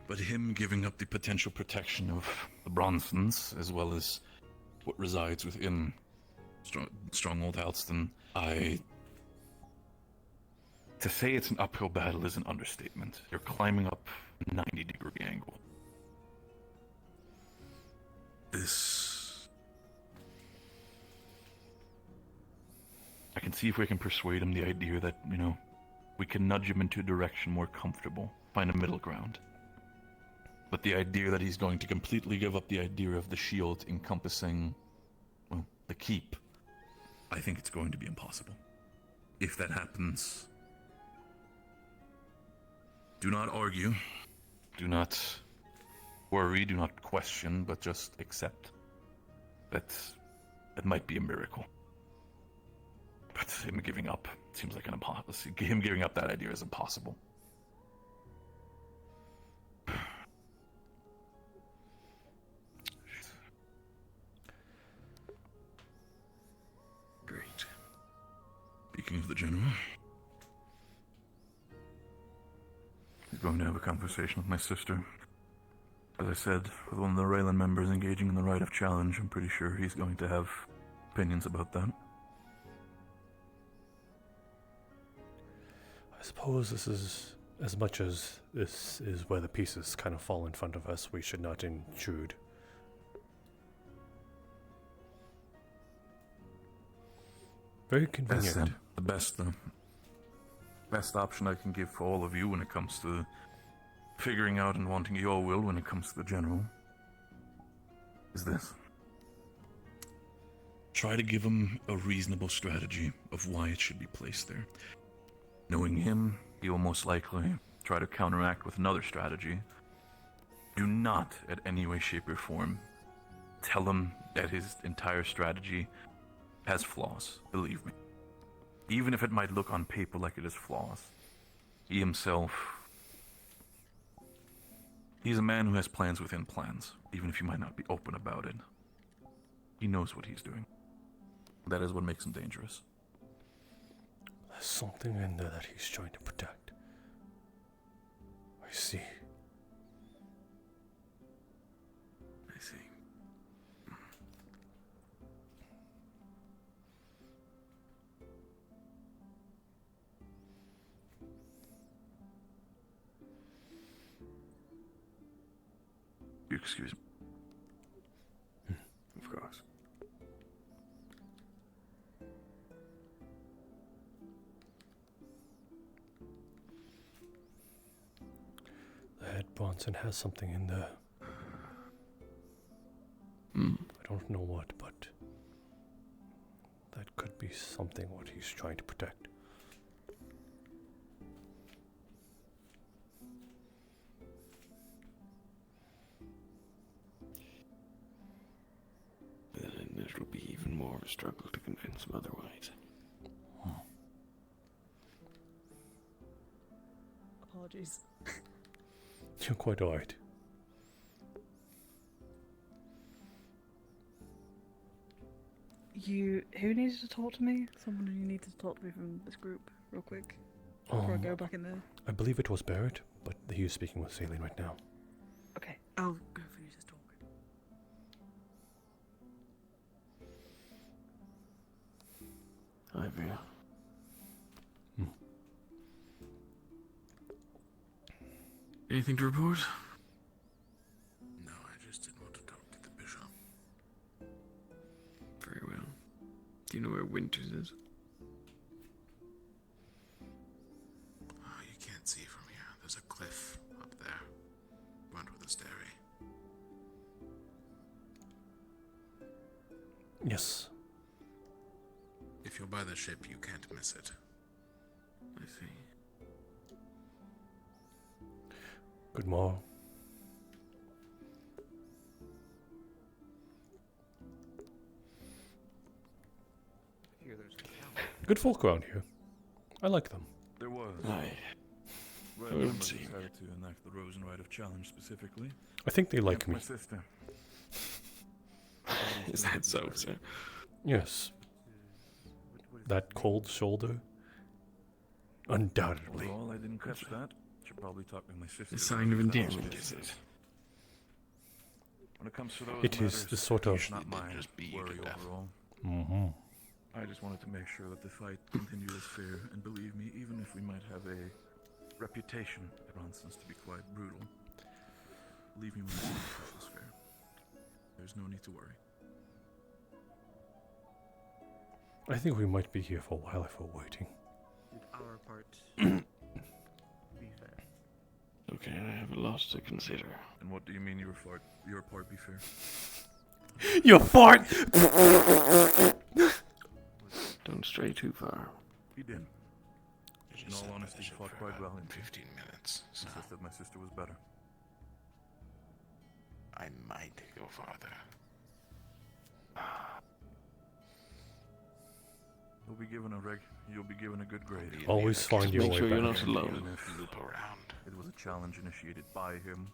But him giving up the potential protection of the Bronsons, as well as what resides within Stronghold Halston, to say it's an uphill battle is an understatement. You're climbing up a 90-degree angle. I can see if we can persuade him the idea that, we can nudge him into a direction more comfortable, find a middle ground. But the idea that he's going to completely give up the idea of the shield encompassing, the keep, I think it's going to be impossible. If that happens, do not argue, do not worry, do not question, but just accept that it might be a miracle. But him giving up seems like an impossible. Him giving up that idea is impossible. Great. Speaking of the general, he's going to have a conversation with my sister. As I said, with one of the Raylan members engaging in the rite of challenge, I'm pretty sure he's going to have opinions about that. I suppose this is, as much as this is where the pieces kind of fall in front of us, we should not intrude. Very convenient. The best option I can give for all of you when it comes to figuring out and wanting your will when it comes to the general is this. Try to give him a reasonable strategy of why it should be placed there. Knowing him, he will most likely try to counteract with another strategy. Do not, in any way, shape, or form, tell him that his entire strategy has flaws, believe me. Even if it might look on paper like it is flaws, he himself, he's a man who has plans within plans, even if he might not be open about it. He knows what he's doing. That is what makes him dangerous. There's something in there that he's trying to protect. I see. I see. You excuse me. Of course. The head Bronson has something in there. I don't know what, but that could be something what he's trying to protect. Then it'll be even more of a struggle to convince him otherwise. Apologies. You're quite alright. Who needed to talk to me? Someone who needed to talk to me from this group, real quick, before I go back in there. I believe it was Barrett, but he is speaking with Celine right now. Okay, I'll go finish this talk. Ivy. Anything to report? No, I just didn't want to talk to the bishop. Very well. Do you know where Winters is? Oh, you can't see from here. There's a cliff up there. Went with a stairway. Yes. If you're by the ship, you can't miss it. I see. Good morrow. Good folk around here. I like them. There was. Aye. Red I members would see. decided to enact the Rosen Rite of Challenge specifically. I think they like Against me. my sister. Is that so, sir? Yes. That cold shoulder? Undoubtedly. Overall, I didn't catch that. Should probably talk to my sister. A sign of about that. endearment, is it? When it comes to those It is matters, the sort of- it's not my worry overall. Mm-hmm. I just wanted to make sure that the fight continued as fair, and believe me, even if we might have a reputation at Ronson's to be quite brutal, believe me when I say the fight is fair. There's no need to worry. I think we might be here for a while if we're waiting. Did our part be fair? Okay, I have a lot to consider. And what do you mean your part be fair? You fart! Don't stray too far. He did. In all honesty, he fought quite well in 15 minutes. So It's just that my sister was better. I might go farther. You'll be given you'll be given a good grade. Always find your make way sure you're back. not alone. Even if Loop around. it was a challenge initiated by him.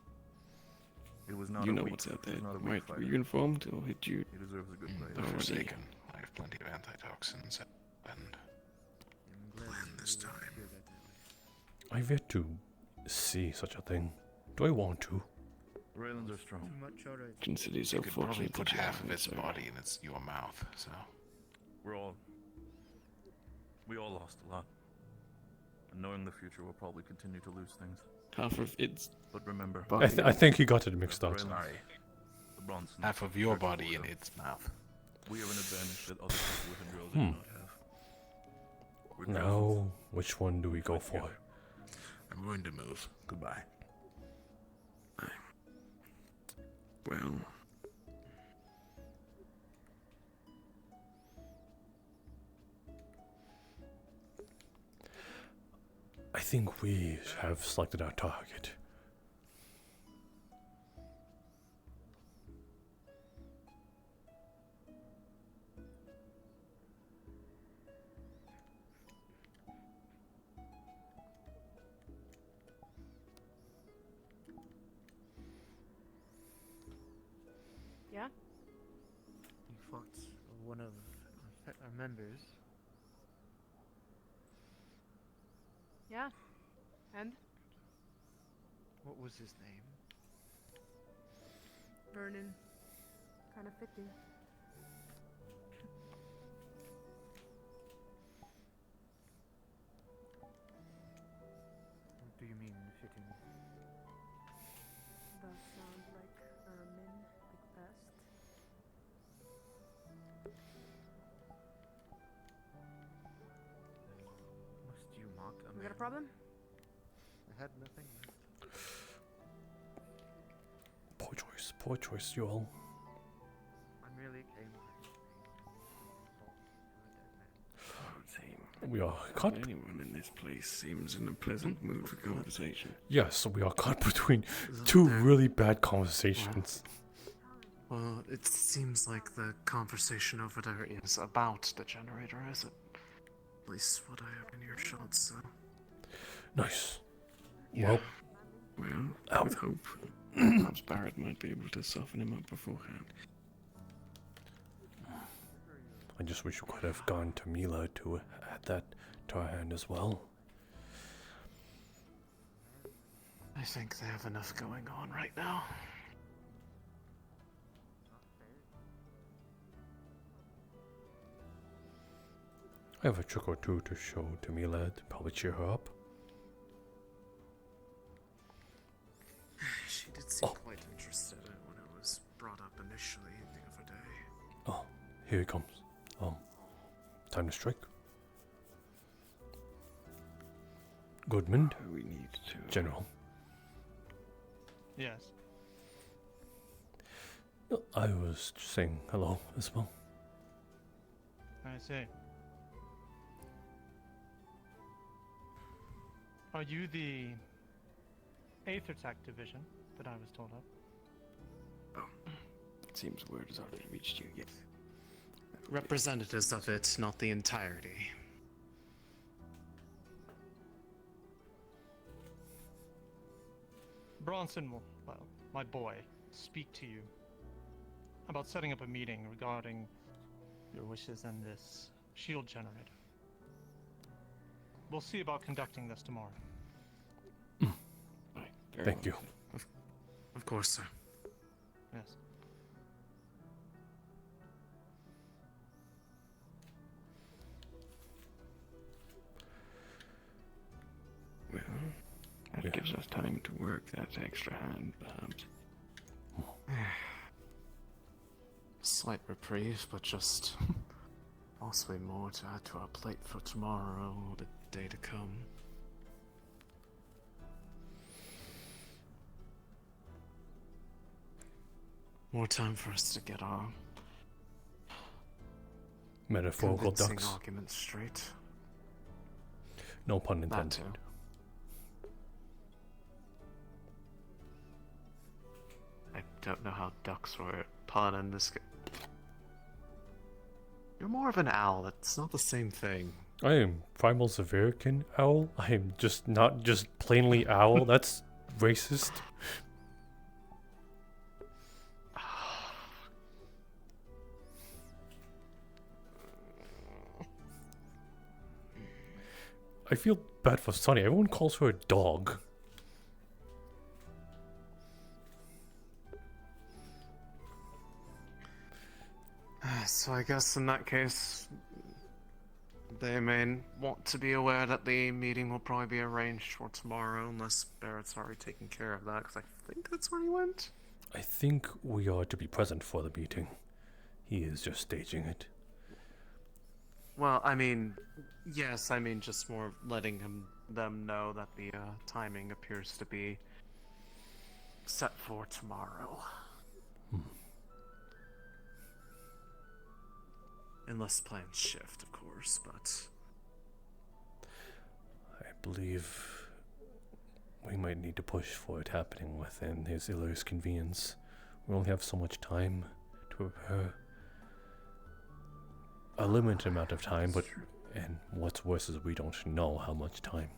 It was not You a know weak, what's out it there. was not a weak Right, fighter. were you informed or did you? He deserves a good grade. The Alrighty. Forsaken. I have plenty of antitoxins and plan this time. I've yet to see such a thing. Do I want to? Raylands are strong. Too much already. Consider You yourself could probably fortunate put that you half have of it, its sir. body in your mouth, so... We all lost a lot. And knowing the future, we'll probably continue to lose things. Half of its But remember, I think he got it mixed up. Sorry. the Bronson, Half of your Church body in Order, its mouth. we have an advantage that other people within Drill do not have. We're Now, which one do we go for? I'm going to move. Goodbye. well. I think we have selected our target. Yeah? You fought one of our members. Yeah. And? What was his name? Vernon. Kind of fitting. What do you mean fitting? Does sound like Ermin at best. Must you mock a We man? got a problem? I had nothing. Poor choice, you all. I merely came. We are caught. Anyone in this place seems in a pleasant mood for conversation. Yes, we are caught between two really bad conversations. Well, it seems like the conversation over there is about the generator, is it? At least what I have in earshot, so... Nice. Yeah. Well, Well, with hope, perhaps Barrett might be able to soften him up beforehand. I just wish we could have gone to Mila to add that to our hand as well. I think they have enough going on right now. I have a trick or two to show to Mila to probably cheer her up. Here he comes. Time to strike. Goodman. We need to. General. Yes. I was just saying hello as well. I see. Are you the Aethertech division that I was told of? It seems word has already reached you, yes. Representatives of it, not the entirety. Bronson will, well, my boy, speak to you about setting up a meeting regarding your wishes and this shield generator. We'll see about conducting this tomorrow. Thank you. Of course, sir. Yes. Well, that gives us time to work that extra hand, perhaps. Slight reprieve, but just possibly more to add to our plate for tomorrow or the day to come. More time for us to get our metaphorical convincing ducks. arguments straight. No pun That intended. too. I don't know how ducks were pun in this. You're more of an owl. It's not the same thing. I am Primal Severican Owl. I am just not just plainly owl. That's racist. I feel bad for Sunny. Everyone calls her a dog. So I guess in that case, they may want to be aware that the meeting will probably be arranged for tomorrow, unless Barrett's already taken care of that, because I think that's where he went. I think we are to be present for the meeting. He is just staging it. Well, I mean, yes, I mean just more letting them know that the timing appears to be set for tomorrow. Unless plans shift, of course, but... I believe we might need to push for it happening within his earliest convenience. We only have so much time to prepare. A limited amount of time, but and what's worse is we don't know how much time.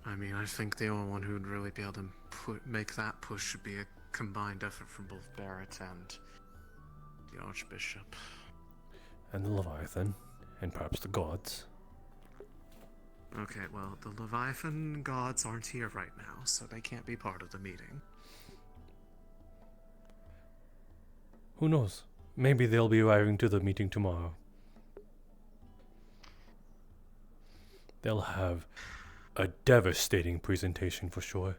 I mean, I think the only one who would really be able to make that push should be a combined effort from both Barrett and the Archbishop. And the Leviathan, and perhaps the gods. Okay, well, the Leviathan gods aren't here right now, so they can't be part of the meeting. Who knows? Maybe they'll be arriving to the meeting tomorrow. They'll have a devastating presentation for sure.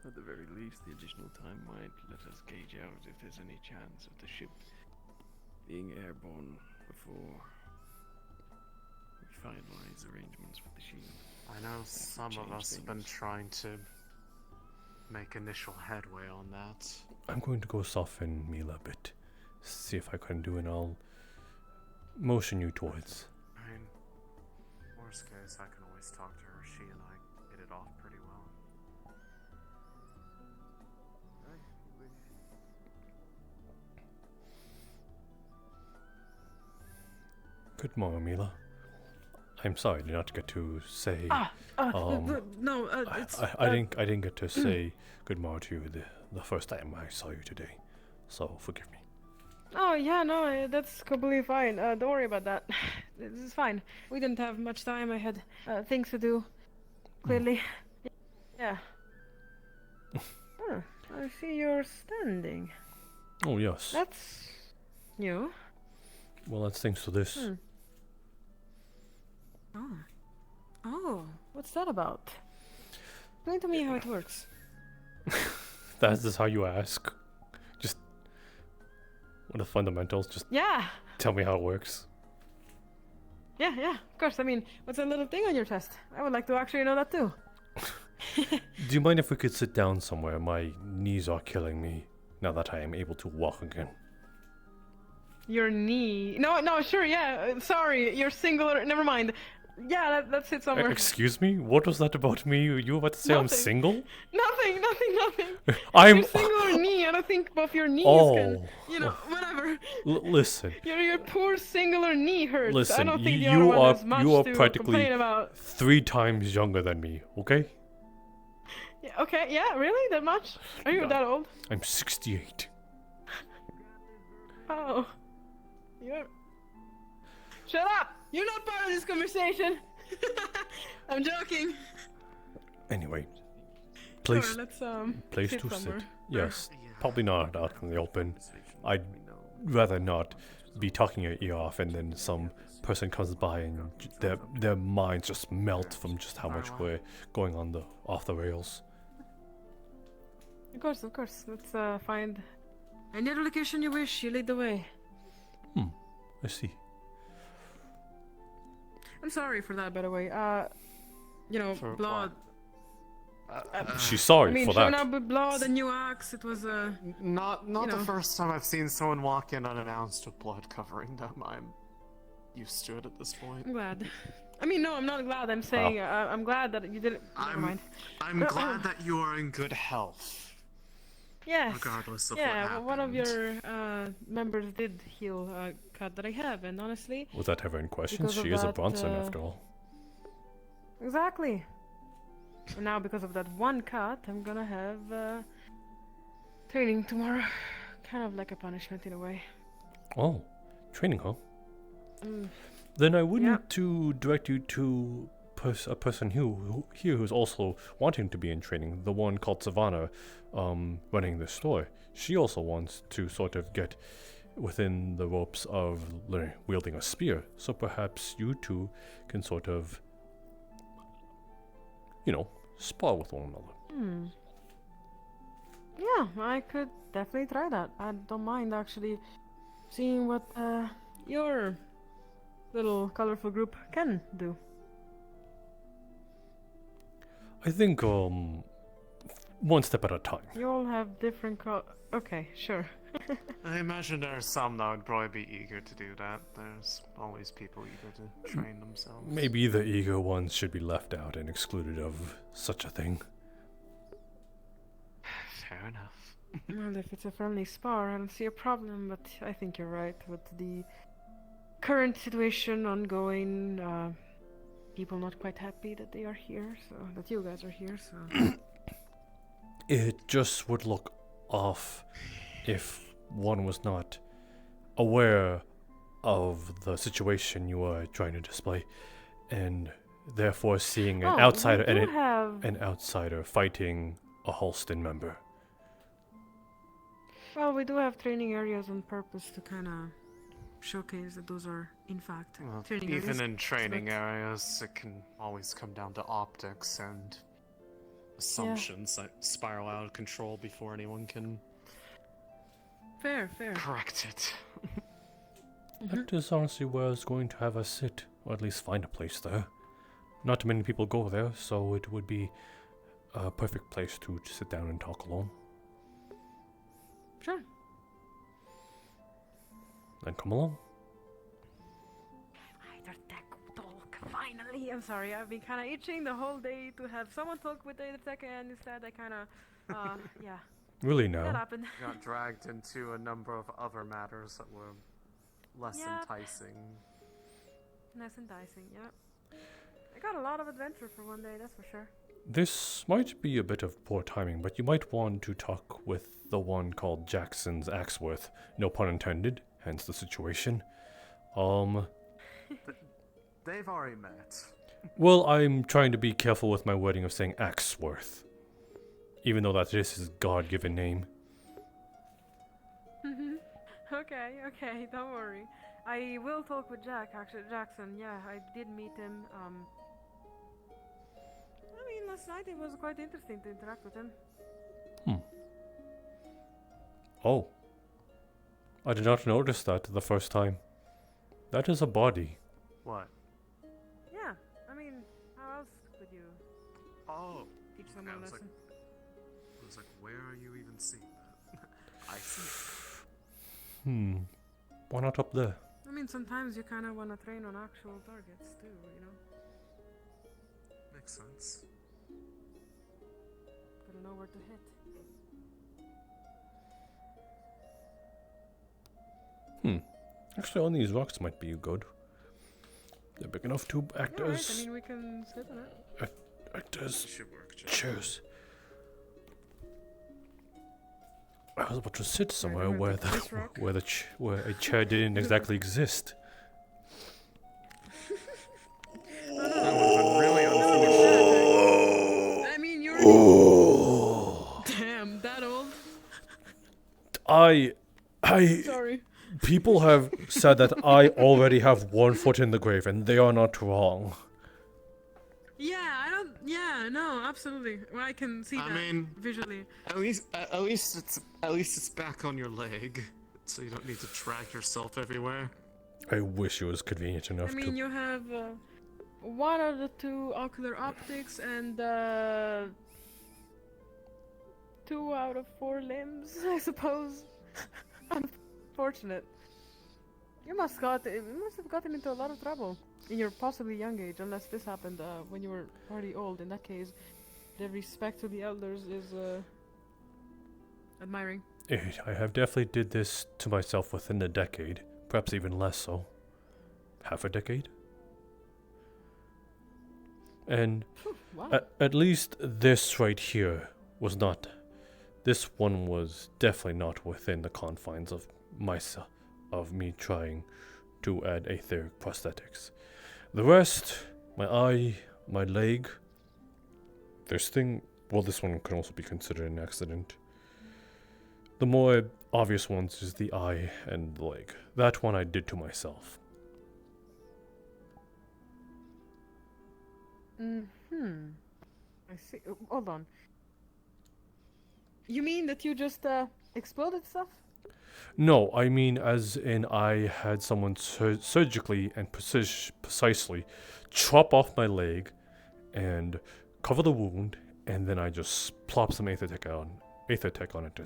At the very least, the additional time might let us gauge out if there's any chance of the ship being airborne before we finalize arrangements with the shield. I know some of us have been trying to make initial headway on that. I'm going to go soften Mila a bit. See if I can do, and I'll motion you towards. I mean, worst case, I can always talk to her. She and I hit it off pretty well. Good morning, Mila. I'm sorry, I did not get to say. No, I didn't get to say good morning to you the first time I saw you today, so forgive me. Oh yeah, no, that's completely fine. Don't worry about that. This is fine. We didn't have much time. I had things to do. Clearly. Yeah. Huh, I see you're standing. Oh yes. That's new. Well, that's thanks to this. Oh, what's that about? Explain to me how it works. That's just how you ask. Just What are the fundamentals? Just Yeah. tell me how it works. Yeah, of course. I mean, what's that little thing on your chest? I would like to actually know that too. Do you mind if we could sit down somewhere? My knees are killing me now that I am able to walk again. Your knee. No, sure, yeah. Sorry, you're singular. Never mind. Yeah, let's sit somewhere. Excuse me? What was that about me? You were about to say I'm Nothing. single? Nothing. I'm. Your singular knee. I don't think both your knees can. You know, whatever. Listen. Your poor singular knee hurts. I Listen, don't think the other you one are has much you are to practically complain about. 3 times younger than me, okay? Yeah, okay, yeah, really? That much? Are you that old? I'm 68. Oh. You're... Shut up! You're not part of this conversation! I'm joking. Anyway, place Sure, let's, place sit to somewhere. sit. Yes, probably not out in the open. I'd rather not be talking your ear off and then some person comes by and their minds just melt from just how much we're going on the off the rails. Of course. Let's find any other location you wish. You lead the way. I see. I'm sorry for that, by the way. You know, For blood. She's sorry I mean, for showing that. up with blood and new axe, it was Not you the know. first time I've seen someone walk in unannounced with blood covering them. I'm used to it at this point. I'm glad. I mean, no, I'm not glad. I'm saying I'm glad that you did it. Never mind. I'm glad that you are in good health. Yes. Regardless of what yeah, happened. one of your members did heal a cut that I have, and honestly. Was that ever in question? because of She is a that, Bronson after all. Exactly. And now, because of that one cut, I'm gonna have training tomorrow. Kind of like a punishment in a way. Oh, training, huh? Mm. Then I would need to direct you to a person who's also wanting to be in training. The one called Savannah, running the store. She also wants to sort of get within the ropes of wielding a spear. So perhaps you two can sort of, spar with one another. Yeah, I could definitely try that. I don't mind actually seeing what your little colorful group can do. I think, one step at a time. You all have different Okay, sure. I imagine there are some that would probably be eager to do that. There's always people eager to train themselves. Maybe the eager ones should be left out and excluded of such a thing. Fair enough. Well, if it's a friendly spar, I don't see a problem, but I think you're right with the current situation ongoing. People not quite happy that they are here, so that you guys are here, so... It just would look off if one was not aware of the situation you are trying to display, and therefore seeing an outsider we do and have... an outsider fighting a Halston member. Well, we do have training areas on purpose to kind of showcase that those are, in fact, training areas. Even in training but- areas, it can always come down to optics and assumptions that spiral out of control before anyone can Fair. correct it. That is honestly where I was going to have us sit, or at least find a place there. Not many people go there, so it would be a perfect place to sit down and talk alone. Sure. Then come along. Finally, I'm sorry, I've been kind of itching the whole day to have someone talk with the tech, and instead I kind of, yeah. Really That now? happened. Got dragged into a number of other matters that were less Yep. enticing. Nice enticing, yeah. I got a lot of adventure for one day, that's for sure. This might be a bit of poor timing, but you might want to talk with the one called Jackson's Axeworth. No pun intended, hence the situation. They've already met. Well, I'm trying to be careful with my wording of saying Axeworth. Even though that is his God-given name. Okay, don't worry. I will talk with Jackson, yeah, I did meet him, I mean, last night it was quite interesting to interact with him. Oh. I did not notice that the first time. That is a body. What? Yeah, I mean, how else could you Oh. teach someone a lesson? I was like, where are you even seeing that? I see it. Why not up there? I mean, sometimes you kind of want to train on actual targets too, you know? Makes sense. Gotta know where to hit. Actually, on these rocks might be good. They're big enough to act Yeah, right, as I mean, we can sit on it. act as Should work, chairs. I was about to sit somewhere over where to this rock. where a chair didn't exactly exist. That would have been really unfortunate. I mean, you're damn that old. I Sorry. People have said that I already have one foot in the grave, and they are not wrong. Yeah, I don't. Yeah, no, absolutely. Well, I can see that visually. At least it's back on your leg, so you don't need to drag yourself everywhere. I wish it was convenient enough I mean, you have one of the two ocular optics and 2 out of 4 limbs, I suppose. Unfortunate. You must have gotten into a lot of trouble in your possibly young age, unless this happened when you were already old. In that case, the respect to the elders is admiring. I have definitely did this to myself within a decade, perhaps even less so. Half a decade? And Wow. at least this right here was not. This one was definitely not within the confines of me trying to add etheric prosthetics. The rest, my eye, my leg, this one can also be considered an accident. The more obvious ones is the eye and the leg. That one I did to myself. I see. Hold on. You mean that you just exploded stuff? No, I mean as in I had someone surgically and precisely chop off my leg and cover the wound, and then I just plop some Aether Tech on it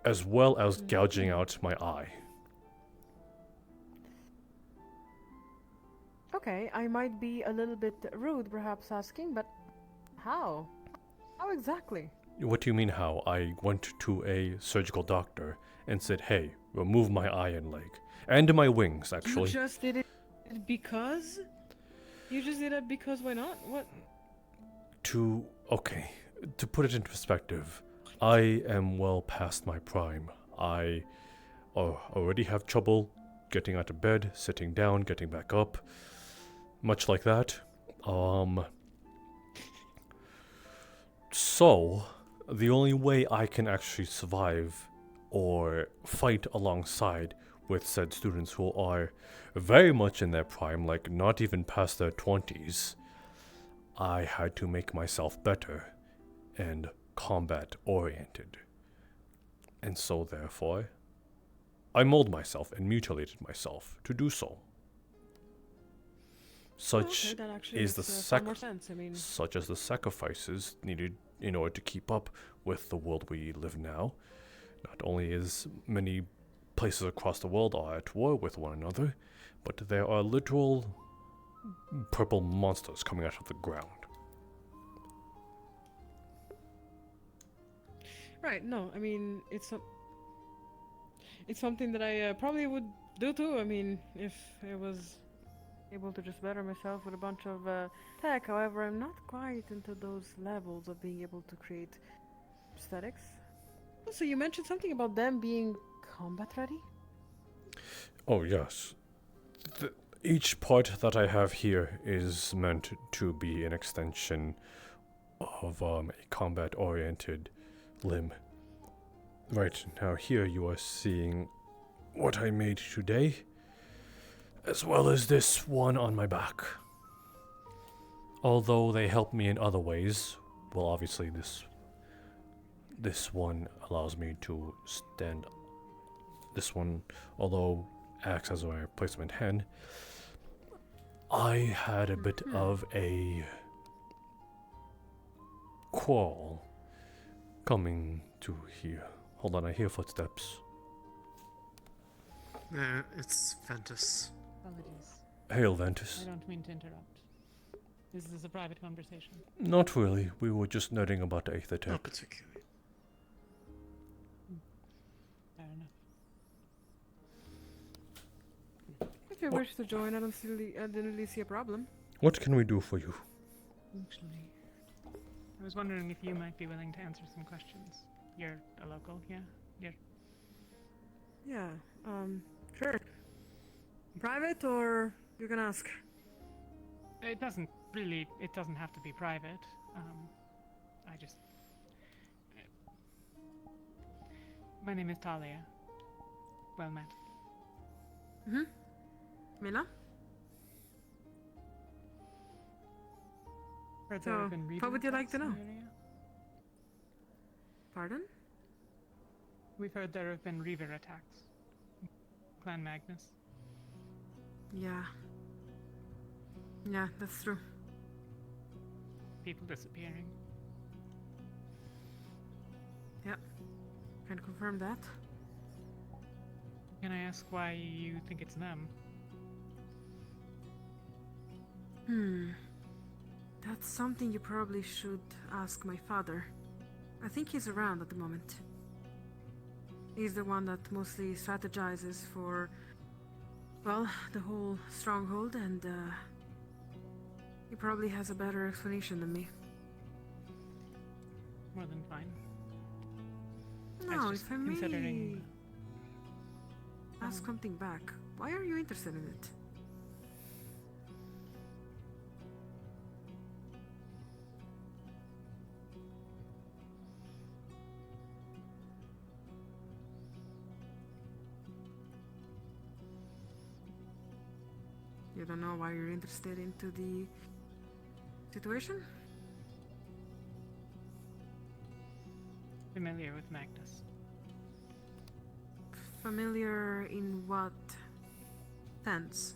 as well as gouging out my eye. Okay, I might be a little bit rude perhaps asking, but how? How exactly? What do you mean how? I went to a surgical doctor and said, hey, remove my eye and leg. And my wings, actually. You just did it because? You just did it because why not? What? To put it into perspective, I am well past my prime. I already have trouble getting out of bed, sitting down, getting back up. Much like that. So, the only way I can actually survive or fight alongside with said students who are very much in their prime, like not even past their 20s, I had to make myself better and combat oriented. And so therefore, I mold myself and mutilated myself to do so. Such that actually is makes, the far more sense. I mean, such as the sacrifices needed in order to keep up with the world we live now. Not only is many places across the world are at war with one another, but there are literal purple monsters coming out of the ground. right? No, I mean it's something that I probably would do too. I mean, if I was able to just better myself with a bunch of tech. However, I'm not quite into those levels of being able to create prosthetics. Also, you mentioned something about them being combat ready? Oh, yes. Each part that I have here is meant to be an extension of a combat-oriented limb. Right, now here you are seeing what I made today, as well as this one on my back. Although they help me in other ways, well, obviously this one allows me to stand this one, although acts as a replacement hen, I had a bit of a quarrel coming to here. Hold on, I hear footsteps. There, it's Ventus. Apologies. Hail, Ventus. I don't mean to interrupt. Is this a private conversation? Not really. We were just nerding about the Aether Tech. Not particularly. Fair enough. If you wish to join, I didn't really see a problem. What can we do for you? Actually, I was wondering if you might be willing to answer some questions. You're a local, yeah? Yeah, sure. Private, or you can ask? It doesn't have to be private. My name is Talia. Well met. Mila? Heard there have been what would you like to know? attacks in the area? Pardon? We've heard there have been Reaver attacks. Clan Magnus. Yeah. Yeah, that's true. People disappearing. Yep. Can confirm that. Can I ask why you think it's them? That's something you probably should ask my father. I think he's around at the moment. He's the one that mostly strategizes for, well, the whole stronghold, and he probably has a better explanation than me. More than fine. No, just if I may considering... ask something back, why are you interested in it? You don't know why you're interested into the situation? Familiar with Magnus. Familiar in what sense?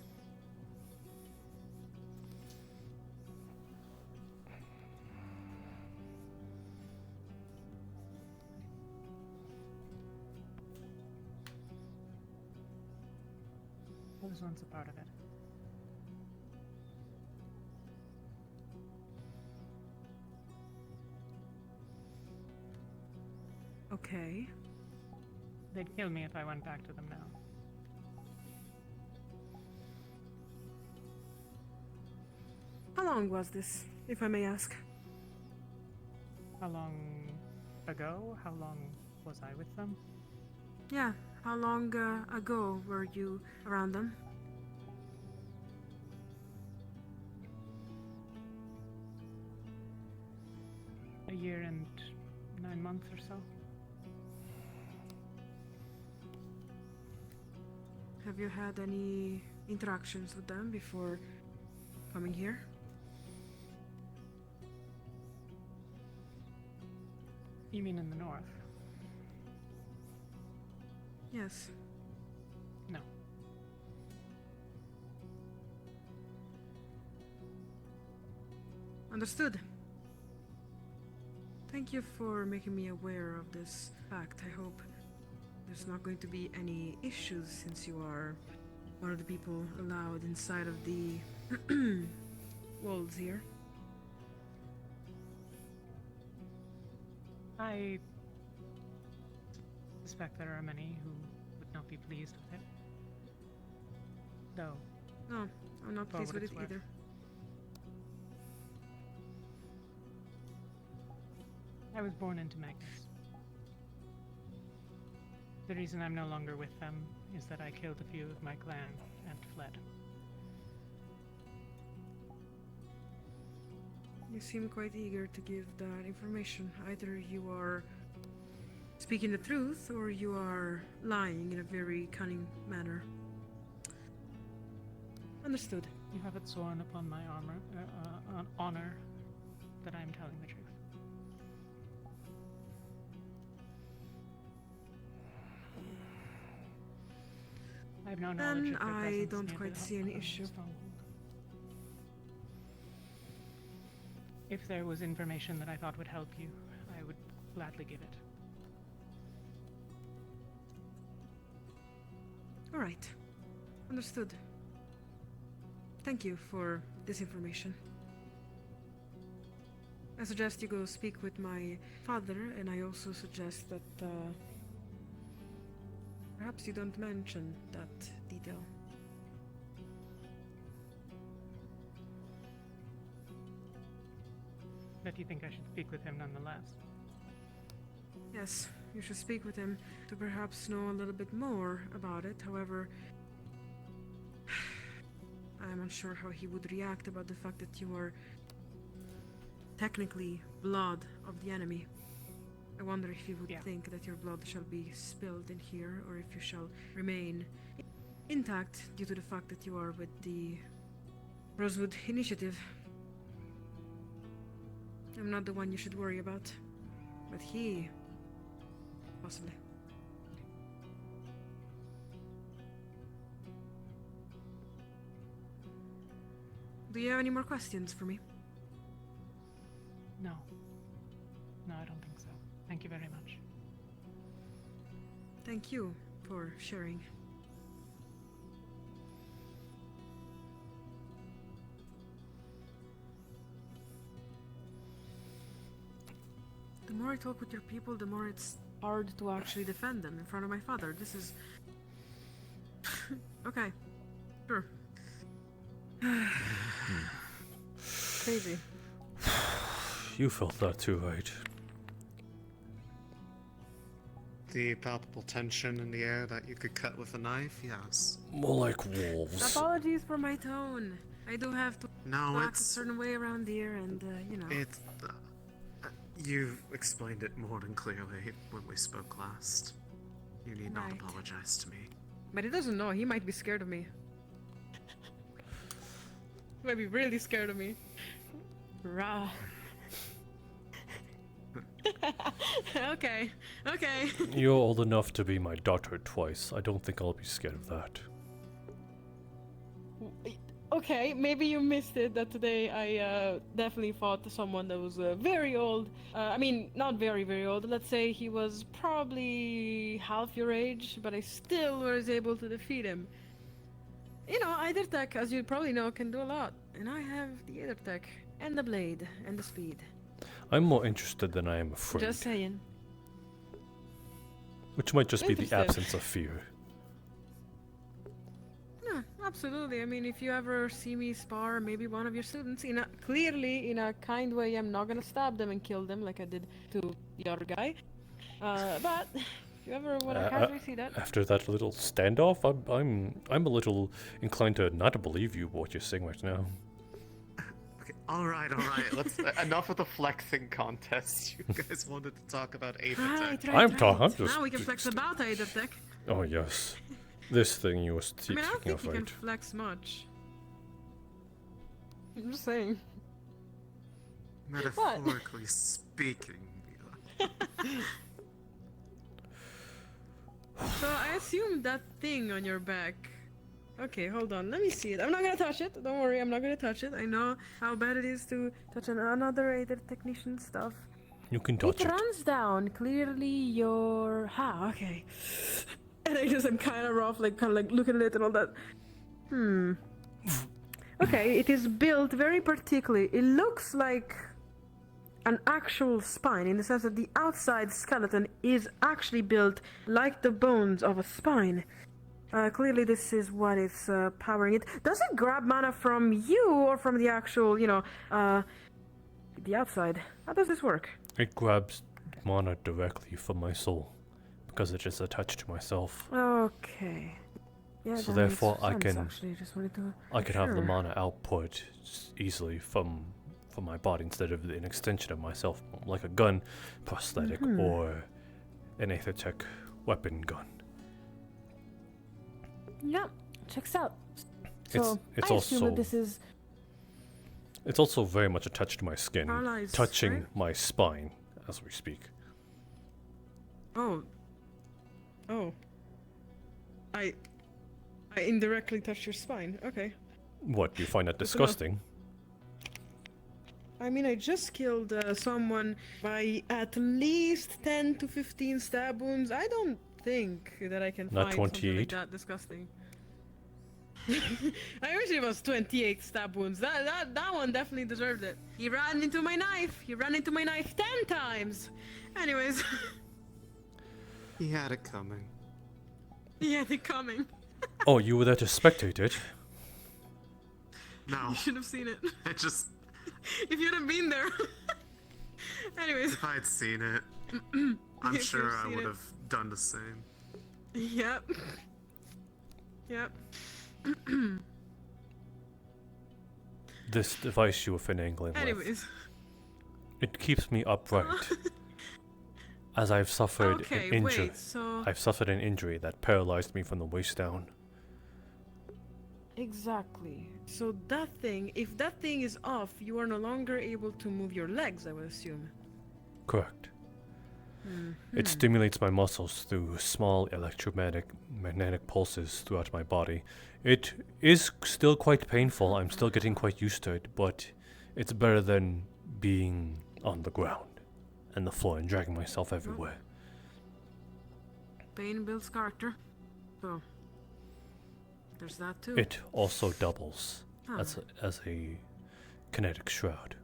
I was once a part of it. Okay. They'd kill me if I went back to them now. How long was this, if I may ask? How long ago? How long was I with them? Yeah, how long ago were you around them? A year and 9 months or so. Have you had any interactions with them before coming here? You mean in the north? Yes. No. Understood. Thank you for making me aware of this fact. I hope there's not going to be any issues since you are one of the people allowed inside of the walls here. I suspect there are many who would not be pleased with it. Though. No, I'm not for pleased what with it it's worth. either. I was born into Magnus. The reason I'm no longer with them is that I killed a few of my clan and fled. You seem quite eager to give that information. Either you are speaking the truth or you are lying in a very cunning manner. Understood. You have it sworn upon my honor that I am telling the truth. have no knowledge Then of their I presence don't near quite the see any Hellfire issue. stronghold. If there was information that I thought would help you, I would gladly give it. All right. Understood. Thank you for this information. I suggest you go speak with my father, and I also suggest that perhaps you don't mention that detail. But you think I should speak with him nonetheless? Yes, you should speak with him to perhaps know a little bit more about it. However, I'm unsure how he would react about the fact that you are technically blood of the enemy. I wonder if he would think that your blood shall be spilled in here, or if you shall remain intact due to the fact that you are with the Rosewood initiative. I'm not the one you should worry about, but he, possibly. Do you have any more questions for me? No. No, I don't think so. Thank you very much. Thank you for sharing. The more I talk with your people, the more it's hard to actually defend them in front of my father. This is... Okay. Sure. Crazy. You felt that too, right? The palpable tension in the air that you could cut with a knife, yes. More like wolves. Apologies for my tone. I do have to No, talk it's... a certain way around here, and, you know. It's... you've explained it more than clearly when we spoke last. You need not Right. apologize to me. But he doesn't know. He might be scared of me. He might be really scared of me. Rah. Okay. Okay. You're old enough to be my daughter twice. I don't think I'll be scared of that. Okay, maybe you missed it that today I definitely fought someone that was very old. I mean, not very, very old. Let's say he was probably half your age, but I still was able to defeat him. You know, either tech, as you probably know, can do a lot. And I have the other tech, and the blade, and the speed. I'm more interested than I am afraid. Just saying. Which might just be the Interested. absence of fear. Yeah, absolutely. I mean, if you ever see me spar maybe one of your students, clearly in a kind way, I'm not gonna stab them and kill them like I did to the other guy. But if you ever want to casually see that, After that little standoff, I'm a little inclined to not to believe you what you're saying right now. Okay, alright. Let's enough of the flexing contest. You guys wanted to talk about Aether Tech. I'm just now we can flex about Aether Tech. Oh yes, this thing you were I mean, I don't speaking think of, you can right? flex much. I'm just saying. Metaphorically speaking. So I assume that thing on your back. Okay, hold on. Let me see it. I'm not gonna touch it. Don't worry, I'm not gonna touch it. I know how bad it is to touch another Aether technician stuff. You can touch It it. runs down clearly your... okay. And I'm kind of rough, like, looking at it and all that. Okay, it is built very particularly. It looks like an actual spine in the sense that the outside skeleton is actually built like the bones of a spine. Clearly this is what is powering it. Does it grab mana from you or from the actual, the outside? How does this work? It grabs mana directly from my soul because it is attached to myself. Okay. Yeah, So that therefore makes I sense, can actually. Just wanted to I can have the sure. mana output easily from my body instead of an extension of myself, like a gun prosthetic Mhm. or an Aether Tech weapon gun. Yeah, checks out. It's So it's I assume also that this is it's also very much attached to my skin, Paralyzed, touching right? my spine as we speak. Oh. I indirectly touched your spine. Okay. What, you find that disgusting? I mean, I just killed someone by at least 10 to 15 stab wounds. I don't think that I can Not find something like 28? that disgusting. I wish it was 28 stab wounds. That one definitely deserved it. He ran into my knife. He ran into my knife 10 times. Anyways. He had it coming. He had it coming. Oh, you were there to spectate it? No. You should have seen it. I just... If you'd have been there. Anyways. If I had seen it, I'm If sure you've I seen would it. have done the same. Yep. Yep. This device you were finagling with. Anyways. It keeps me upright. As I've suffered Okay, an injury. wait, so- I've suffered an injury that paralyzed me from the waist down. Exactly. So that thing, if that thing is off, you are no longer able to move your legs, I would assume. Correct. Mhm. It stimulates my muscles through small magnetic pulses throughout my body. It is still quite painful. I'm still getting quite used to it, but it's better than being on the ground and the floor and dragging myself everywhere. Pain builds character. So there's that too. It also doubles Huh. as a kinetic shroud.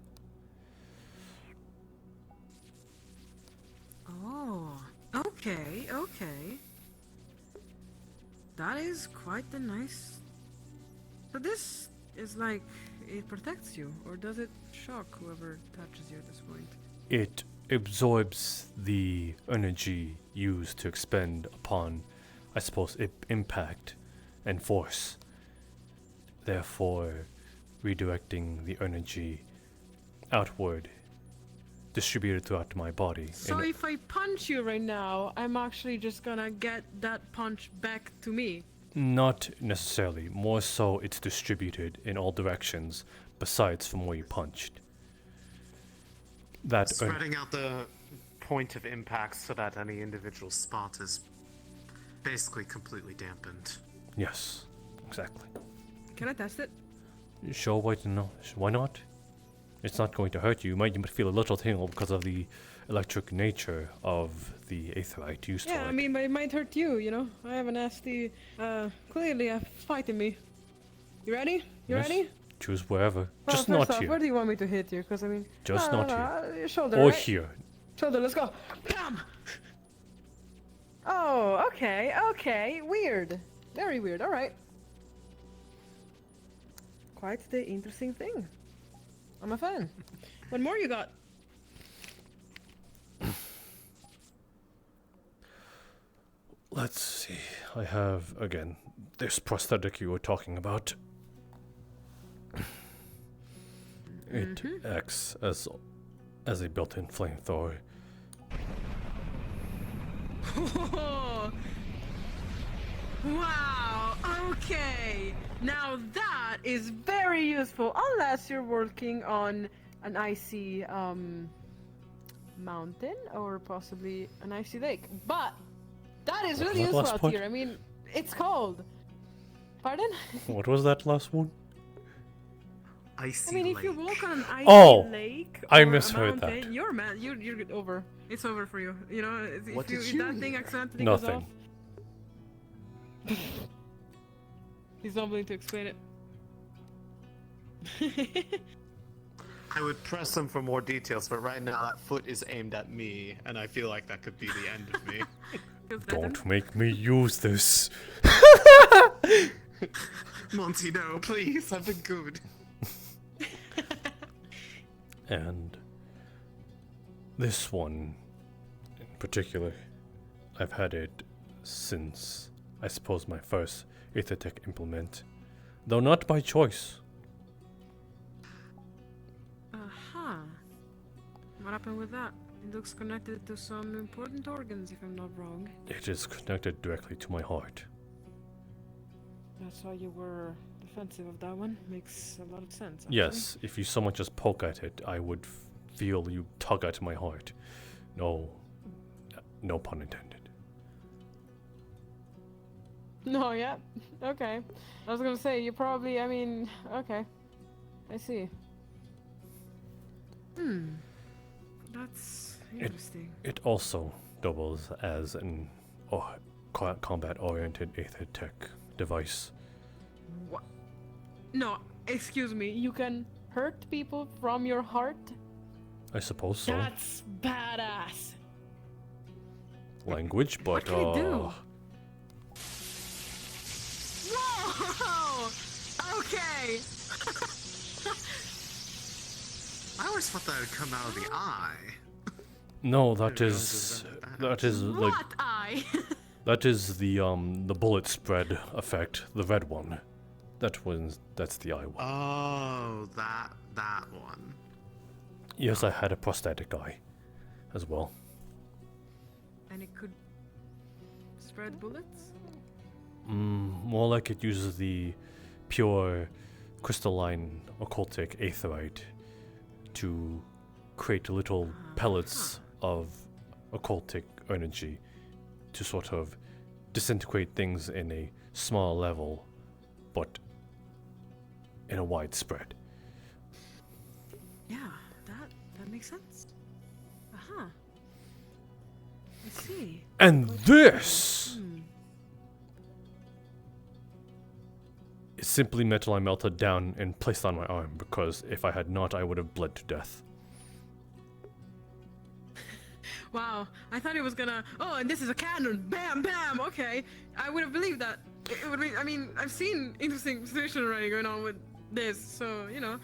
Oh, okay, okay. That is quite the nice. So this is like it protects you, or does it shock whoever touches you at this point? It absorbs the energy used to expend upon, I suppose, impact and force, therefore redirecting the energy outward, distributed throughout my body. So if I punch you right now, I'm actually just gonna get that punch back to me. Not necessarily. More so, it's distributed in all directions, besides from where you punched. That Spreading out the point of impact so that any individual spot is basically completely dampened. Yes, exactly. Can I test it? Sure, why not? It's not going to hurt you. You might feel a little tingle because of the electric nature of the aetherite used Yeah, for I it. mean, but it might hurt you, you know? I have a nasty, clearly a fight in me. You ready? You Yes, ready? choose wherever. Well, Just first not off, here. where do you want me to hit you? Because, I mean... Just not here. Shoulder, Or right? here. Shoulder, let's go. Bam! Oh, okay, okay. Weird. Very weird, alright. Quite the interesting thing. I'm a fan. What more you got? Let's see. I have, again, this prosthetic you were talking about. It acts as a built-in flamethrower. Wow, okay. Now that is very useful, unless you're working on an icy mountain or possibly an icy lake. But that is What really was that useful last out part? here. I mean, it's cold. Pardon? What was that last one? Icy I mean, if you walk on an icy Oh, lake I or misheard a that. mountain, you're mad. You're over. It's over for you. You know, What if did that you thing hear? accidentally goes Nothing. off. He's not willing to explain it. I would press him for more details, but right now that foot is aimed at me, and I feel like that could be the end of me. Don't make me use this. Monty, no, please, I've been good. And this one in particular, I've had it since, I suppose, my first Aethertech implement, though not by choice. Aha. What happened with that? It looks connected to some important organs, if I'm not wrong. It is connected directly to my heart. That's why you were defensive of that one. Makes a lot of sense. Actually. Yes, if you so much as poke at it, I would feel you tug at my heart. No pun intended. No, yeah. Okay. I was gonna say, you probably, I mean, okay. I see. That's interesting. It also doubles as an combat-oriented aether tech device. What? No, excuse me. You can hurt people from your heart? I suppose so. That's badass. Language, but What can it do? Whoa! Okay. I always thought that would come out of the eye. No, that is like What eye? that is the bullet spread effect, the red one. That's the eye one. Oh, that one. Yes, I had a prosthetic eye as well. And it could spread bullets? More like it uses the pure crystalline occultic aetherite to create little pellets of occultic energy to sort of disintegrate things in a small level, but in a wide spread. Yeah, that makes sense. Uh-huh. I see. And this is simply metal I melted down and placed on my arm, because if I had not, I would have bled to death. Wow, I thought it was gonna. Oh, and this is a cannon. Bam, bam. Okay, I would have believed that. It would be. I mean, I've seen interesting situation already going on with this, so you know.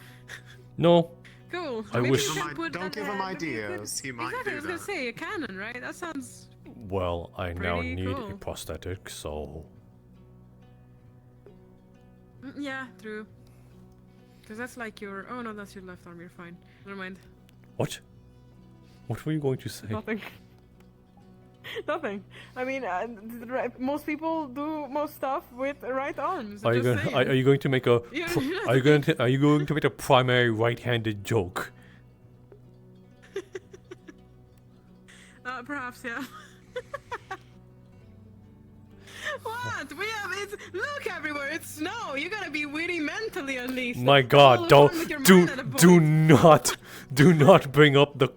No. Cool. I Maybe wish. we can put Don't give him ideas. He might exactly, do I was gonna that. say a cannon, right? That sounds. Well, I now Pretty need cool. a prosthetic, so Yeah, true. Because that's like your. Oh no, that's your left arm. You're fine. Never mind. what? What were you going to say? Nothing. Nothing. I mean, most people do most stuff with right arms. Are you just going? saying. Are you going to make a? Yeah, Are you going to? Are you going to make a primary right-handed joke? Perhaps, yeah. What? We have it's look everywhere. It's snow. You gotta be witty mentally at least. My God! Hold Don't on with your do mind at a do point. not bring up the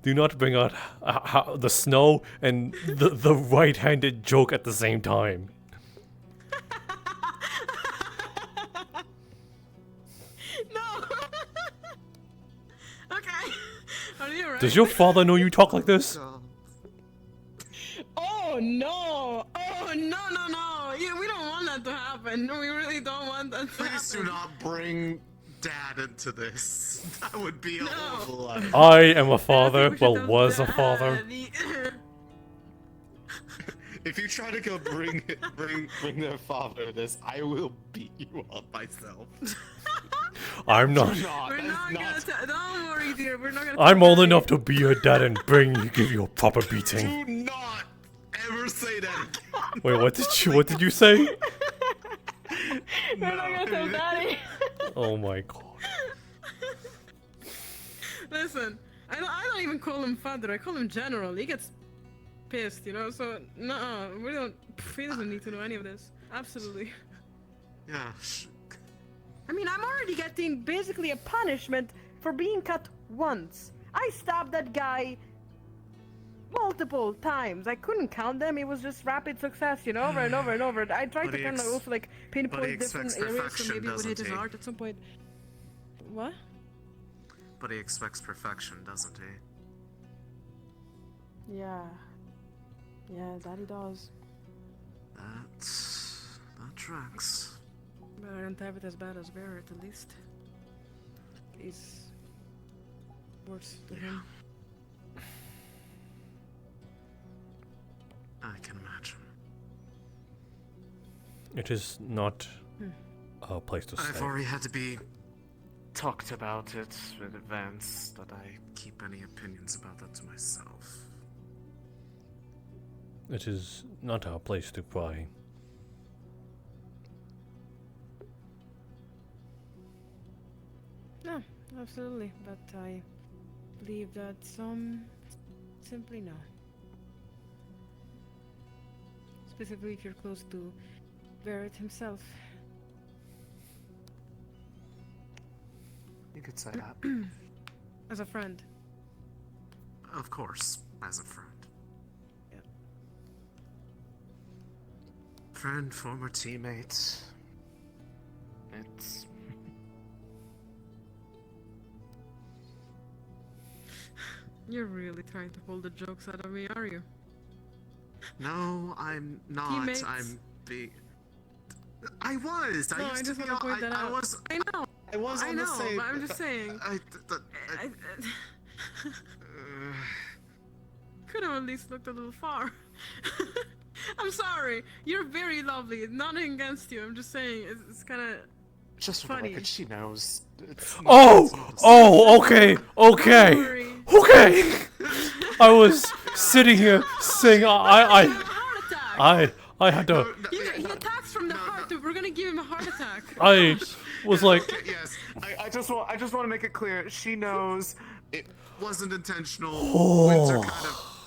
do not bring out the snow and the right-handed joke at the same time. No. Okay. Are you right? Does your father know you talk like this? Oh no! Oh no no no! Yeah, we don't want that to happen. We really don't want that to Please do happen. not bring Dad into this. That would be a horrible life. I am a father. Well, was a father. If you try to go bring their father to this, I will beat you up myself. I'm not. We're not gonna. Don't worry, dear. We're not gonna. I'm old enough to be your dad and give you a proper beating. Do not ever say that again. Wait, what did you say? We're not gonna tell Daddy. Oh my God. Listen, I don't even call him father. I call him general. He gets pissed, you know. So no, we don't. He doesn't need to know any of this. Absolutely. Yeah. I mean, I'm already getting basically a punishment for being cut once. I stabbed that guy multiple times. I couldn't count them. It was just rapid success, you know, over and over and over. I tried to kind of also like pinpoint different areas, so maybe it would hit his heart at some point. What? But he expects perfection, doesn't he? Yeah. Yeah, Daddy does. That tracks. But I don't have it as bad as Barrett, at least. He's worse than him. I can imagine. It is not a place to I've stay. already had to be talked about it in advance, that I keep any opinions about that to myself. It is not our place to pry. No, absolutely. But I believe that some simply no. Specifically if you're close to Barrett himself. You could say that. As a friend. Of course, as a friend. Yeah. Friend, former teammate. It's... You're really trying to pull the jokes out of me, are you? No, I'm not. Teammates? I'm the... I was! No, I just want to point that out. I was... I know. I was I on know, the same... but I'm just saying. Could have at least looked a little far. I'm sorry. You're very lovely. Nothing against you. I'm just saying. It's kind of Just for the funny. record, she knows. Okay. I was sitting here saying I had to. He attacks from the heart. We're gonna give him a heart attack. I was like. Yes, I just want to make it clear. She knows it wasn't intentional. Oh. Winter kind of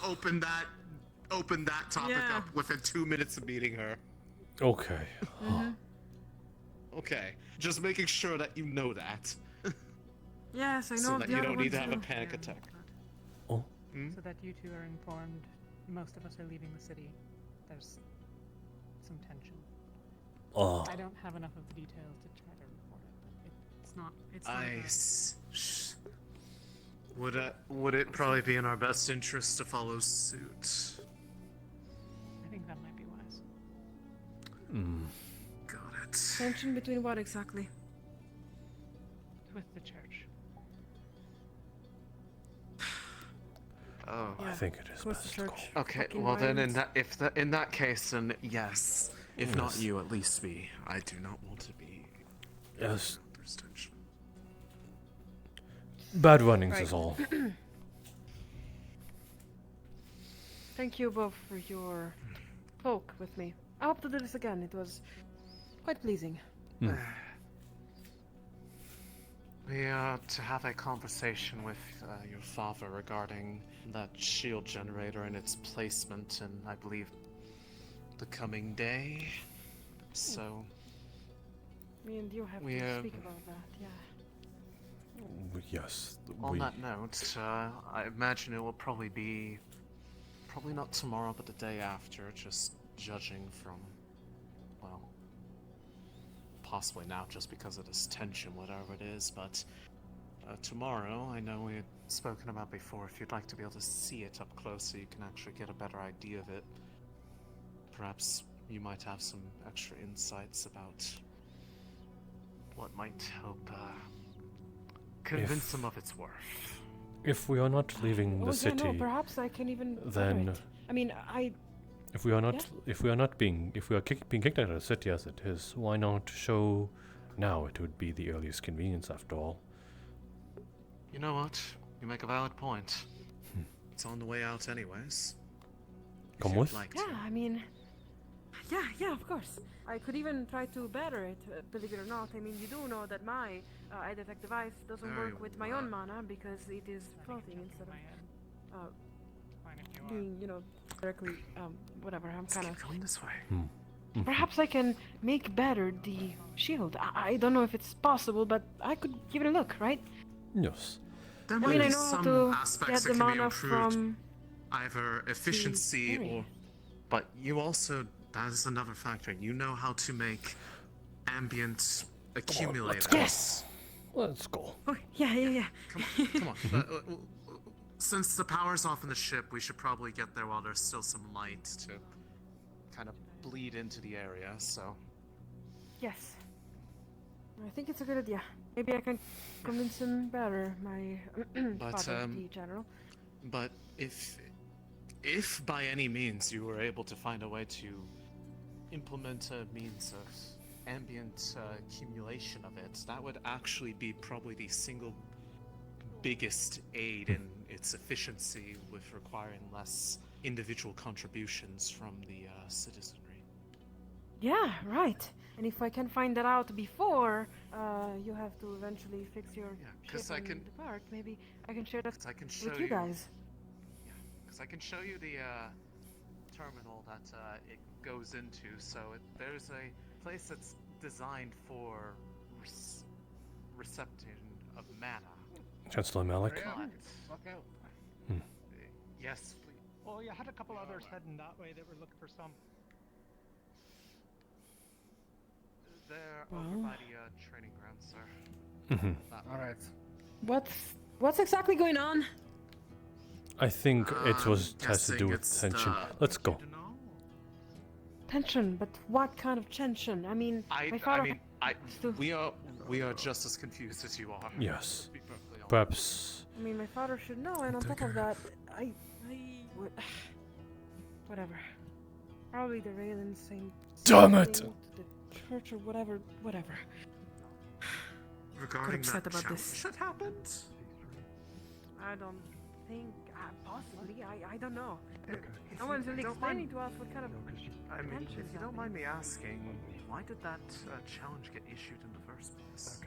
opened that topic Yeah. up within 2 minutes of meeting her. Okay. Okay, just making sure that you know that. Yes, I know. So that the you other don't need to one have a too. panic attack. Oh. So that you two are informed, most of us are leaving the city. There's some tension. Oh. I don't have enough of the details to try to report it, but it's not. It's not. Would it probably be in our best interest to follow suit? I think that might be wise. Got it. Tension between what exactly? With the church. Oh, Yeah, I think it is towards the best. church. okay. Fucking Well, then violence. in that case, then yes. If not Yes. you, at least me. I do not want to be. Yes. There's tension. Bad runnings Right. is all. Thank you both for your talk with me. I hope to do this again. It was quite pleasing. We to have a conversation with your father regarding that shield generator and its placement, and I believe the coming day. So Me and you have We, to speak about that. Yeah. Yes. on that note, I imagine it will probably not tomorrow, but the day after. Just judging from, well, possibly now just because of this tension, whatever it is, but tomorrow, I know we had spoken about before, if you'd like to be able to see it up close so you can actually get a better idea of it, perhaps you might have some extra insights about what might help convince them of its worth. If we are not leaving the Oh, city, yeah, no, perhaps I can even. then Right. I mean, if we are not, Yeah. being kicked out of the city as it is, why not show now? It would be the earliest convenience after all. You know what? You make a valid point. It's on the way out anyways. If Come you'd with? like Yeah, to. I mean, yeah, of course. I could even try to better it, believe it or not. I mean, you do know that my eye detect device doesn't Very work with my own mana because it is floating instead of being, directly, whatever. I'm kind of. Going this way. Perhaps I can make better the shield. I don't know if it's possible, but I could give it a look, right? Yes. There I might mean, I be know how some to aspects get that the can be mana improved, from. either efficiency area. or. But you also, that is another factor. You know how to make ambient accumulators. Yes. Let's go. Oh, yeah. Come on. Since the power's off in the ship, we should probably get there while there's still some light to kind of bleed into the area. So. Yes. I think it's a good idea. Maybe I can convince him better, my father, the general. But if by any means you were able to find a way to implement a means of ambient accumulation of it, that would actually be probably the single biggest aid in its efficiency, with requiring less individual contributions from the citizenry. Yeah, right. And if I can find that out before you have to eventually fix your ship and depart, maybe I can share that with you guys. Because I can show you the terminal that it goes into. So there's a place that's designed for reception of mana. Chancellor Malik. Fuck out. Yes, please. Well, you had a couple others heading that way that were looking for some. They're Well. over by the training ground, sir. Mm-hmm. All right. What's exactly going on? I think it was has to do with guessing it's tension. Let's go. Tension, but what kind of tension? I mean, my father. We are just as confused as you are. Yes. To be perfectly honest. Perhaps. I mean, my father should know, and on top of that, whatever. Probably the Raylan saying. Damn it! something to the church or whatever. Regarding upset that about challenge this. that happened? I don't think. Possibly. I don't know. No one's really explaining to us what kind of. I mean, tension if you don't mind me asking, why did that challenge get issued in the first place?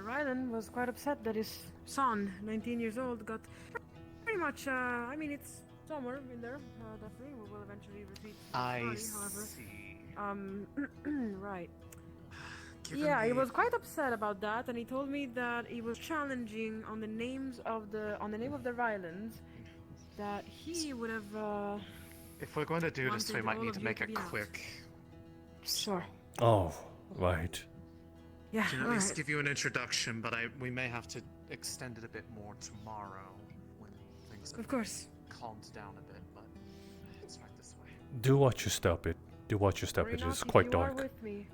Rylan was quite upset that his son, 19 years old, got pretty much. I mean, it's somewhere in there. Definitely, we will eventually repeat. The story, however. Right. Yeah, he was quite upset about that, and he told me that he was challenging on the name of the Rylands that he would have. If we're going to do this, we wanted might all need of to you make to it be out. quick. Sure. Oh, right. Yeah. Can at all least right. give you an introduction, but we may have to extend it a bit more tomorrow when things have Of course. calmed down a bit. But it's right this way. Do watch your step. It Worry is not, quite if you are dark. with me.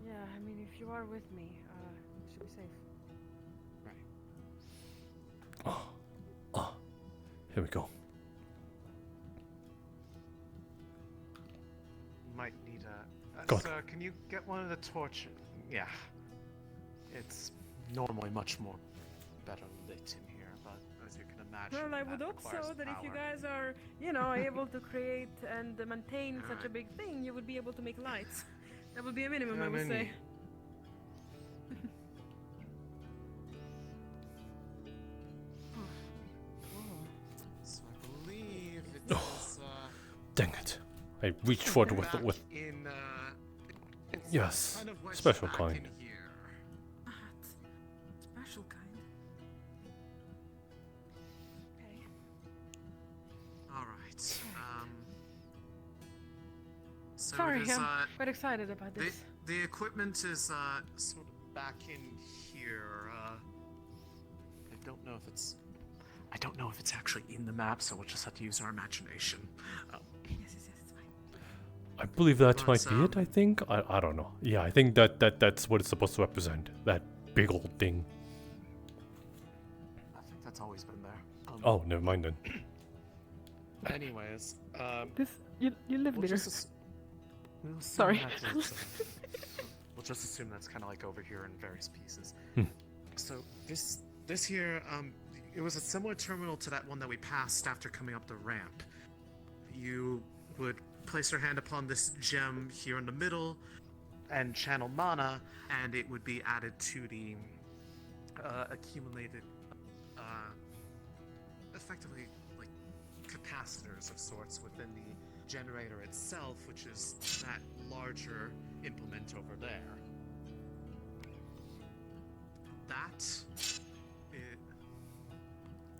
Yeah, I mean, if you are with me, you should be safe. Here we go. Might need a. Go on. Sir, can you get one of the torches? Yeah. It's normally much more better lit in here, but as you can imagine. Well, I that would hope requires so that if you power. guys are, able to create and maintain such a big thing, you would be able to make lights. That would be a minimum, I would say. So I believe it is. Dang it! I reached for it with. In, it's Yes, kind of wedged special back kind. in here. Special kind. Okay. All right. So Sorry, it is, I'm quite excited about this. The equipment is sort of back in here. I don't know if it's actually in the map, so we'll just have to use our imagination. Yes, it's fine. I believe that But, might be it. I think. I don't know. Yeah, I think that's what it's supposed to represent. That big old thing. I think that's always been there. Oh, never mind then. Anyways, You live we'll there. just we'll assume Sorry. we'll just assume that's kind of like over here in various pieces. Hmm. So this here, it was a similar terminal to that one that we passed after coming up the ramp. You would place your hand upon this gem here in the middle and channel mana, and it would be added to the accumulated, effectively like capacitors of sorts within the generator itself, which is that larger implement over there.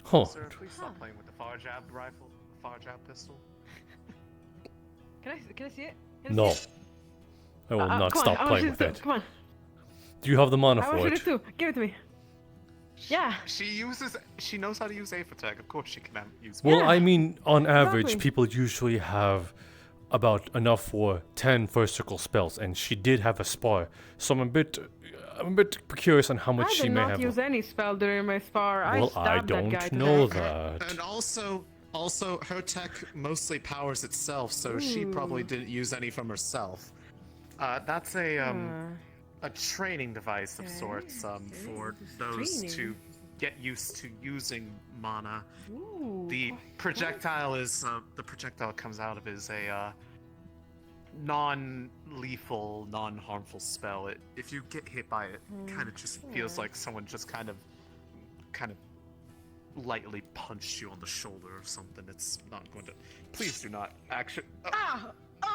Huh. Sir, please stop playing with the far jab rifle, far jab pistol. Can I see it? Can I No. see it? I will not come stop on, I wanna playing shoot with it it. too. Come on. Do you have the mana I for want it? to shoot it too. Give it to me. Yeah. She knows how to use Aethertech. Of course she can use. Well, I mean, on average, Exactly. people usually have about enough for 10 first circle spells, and she did have a spar. So I'm a bit curious on how much I she did may not have. use any spell during my spar. Well, I I stabbed that guy don't to know death. that. And also her tech mostly powers itself, so she probably Ooh. didn't use any from herself. That's a training device of sorts for those to Training. get used to using mana. Ooh, The projectile is the projectile it comes out of is a non-lethal, non-harmful spell. If you get hit by it, kind of just feels like someone just kind of lightly punched you on the shoulder or something. It's not going to. Please do not actually.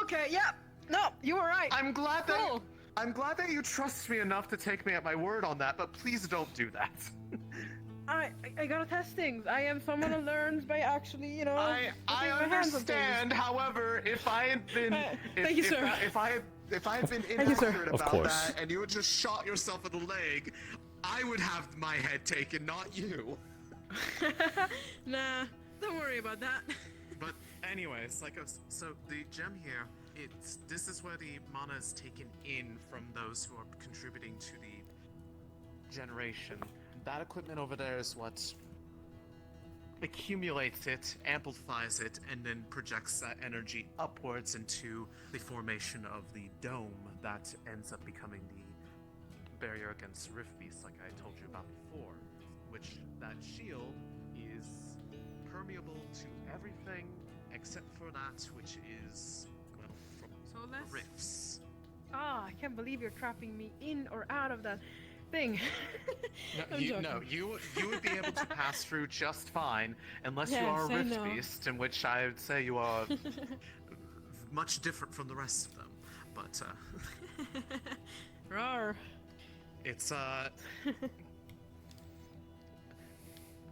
Okay, yep. No, you were right. I'm glad that you trust me enough to take me at my word on that, but please don't do that. I gotta test things. I am someone who learns by actually, you know. I putting my hands on understand. things. However, if I had been, Thank you, sir. if I had been Thank you, sir. inaccurate Of about course. that, and you had just shot yourself in the leg, I would have my head taken, not you. Nah, don't worry about that. But anyways, so the gem here, this is where the mana is taken in from those who are contributing to the generation. That equipment over there is what accumulates it, amplifies it, and then projects that energy upwards into the formation of the dome that ends up becoming the barrier against rift beasts, like I told you about before. Which that shield is permeable to everything except for that which is, well, from rifts. I can't believe you're trapping me in or out of that thing. You would be able to pass through just fine, unless you Yes, are a I rift know. beast, in which I would say you are much different from the rest of them. But Rawr. it's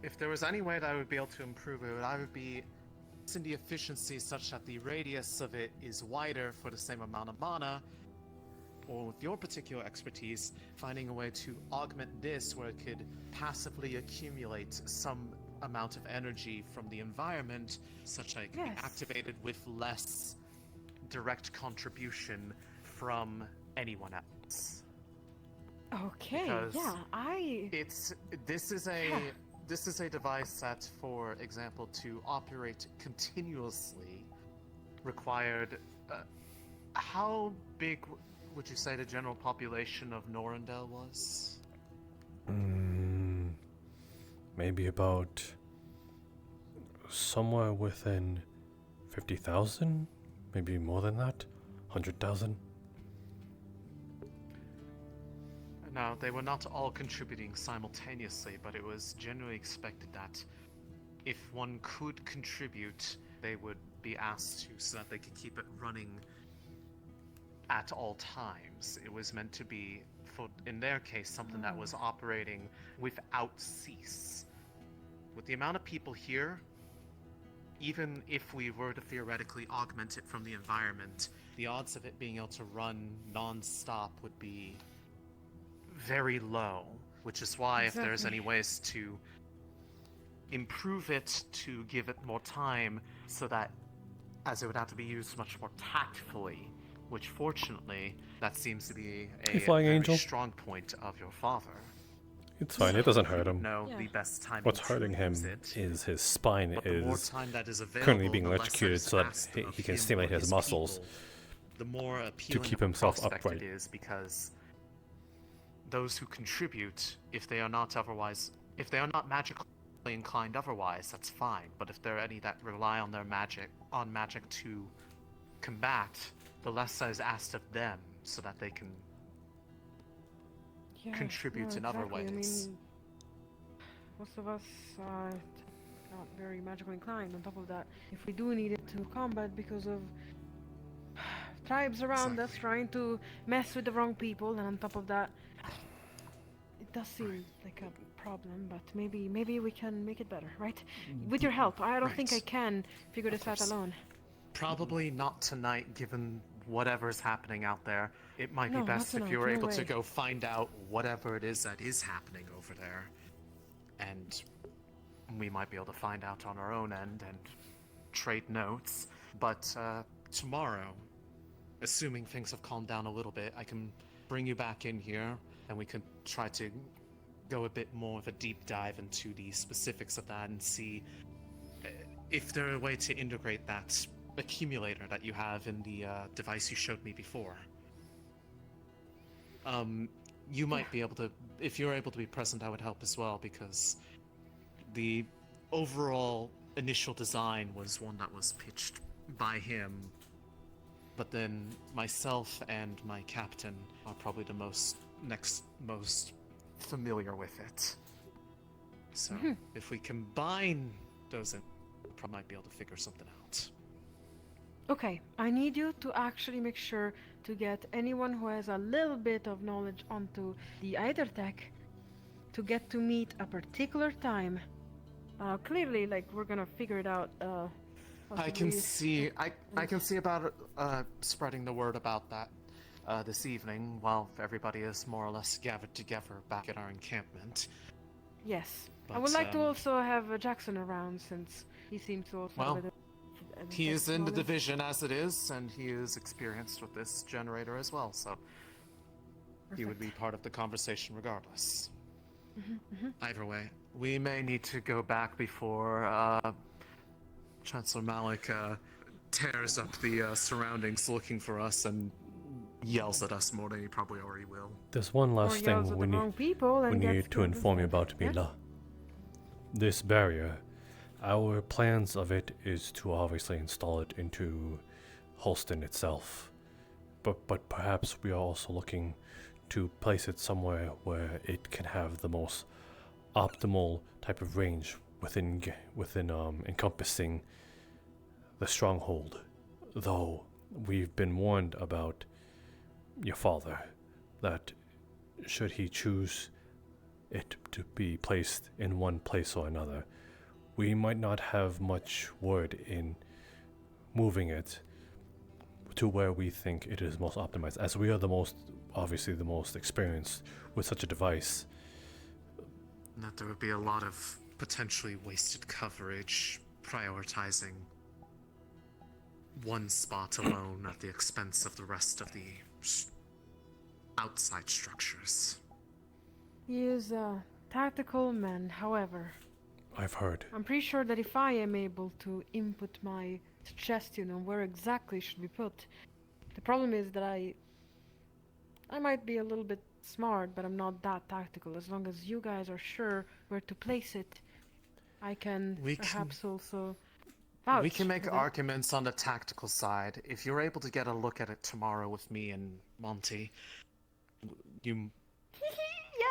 if there was any way that I would be able to improve it, I would be in the efficiency such that the radius of it is wider for the same amount of mana, or with your particular expertise, finding a way to augment this where it could passively accumulate some amount of energy from the environment, such that it can be activated with less direct contribution from anyone else. Okay, Because yeah, This is a device that, for example, to operate continuously required. How big would you say the general population of Norandel was? Maybe about somewhere within 50,000, maybe more than that, 100,000. Now, they were not all contributing simultaneously, but it was generally expected that if one could contribute, they would be asked to, so that they could keep it running at all times. It was meant to be, in their case, something that was operating without cease. With the amount of people here, even if we were to theoretically augment it from the environment, the odds of it being able to run non-stop would be very low, which is why if there's any ways to improve it, to give it more time, so that, as it would have to be used much more tactfully, which fortunately, that seems to be a Flying very Angel. strong point of your father. It's fine, it doesn't hurt him. No, the best time What's to hurting him use it. is his spine But the more is time that is currently available, being the less electrocuted that is so that asked he of can him stimulate or his muscles people, the more to appealing keep a himself prospect upright. it is, because those who contribute, if they are not magically inclined otherwise, that's fine. But if there are any that rely on their magic to combat, the less that is asked of them, so that they can contribute in other ways. I mean, most of us are not very magically inclined. On top of that, if we do need it to combat because of tribes around us trying to mess with the wrong people, and on top of that, it does seem like a problem. But maybe we can make it better, right? With your help. I don't think I can figure this out alone. Probably not tonight, given whatever's happening out there. It might No, be best not if you were tonight, no able to way. go find out whatever it is that is happening over there. And we might be able to find out on our own end and trade notes. But tomorrow, assuming things have calmed down a little bit, I can bring you back in here and we can try to go a bit more of a deep dive into the specifics of that and see if there's a way to integrate that accumulator that you have in the device you showed me before. You might be able to, if you're able to be present, that would help as well, because the overall initial design was one that was pitched by him, but then myself and my captain are probably the most familiar with it. So if we combine those, we might be able to figure something out. Okay, I need you to actually make sure to get anyone who has a little bit of knowledge onto the Aethertech to get to meet a particular time. Clearly, like, we're gonna figure it out. I can see about spreading the word about that this evening while everybody is more or less gathered together back at our encampment. Yes. I But, would like to also have Jackson around, since he seems to also Well, have a he is in the knowledge. division as it is, and he is experienced with this generator as well, so he would be part of the conversation regardless. Either way, we may need to go back before Chancellor Malik tears up the surroundings looking for us and yells at us more than he probably already will. There's one last Or thing yells at we the wrong people and need gets to killed inform you instead. about, Yeah? Mila. This barrier, our plans of it is to obviously install it into Holston itself. But perhaps we are also looking to place it somewhere where it can have the most optimal type of range within encompassing the stronghold. Though we've been warned about your father, that should he choose it to be placed in one place or another, we might not have much word in moving it to where we think it is most optimized, as we are obviously the most experienced with such a device. That there would be a lot of potentially wasted coverage prioritizing one spot alone at the expense of the rest of the outside structures. He is a tactical man, however. I've heard. I'm pretty sure that if I am able to input my suggestion on where exactly should be put, the problem is that I might be a little bit smart, but I'm not that tactical. As long as you guys are sure where to place it, I can perhaps also vouch We can make for that. arguments on the tactical side. If you're able to get a look at it tomorrow with me and Monty,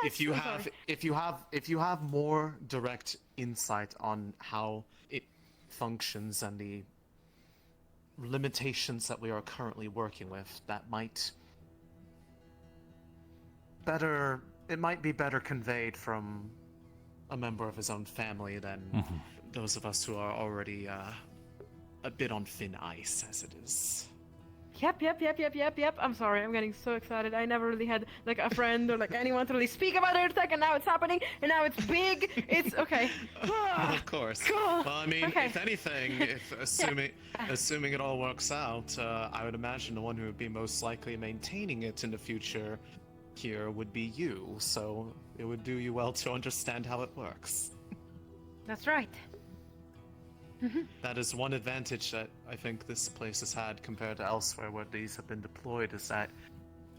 if you have more direct insight on how it functions and the limitations that we are currently working with, that might be better conveyed from a member of his own family than those of us who are already a bit on thin ice as it is. Yep. I'm sorry, I'm getting so excited. I never really had like a friend or like anyone to really speak about Airtech, and now it's happening, and now it's big. It's okay. Of course. Cool. Well, I mean, Okay. if anything, assuming it all works out, I would imagine the one who would be most likely maintaining it in the future here would be you. So it would do you well to understand how it works. That's right. That is one advantage that I think this place has had compared to elsewhere where these have been deployed, is that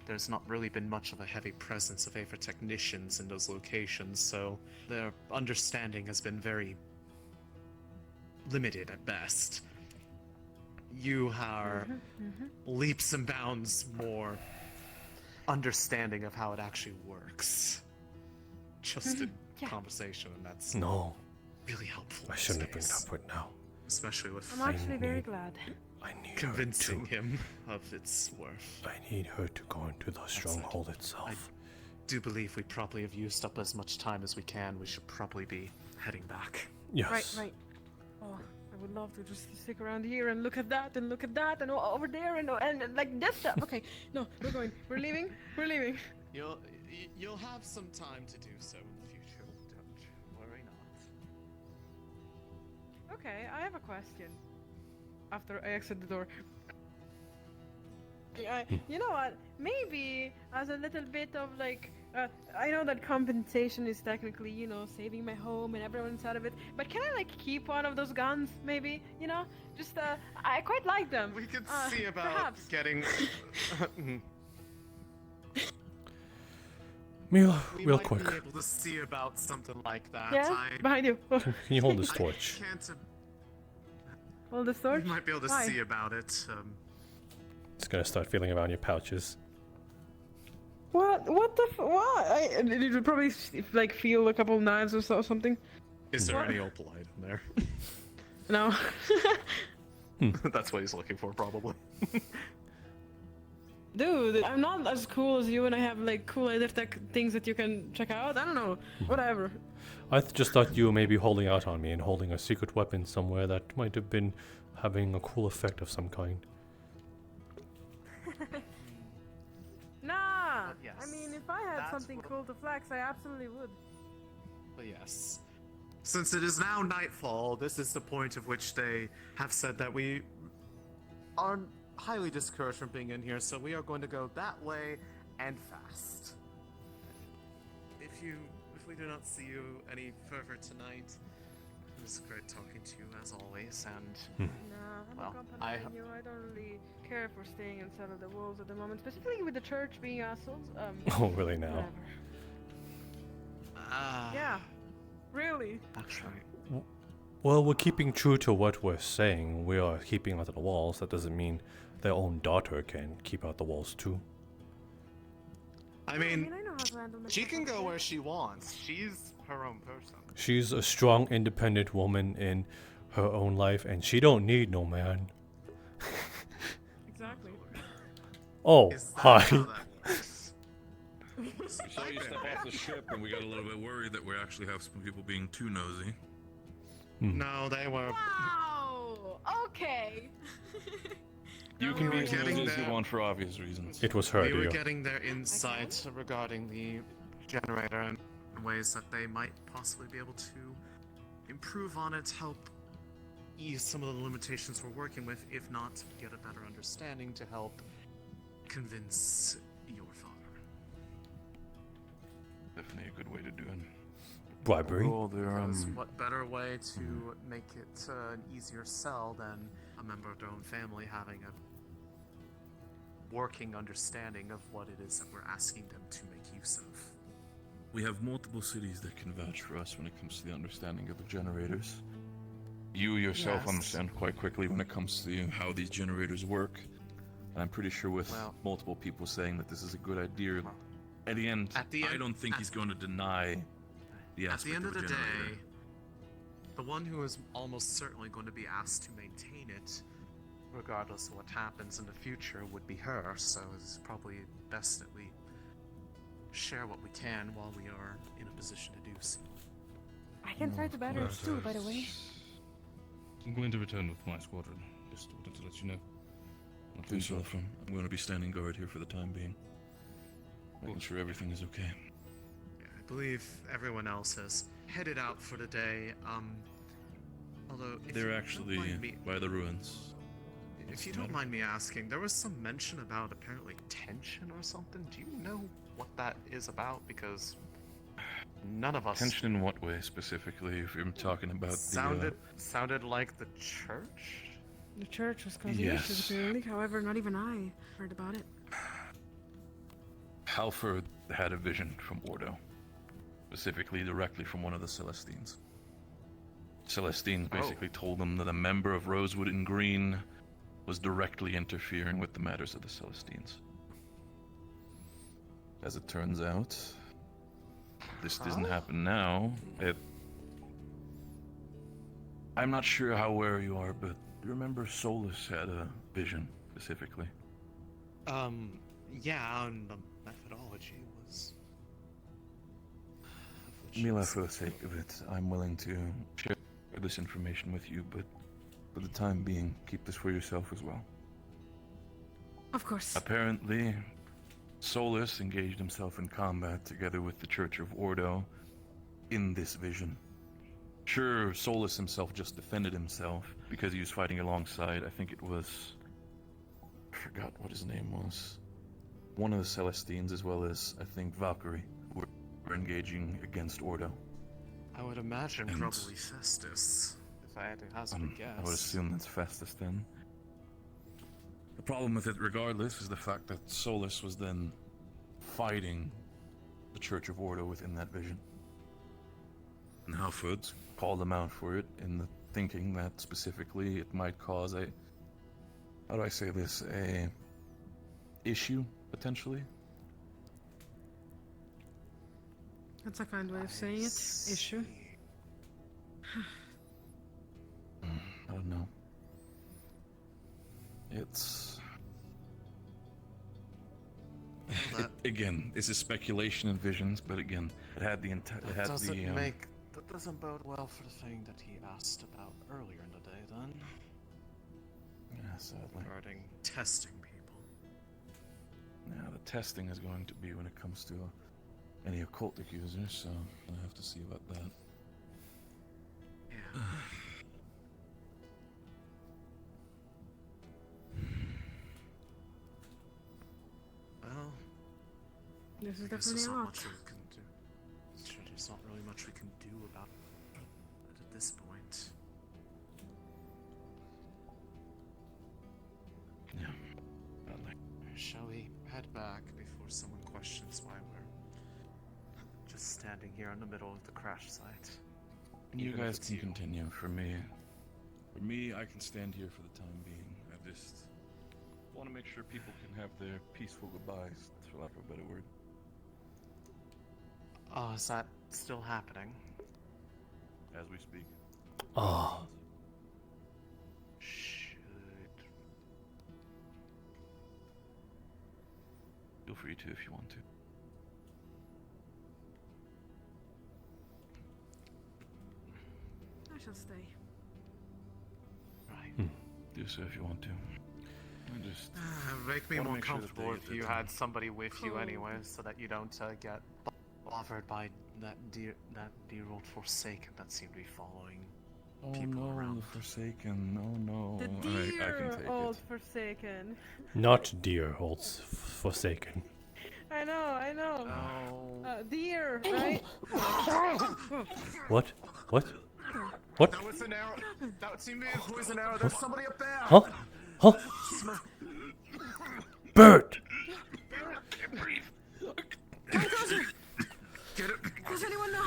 there's not really been much of a heavy presence of Aether technicians in those locations, so their understanding has been very limited at best. You are leaps and bounds more understanding of how it actually works. Just in conversation, and that's really helpful. I shouldn't have bring it up right now. Especially with I'm actually very glad. I need convincing him of its worth. I need her to go into the stronghold itself. I do believe we probably have used up as much time as we can. We should probably be heading back. Yes. Right. Oh, I would love to just stick around here and look at that and over there and like this stuff. Okay, no, we're leaving. You'll have some time to do so in the future. Don't worry not. Okay, I have a question. After I exit the door. You know what? Maybe as a little bit of like, I know that compensation is technically, saving my home and everyone inside of it, but can I like keep one of those guns, maybe? Just, I quite like them. We could see about perhaps. getting... Mila, we real might quick. be able to see about something like that. Yeah, behind you. Can you hold this torch? Hold this torch? We might be able to Why? see about it. It's gonna start feeling around your pouches. What? What? It would probably like feel a couple knives or something. Is there What? any opalite in there? No. That's what he's looking for, probably. Dude, I'm not as cool as you, and I have like cool other tech things that you can check out. I don't know. Whatever. I just thought you were maybe holding out on me and holding a secret weapon somewhere that might have been having a cool effect of some kind. Nah. yes, I mean, if I had that's something what- cool to flex, I absolutely would. But yes. Since it is now nightfall, this is the point of which they have said that we are highly discouraged from being in here, so we are going to go that way and fast. If we do not see you any further tonight, it was great talking to you as always, and Nah, I'm well, accompanying you. I don't really care for staying inside of the walls at the moment, specifically with the church being assholes. Oh, really now? Whatever. Yeah. Really. Actually. Well, we're keeping true to what we're saying. We are keeping out of the walls. That doesn't mean their own daughter can keep out the walls too. I mean, I know how to handle she myself can go okay. where she wants. She's her own person. She's a strong, independent woman in her own life, and she don't need no man. Exactly. Oh, hi. We saw you step off the ship, and we got a little bit worried that we actually have some people being too nosy. No, they were. Wow. Okay. You can We be were getting nosy as you there. want for obvious reasons. It was her We were deal. getting their insights regarding the generator and ways that they might possibly be able to improve on it, help ease some of the limitations we're working with, if not get a better understanding to help convince your father. Definitely a good way to do it. Bribery? Because what better way to make it an easier sell than a member of their own family having a working understanding of what it is that we're asking them to make use of. We have multiple cities that can vouch for us when it comes to the understanding of the generators. You yourself Yes. understand quite quickly when it comes to how these generators work. And I'm pretty sure with Well- multiple people saying that this is a good idea, at the end, I don't think he's going to deny the At aspect the end of a the generator. day, the one who is almost certainly going to be asked to maintain it, regardless of what happens in the future, would be her, so it's probably best that we share what we can while we are in a position to do so. I can try to better it too, by the way. I'm going to return with my squadron. Just wanted to let you know. Do so, I'm going to be standing guard here for the time being. Making sure everything is okay. I believe everyone else has headed out for the day. Although if They're you actually don't mind me, by the ruins. if you don't mind me asking, there was some mention about apparently tension or something. Do you know what that is about? Because none of us Tension in what way specifically? If you're talking about sounded like the church. The church was causing Yes. issues apparently. However, not even I heard about it. Halford had a vision from Ordo, specifically directly from one of the Celestines. Celestines basically told him that a member of Rosewood and Green was directly interfering with the matters of the Celestines. As it turns out, this doesn't happen now. I'm not sure how aware you are, but remember Solus had a vision specifically. Yeah, and the methodology was. Mila, for the sake of it, I'm willing to share this information with you, but for the time being, keep this for yourself as well. Of course. Apparently, Solus engaged himself in combat together with the Church of Ordo in this vision. Sure, Solus himself just defended himself because he was fighting alongside, I think it was... I forgot what his name was. One of the Celestines, as well as, I think, Valkyrie, were engaging against Ordo. I would imagine And- probably Festus, if I had to hazard a guess. I would assume that's Festus then. The problem with it, regardless, is the fact that Solus was then fighting the Church of Ordo within that vision. And Halford called him out for it in the thinking that specifically it might cause a, how do I say this, a issue, potentially? That's a kind way of saying it. Issue. I don't know. It's again, this is speculation and visions, but again, it had the That doesn't bode well for the thing that he asked about earlier in the day, then. Yeah, sadly. Regarding testing people. Yeah, the testing is going to be when it comes to any occultic users, so I have to see about that. Yeah. Well, This is I guess definitely there's a not lot. much we can do. Sure, there's not really much we can do about it at this point. Yeah. Shall we head back before someone questions why we're just standing here in the middle of the crash site? You Even if guys it's can you. continue. For me, I can stand here for the time being. I just want to make sure people can have their peaceful goodbyes, for lack of a better word. Oh, is that still happening? As we speak. Oh. Feel free to if you want to. I shall stay. Right. Do so if you want to. I just Make me wanna more make sure that comfortable they if get you their had somebody with you Cool. anyway, so that you don't get bothered by that dear old Forsaken that seemed to be following Oh people no, around. the Forsaken. Oh no. The I can dear take old it. Forsaken. Not dear old Forsaken. I know. Oh. Dear, right? What? What? What? That was an arrow. That seemed to be a poison arrow. There's somebody up there. Huh? Huh? Bird! Get him. Does anyone know?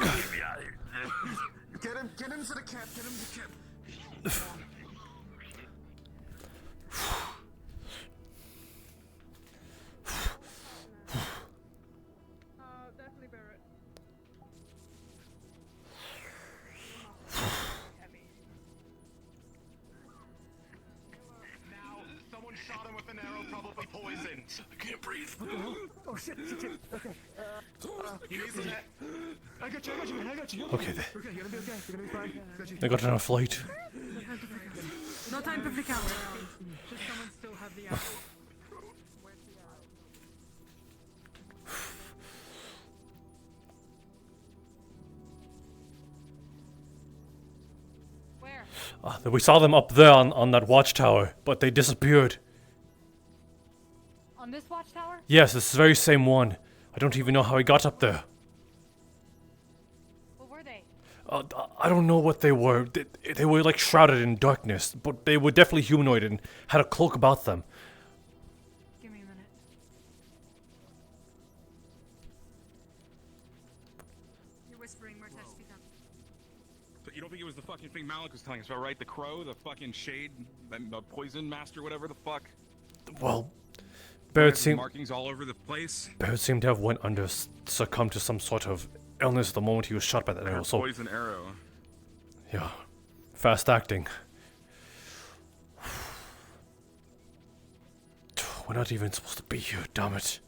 Get him to the camp. Get him to camp. Definitely Barrett. Now, someone shot him with an arrow, probably poisoned. I can't breathe. Oh shit. Okay. He needs a net. I got you, man. I got you. Okay, Okay, you're gonna be okay. You're gonna be fine. Got you. I got on a flight. No time to freak out. Does someone still have the arrow? Where? We saw them up there on that watchtower, but they disappeared. On this watchtower? Yes, it's the very same one. I don't even know how he got up there. What were they? I don't know what they were. They were like shrouded in darkness, but they were definitely humanoid and had a cloak about them. Give me a minute. You're whispering, Martesh, speak up. But you don't think it was the fucking thing Malik was telling us about, right? The crow, the fucking shade, the poison master, whatever the fuck. Well, Barrett seemed markings all over the place. Barrett seemed to have went under, succumbed to some sort of illness the moment he was shot by that arrow. So Poison arrow. yeah, fast acting. We're not even supposed to be here. Damn it.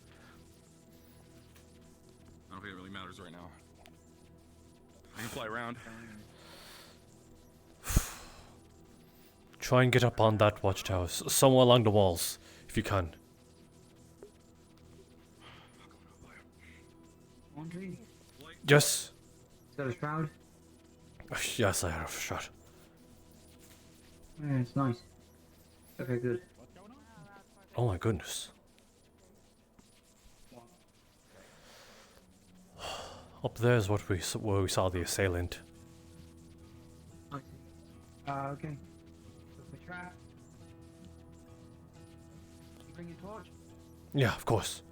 I don't think it really matters right now. I can fly around. Try and get up on that watchtower, somewhere along the walls, if you can. Monty? Yes. Is that a shroud? Yes, I have a shot. Yeah, it's nice. Okay, good. Oh my goodness. Up there is where we saw the assailant. Okay. Look for trap. You bring your torch? Yeah, of course.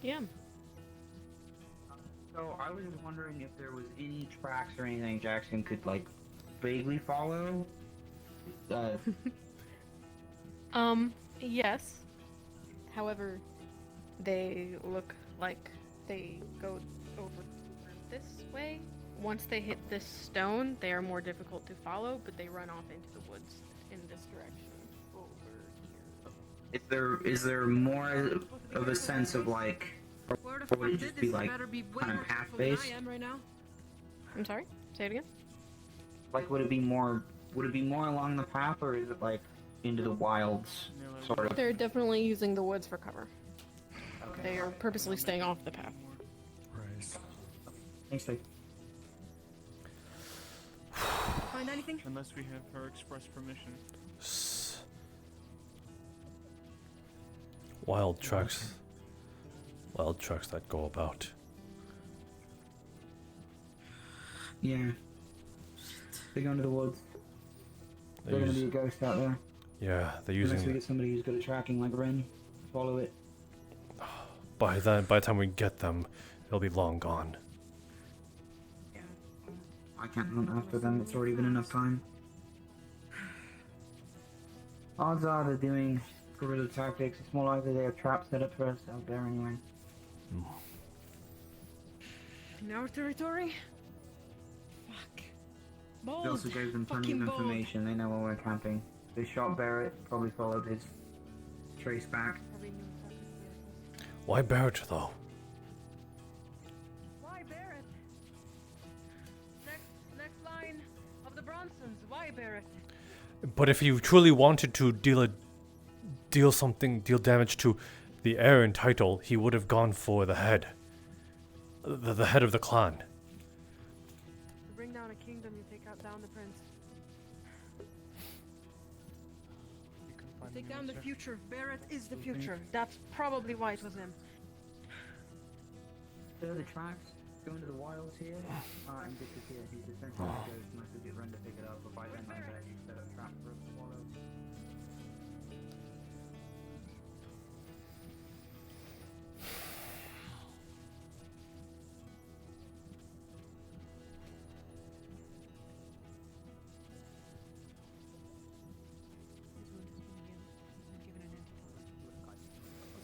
Yeah. So I was just wondering if there was any tracks or anything Jackson could like vaguely follow. Yes. However, they look like they go over this way. Once they hit this stone, they are more difficult to follow, but they run off into the woods in this direction. Over here. Is there more of a sense of like, or would it just be like kind of path based? I'm sorry. Say it again. Like, would it be more along the path, or is it like into the wilds, sort of? They're definitely using the woods for cover. They are purposely staying off the path. Thanks, Dave. Find anything? Unless we have her express permission. Wild trucks. Wild trucks that go about. Yeah. They go into the woods. There's gonna be a ghost out there. Yeah, they're Unless we using. get somebody who's good at tracking, like Ren, follow it. By the time we get them, they'll be long gone. I can't hunt after them. It's already been enough time. Odds are they're doing guerrilla tactics. It's more likely they have traps set up for us out there anyway. In our territory? Fuck. Bold. We also gave them plenty of Fucking bold. information. They know where we're camping. They shot Barrett. Probably followed his trace back. Why Barrett though? Why Barrett? Next line of the Bronsons. Why Barrett? But if you truly wanted to deal damage to the heir and title, he would have gone for the head. The head of the clan. To bring down a kingdom, you take down the prince. Take down the future. Barrett is the future. That's probably why it was him. So the tracks go into the wilds here and disappear. He's essentially a ghost. Must have get Ren to pick it up, but by then I'm back instead of traps for us to follow.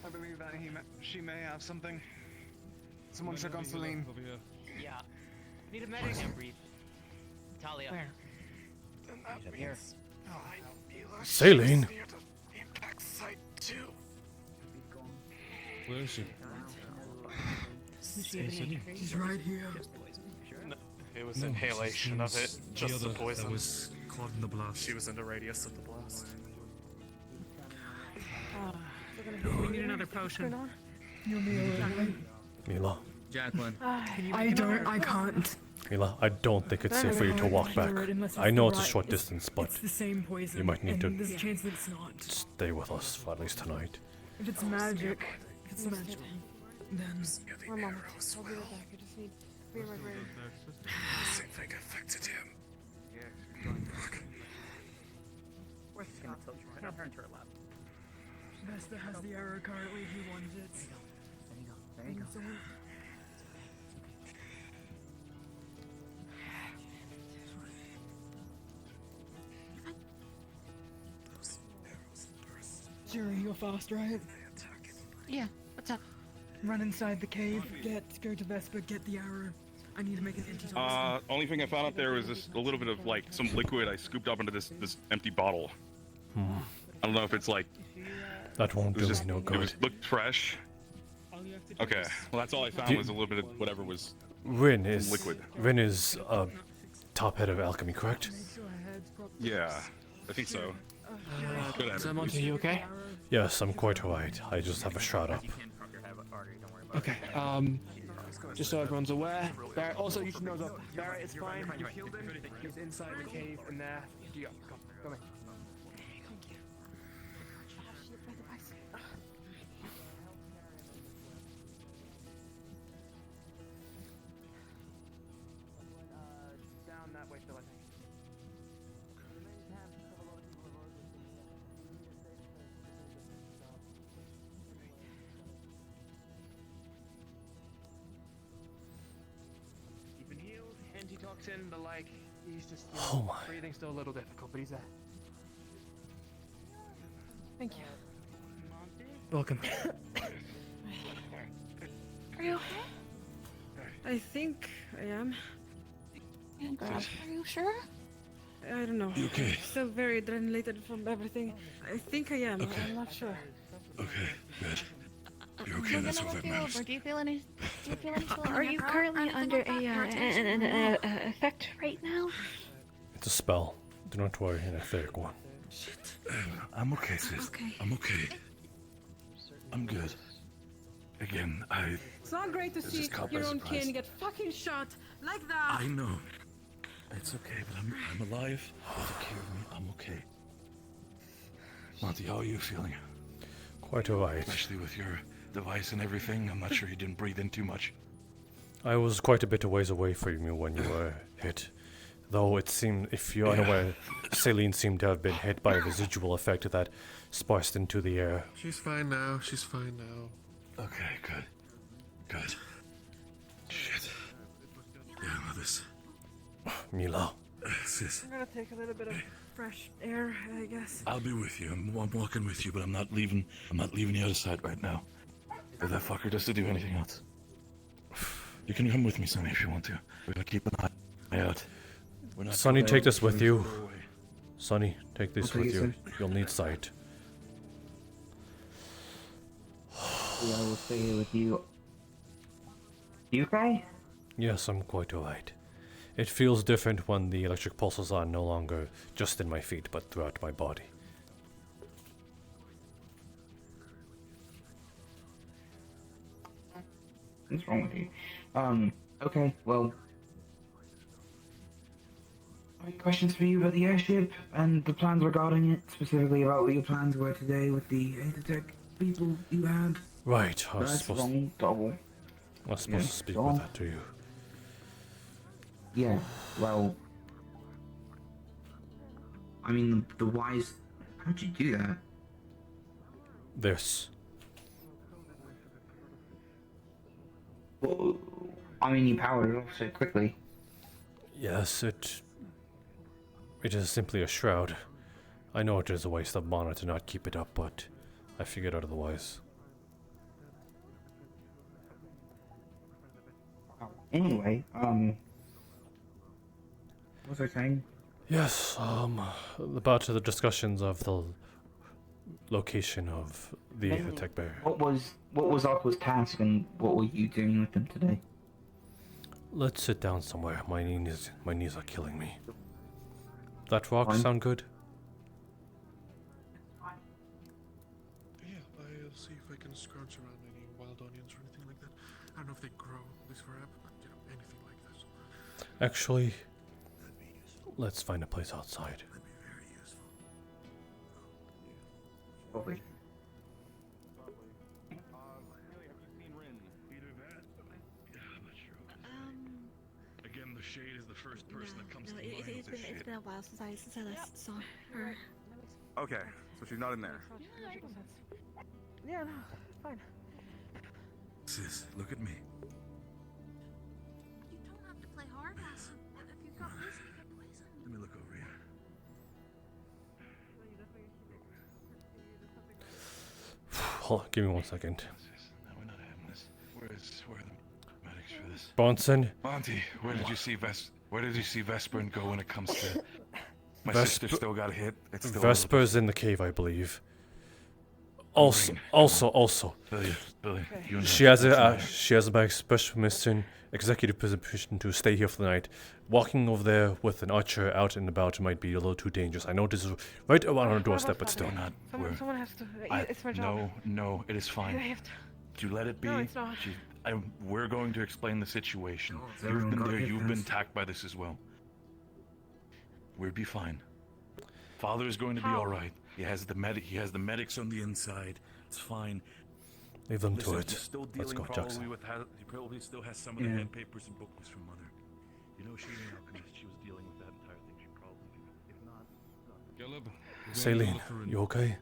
I believe that she may have something. Someone check on Celine. Yeah. Need a medic. I can't breathe. Talia. Where? She's up here. Saline. Where is she? He's right here. No, it was inhalation of it, just the poison. That was caught in the blast. She was in the radius of the blast. We need another potion. Mila. Jacqueline. I can't. Mila, I don't think it's safe for you to walk back. I know it's a short distance, but It's the same poison. you might need and to there's a chance that it's not. stay with us for at least tonight. If it's magic, then. One moment. I'll be right back. I just need to be right ready. Same thing affected him. Where's Scott? Put her into her lap. Vesta has the error currently. He wants it. There you go. Jerry, you're fast, right? Yeah, what's up? Run inside the cave, go to Vespa, get the arrow. I need to make an antitoxin. Only thing I found out there was a little bit of like some liquid I scooped up into this empty bottle. I don't know if it's like that won't do me no It good. looked fresh. Okay, well that's all I found was a little bit of whatever was Rin is liquid. Rin is top head of alchemy, correct? Yeah, I think so. Good at it. Monty, you okay? Yes, I'm quite alright. I just have a shroud up. Okay, just so everyone's aware, Barrett, also you should know that Barrett is fine, you killed him, he's inside the cave in there. Gio, come here. Down that way, Phil, I think. He's been healed, antitoxin, but like, he's just, you know, Oh my. breathing's still a little difficult, but he's there. Thank you. Welcome. Are you okay? I think I am. Are you sure? I don't know. You okay? I'm still very adrenalated from everything. I think I am. Okay. I'm not sure. Okay, good. You're okay, that's all that matters. Do you feel any? Do you feel any? Are you currently under an effect right now? It's a spell. Do not worry, an etheric one. I'm okay, sis. Okay. I'm okay. I'm good. Again, It's not great to This see is caught your by own surprise. kin get fucking shot like that. I know. It's okay, but I'm alive. Take care of me. I'm okay. Monty, how are you feeling? Quite alright. Especially with your device and everything. I'm not sure you didn't breathe in too much. I was quite a bit of ways away from you when you were hit. Though it seemed, if you're unaware, Celine seemed to have been hit by a residual effect that spiced into the air. She's fine now. She's fine now. Okay, good. Good. Shit. Yeah, well, this. Mila. Sis. I'm gonna take a little bit of fresh air, I guess. I'll be with you. I'm walking with you, but I'm not leaving the other side right now. If that fucker does to do anything else. You can come with me, Sonny, if you want to. We're gonna keep an eye out. Sonny, take this with you. Sonny, take this with you. You'll need sight. Yeah, I will stay here with you. You okay? Yes, I'm quite alright. It feels different when the electric pulses are no longer just in my feet, but throughout my body. What's wrong with you? Okay, well... Any questions for you about the airship and the plans regarding it? Specifically about what your plans were today with the Aethertech people you had? Right, I was That's supposed wrong, double. I was supposed to speak with that to you. Yeah, well... I mean, the wise... How'd you do that? This. Well, I mean, you powered it off so quickly. Yes, it is simply a shroud. I know it is a waste of mana to not keep it up, but I figured out otherwise. Anyway, what was I saying? Yes, about the discussions of the location of the tech barrier. What was Aqua's task and what were you doing with them today? Let's sit down somewhere. My knees are killing me. That rock Fine. sound good? Yeah, I'll see if I can scrounge around any wild onions or anything like that. I don't know if they grow this far up, but anything like this. Actually, let's find a place outside. That'd be very useful. Probably. Again, the shade is the first person that comes to mind. It's been a while since I last saw her. Okay, so she's not in there. Yeah, no, fine. Sis, look at me. You don't have to play hard ass. If you've got poison, you get poison. Let me look over here. Hold on, give me 1 second. No, we're not having this. Where are the medics for this? Bronson. Monty, where did you see Vesper go when it comes to... My Vesper- sister still got hit. It's still Vesper's in the cave, I believe. Also, Billy, you and she has a special permission, executive permission to stay here for the night. Walking over there with an archer out and about might be a little too dangerous. I know this is right around our doorstep, but still. Someone has to. It's my job. No, it is fine. I have to. Do let it be. No, it's not. We're going to explain the situation. You've everyone been got there. hit You've been first? attacked by this as well. We'll be fine. Father is going to be How? all right. He has the medics on the inside. It's fine. Leave them to Listen, it. he's still Let's dealing go, Jackson. he probably still has some of the Yeah. head papers and booklets from Mother. You know, she's an alchemist. She was dealing with that entire thing. She probably, if not, Caleb, Saline, you okay?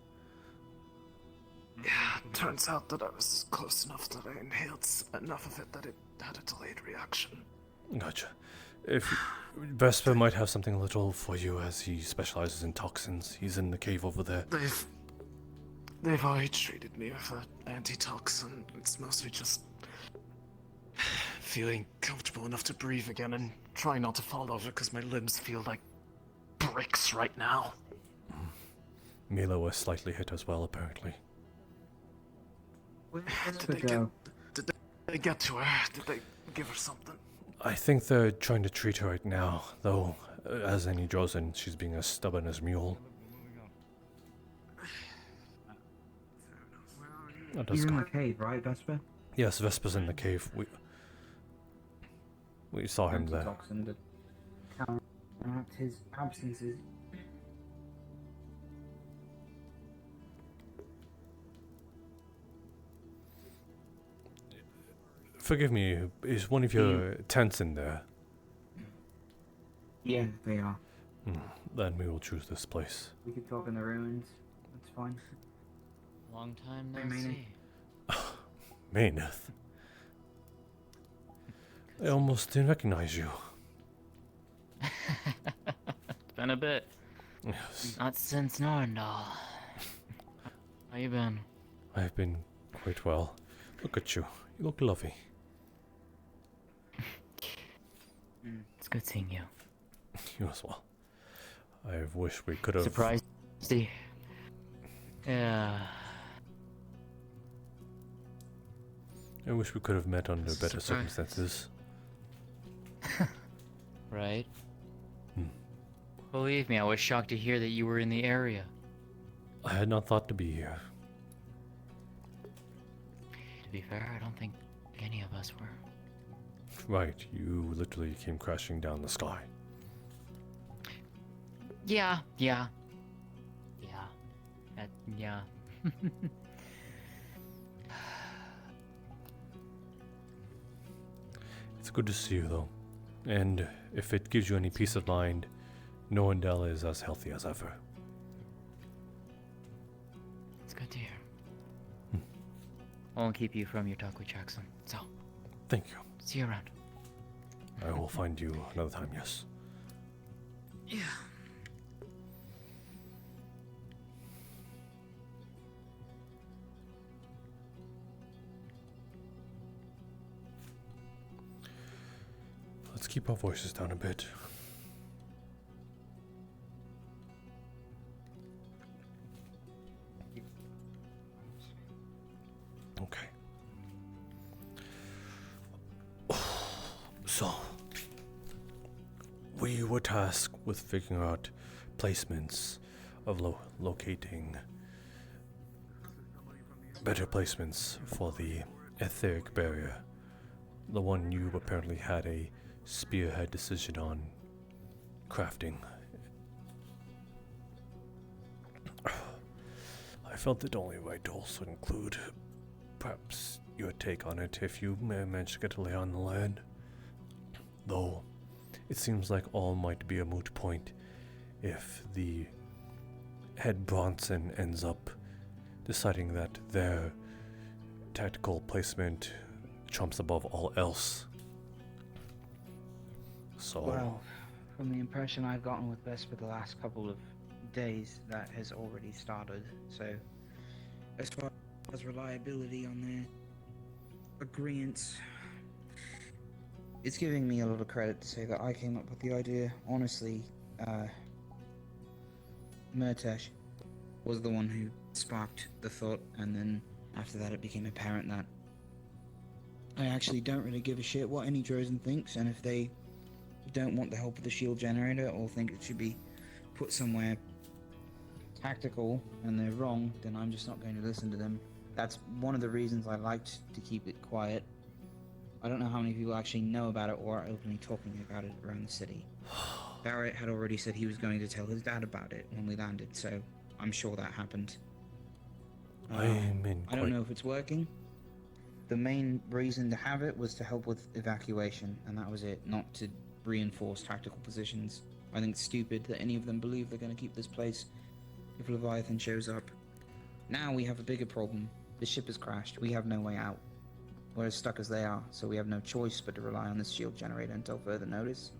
Yeah, turns out that I was close enough that I inhaled enough of it that it had a delayed reaction. Gotcha. If Vesper might have something a little for you, as he specializes in toxins. He's in the cave over there. they've already treated me with an antitoxin. It's mostly just feeling comfortable enough to breathe again and trying not to fall over because my limbs feel like bricks right now. Mila was slightly hit as well, apparently. Did they get to her? Did they give her something? I think they're trying to treat her right now, though, as any Drozen, she's being as stubborn as mule. You're in the cave, right, Vesper? Yes, Vesper's in the cave. We saw him there. Antitoxin to counteract his absences. Forgive me, is one of your tents in there? Yeah, they are. Then we will choose this place. We could talk in the ruins. That's fine. Long time no Hey, see. Mayneth. I almost didn't recognize you. It's been a bit. Yes. Not since Norndal. How you been? I've been quite well. Look at you. You look lovely. It's good seeing you. You as well. I wish we could have... Surprised? Yeah. I wish we could have met under better Surprise. circumstances. Right. Believe me, I was shocked to hear that you were in the area. I had not thought to be here. To be fair, I don't think any of us were. Right, you literally came crashing down the sky. Yeah. Yeah. It's good to see you, though. And if it gives you any peace of mind, Norndal is as healthy as ever. It's good to hear. I won't keep you from your talk with Jackson, so. Thank you. See you around. I will find you another time, yes. Yeah. Let's keep our voices down a bit. Okay. So, we were tasked with figuring out placements of locating better placements for the etheric barrier. The one you apparently had a spearhead decision on crafting. I felt it only right to also include perhaps your take on it if you manage to get a lay on the land. Though it seems like all might be a moot point if the head Bronson ends up deciding that their tactical placement trumps above all else. So... Well, from the impression I've gotten with Vesper the last couple of days, that has already started. So, as far as reliability on their agreements, it's giving me a lot of credit to say that I came up with the idea. Honestly, Murtesh was the one who sparked the thought, and then after that it became apparent that I actually don't really give a shit what any Drozen thinks, and if they don't want the help of the shield generator or think it should be put somewhere tactical and they're wrong, then I'm just not going to listen to them. That's one of the reasons I liked to keep it quiet. I don't know how many people actually know about it or are openly talking about it around the city. Barrett had already said he was going to tell his dad about it when we landed, so I'm sure that happened. I don't know if it's working. The main reason to have it was to help with evacuation, and that was it, not to reinforce tactical positions. I think it's stupid that any of them believe they're going to keep this place if Leviathan shows up. Now we have a bigger problem. The ship has crashed. We have no way out. We're as stuck as they are, so we have no choice but to rely on this shield generator until further notice.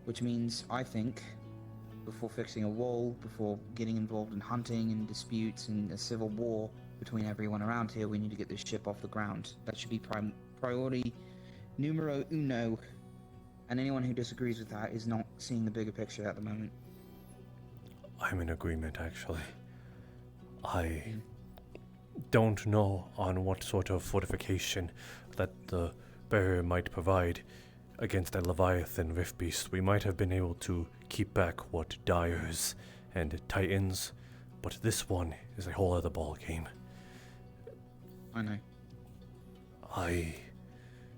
Which means, I think, before fixing a wall, before getting involved in hunting and disputes and a civil war between everyone around here, we need to get this ship off the ground. That should be priority numero uno. And anyone who disagrees with that is not seeing the bigger picture at the moment. I'm in agreement, actually. I don't know on what sort of fortification that the barrier might provide against a Leviathan Rift Beast. We might have been able to keep back what Dyers and Titans, but this one is a whole other ball game. I know.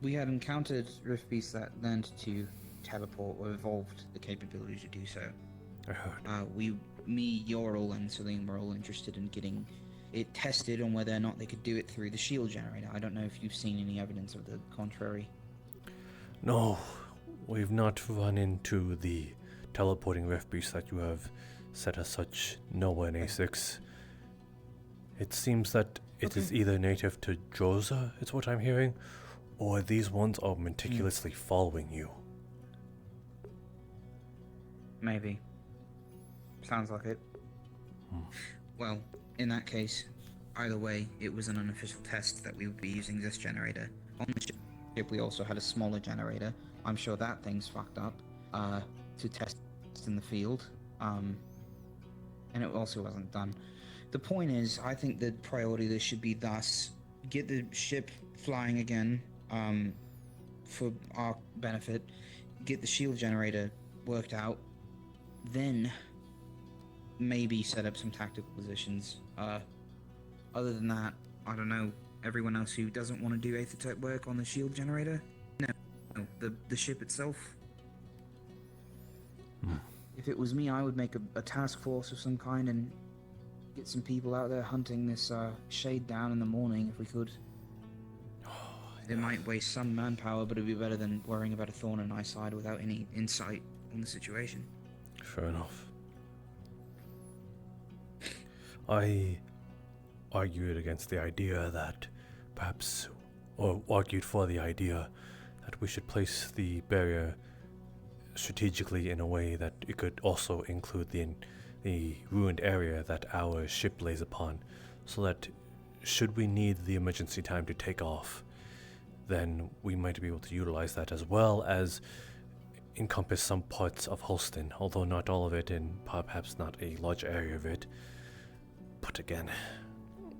We had encountered Rift Beasts that learned to teleport or evolved the capability to do so. I heard. Me, Yorl, and Celine were all interested in getting it tested on whether or not they could do it through the shield generator. I don't know if you've seen any evidence of the contrary. No, we've not run into the teleporting Rift Beast that you have set as such nowhere in A6. It seems that it is either native to Droza, is what I'm hearing, or these ones are meticulously following you. Maybe. Sounds like it. Well, in that case, either way, it was an unofficial test that we would be using this generator. On the ship, we also had a smaller generator. I'm sure that thing's fucked up, to test in the field. And it also wasn't done. The point is, I think the priority of this should be thus, get the ship flying again, for our benefit, get the shield generator worked out, then maybe set up some tactical positions. Other than that, I don't know, everyone else who doesn't want to do Aether type work on the shield generator? No, the ship itself. If it was me, I would make a task force of some kind and get some people out there hunting this shade down in the morning if we could. It might waste some manpower, but it'd be better than worrying about a thorn in our side without any insight on the situation. Fair enough. I argued against the idea that perhaps, or argued for the idea that we should place the barrier strategically in a way that it could also include the ruined area that our ship lays upon, so that should we need the emergency time to take off, then we might be able to utilize that, as well as encompass some parts of Holston, although not all of it and perhaps not a large area of it. But again,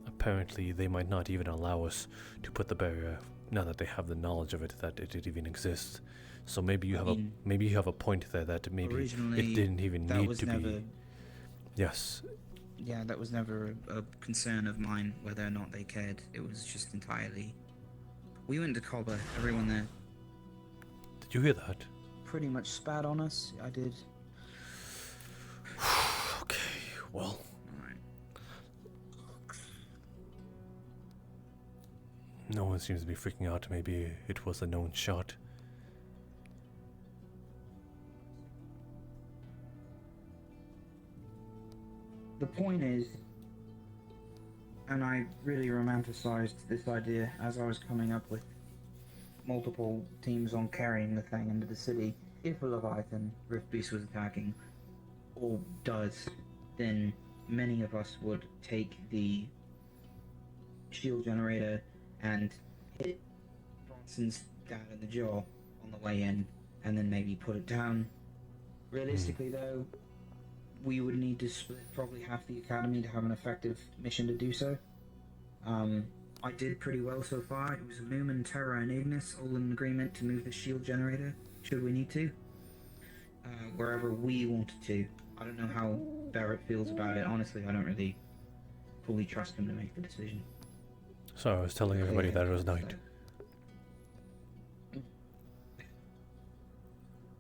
apparently they might not even allow us to put the barrier now that they have the knowledge of it, that it even exists. So maybe you have a point there that maybe originally, it didn't even need to be. Yes. Yeah, that was never a concern of mine, whether or not they cared. It was just entirely... We went to Cobber, everyone there. Did you hear that? Pretty much spat on us, I did. Okay, well... No one seems to be freaking out. Maybe it was a known shot. The point is, and I really romanticized this idea as I was coming up with multiple teams on carrying the thing into the city. If a Leviathan Rift Beast was attacking, or does, then many of us would take the shield generator and hit Bronson's dad in the jaw on the way in, and then maybe put it down. Realistically though, we would need to split probably half the academy to have an effective mission to do so. I did pretty well so far. It was Lumen, Terra, and Ignis all in agreement to move the shield generator, should we need to. Wherever we wanted to. I don't know how Barrett feels about it. Honestly, I don't really fully trust him to make the decision. So I was telling everybody that it was night.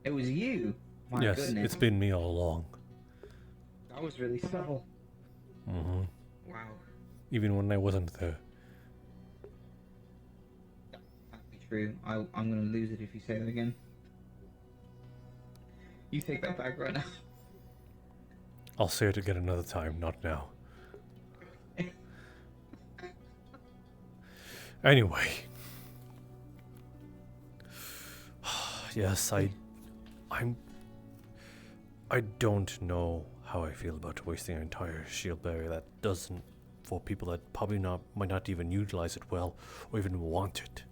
It was you? My yes, goodness. It's been me all along. That was really subtle. Mm-hmm. Wow. Even when I wasn't there. That'd be true. I'm gonna lose it if you say that again. You take that back right now. I'll say it again another time, not now. Anyway. Yes, I'm I don't know how I feel about wasting an entire shield barrier that doesn't, for people that might not even utilize it well or even want it.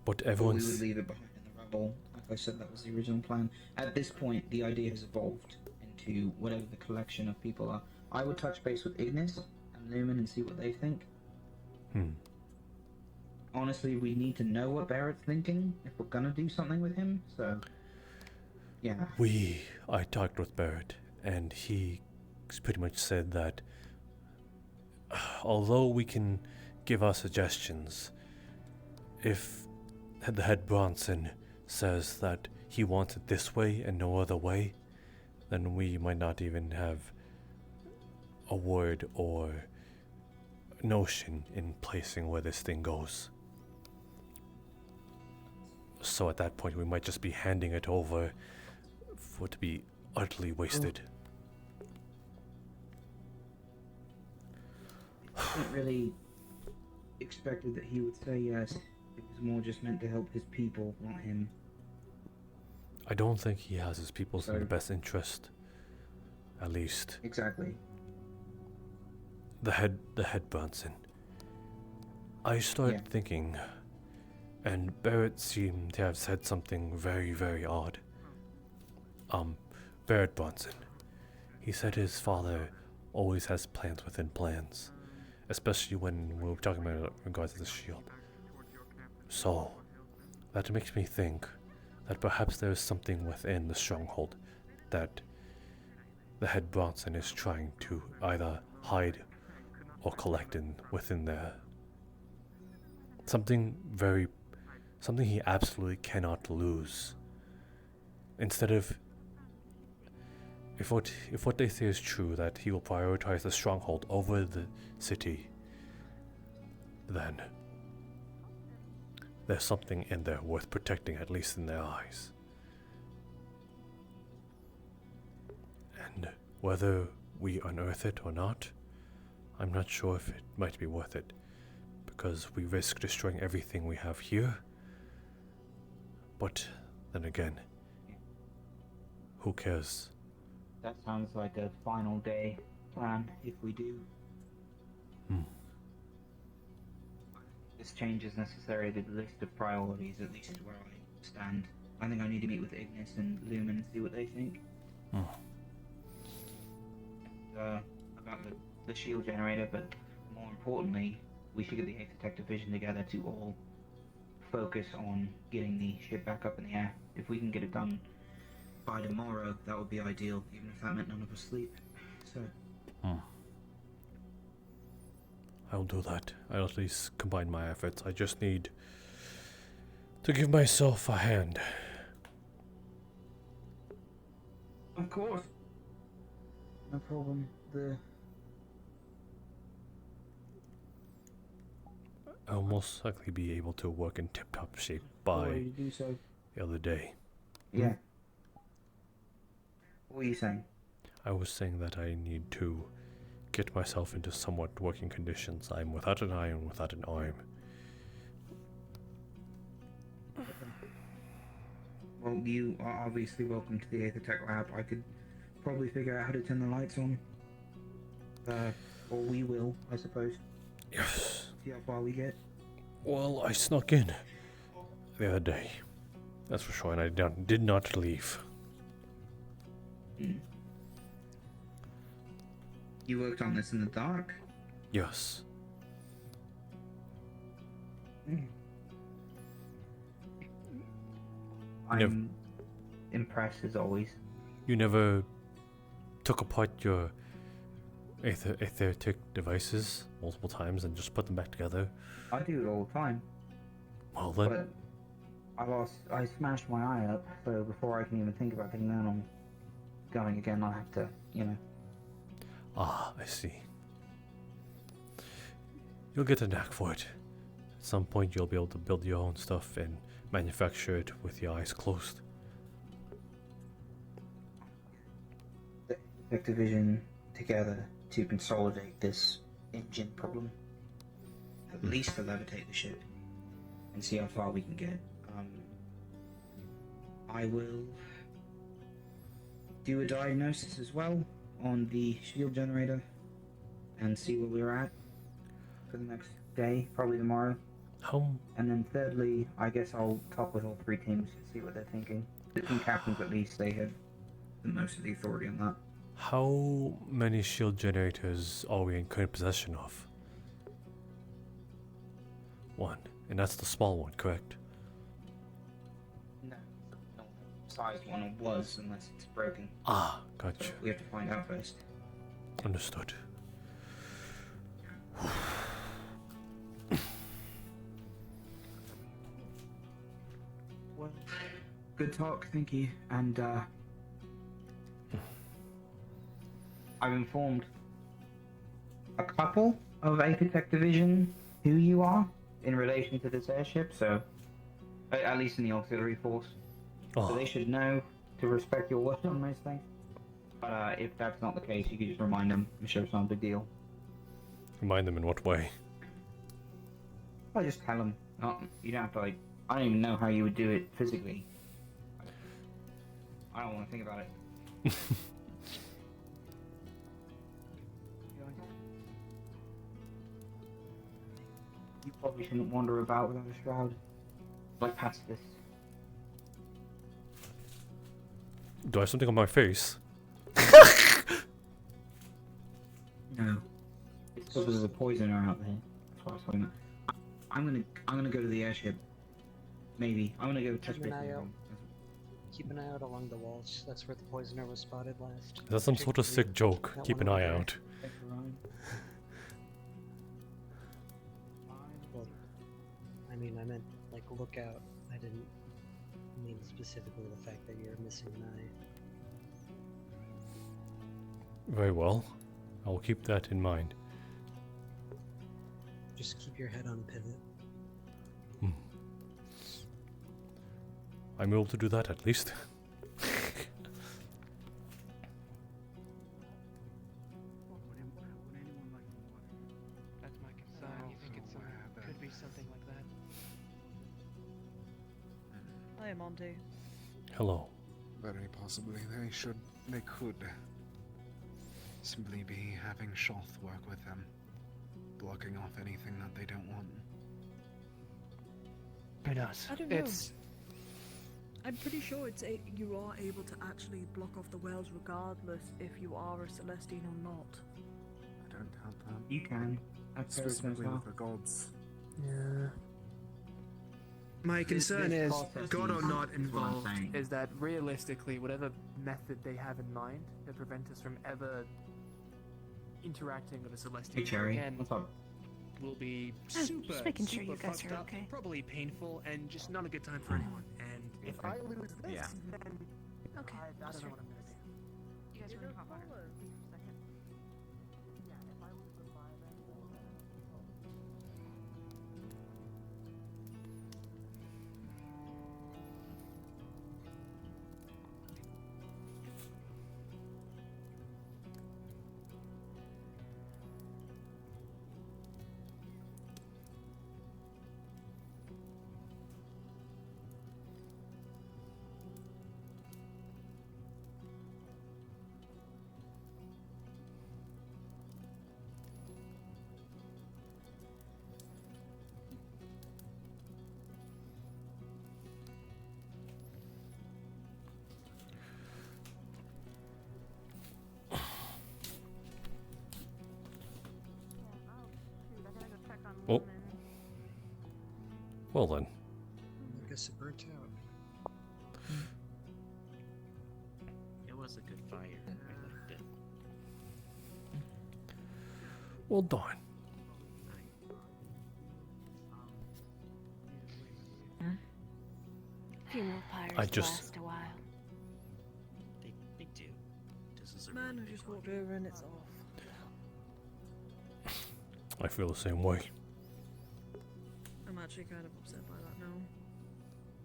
But everyone's. We would leave it behind in the rubble. Like I said, that was the original plan. At this point, the idea has evolved into whatever the collection of people are. I would touch base with Ignis and Lumen and see what they think. Honestly, we need to know what Barrett's thinking if we're gonna do something with him, so... Yeah. I talked with Barrett, and he pretty much said that although we can give our suggestions, if the head Bronson says that he wants it this way and no other way, then we might not even have a word or notion in placing where this thing goes. So at that point we might just be handing it over for it to be utterly wasted. I hadn't really expected that he would say yes. It was more just meant to help his people, not him. I don't think he has his people's in the best interest. At least. Exactly. The head Bronson. I started thinking, and Barrett seemed to have said something very, very odd. Barrett Bronson. He said his father always has plans within plans, especially when we were talking about it in regards to the shield. So, that makes me think that perhaps there is something within the stronghold that the head Bronson is trying to either hide or collect within there. Something he absolutely cannot lose. Instead of, if what they say is true, that he will prioritize the stronghold over the city, then there's something in there worth protecting, at least in their eyes. And whether we unearth it or not, I'm not sure if it might be worth it, because we risk destroying everything we have here. But then again, who cares? That sounds like a final day plan, if we do. This change is necessary to the list of priorities, at least where I stand. I think I need to meet with Ignis and Lumen and see what they think. About the shield generator, but more importantly, we should get the 8th Detective Division together to all focus on getting the ship back up in the air. If we can get it done by tomorrow, that would be ideal, even if that meant none of us sleep. So... I'll do that. I'll at least combine my efforts. I just need to give myself a hand. Of course. No problem. I'll most likely be able to work in tip-top shape by you do so. the other day. Yeah. What were you saying? I was saying that I need to get myself into somewhat working conditions. I'm without an eye and without an arm. Well, you are obviously welcome to the 8th Tech Lab. I could probably figure out how to turn the lights on. Or we will, I suppose. Yes. See how far we get. Well, I snuck in the other day. That's for sure, and I did not leave. You worked on this in the dark? Yes. I'm impressed as always. You never took apart your aethertic devices multiple times and just put them back together? I do it all the time. Well then. But I smashed my eye up, so before I can even think about getting that on going again, I have to, Ah, I see. You'll get a knack for it. At some point you'll be able to build your own stuff and manufacture it with your eyes closed. The Activision together to consolidate this engine problem. At least to levitate the ship and see how far we can get. I will do a diagnosis as well on the shield generator and see where we're at for the next day, probably tomorrow. And then thirdly, I guess I'll talk with all three teams to see what they're thinking. The team captains, at least, they have the most of the authority on that. How many shield generators are we in current possession of? One, and that's the small one, correct? No, size one was, unless it's broken. Ah, gotcha. We have to find out first. Understood. Well, good talk, thank you. And I've informed a couple of Apex Division who you are in relation to this airship, so at least in the auxiliary force. So they should know to respect your wish on those things. But if that's not the case, you can just remind them. I'm sure it's not a big deal. Remind them in what way? I'll just tell them. You don't have to, like, I don't even know how you would do it physically. I don't want to think about it. You probably shouldn't wander about without a shroud. Like pacifists. Do I have something on my face? No. It's because there's a poisoner out there. That's what I was talking about. I'm gonna go to the airship. Maybe. I'm gonna go touch Keep base an with eye out. them. Keep an eye out along the walls. That's where the poisoner was spotted last. Is that some sort of sick joke? That Keep one an over eye there. out. Well, I mean, I meant like look out. I didn't mean specifically the fact that you're missing an eye. Very well. I will keep that in mind. Just keep your head on a pivot. I'm able to do that at least. That's my concern. You think it's could be something like that? Hi, Monty. Hello. Very possibly. They could simply be having Shoth work with them, blocking off anything that they don't want. Very nice. I don't know. I'm pretty sure you are able to actually block off the wells regardless if you are a Celestine or not. I don't doubt that. You can. That's very Specifically well. with the gods. Yeah. My concern is, process God or is- not is what I'm involved, saying. is that realistically, whatever method they have in mind to prevent us from ever interacting with a Celestial Hey, Cherry. again What's up? will be Oh, super, just making sure super you guys fucked are up, okay. probably painful, and just not a good time for anyone. And if I lose this, Yeah. then Okay. I don't know what I'm gonna do. You guys were in hot water. Oh. Well then. I guess it burnt out. It was a good fire. I liked it. Well done. Funeral pyres I just- last a while. They do. This is a Man, I just walked over and it's off. I feel the same way. I'm actually kind of upset by that now.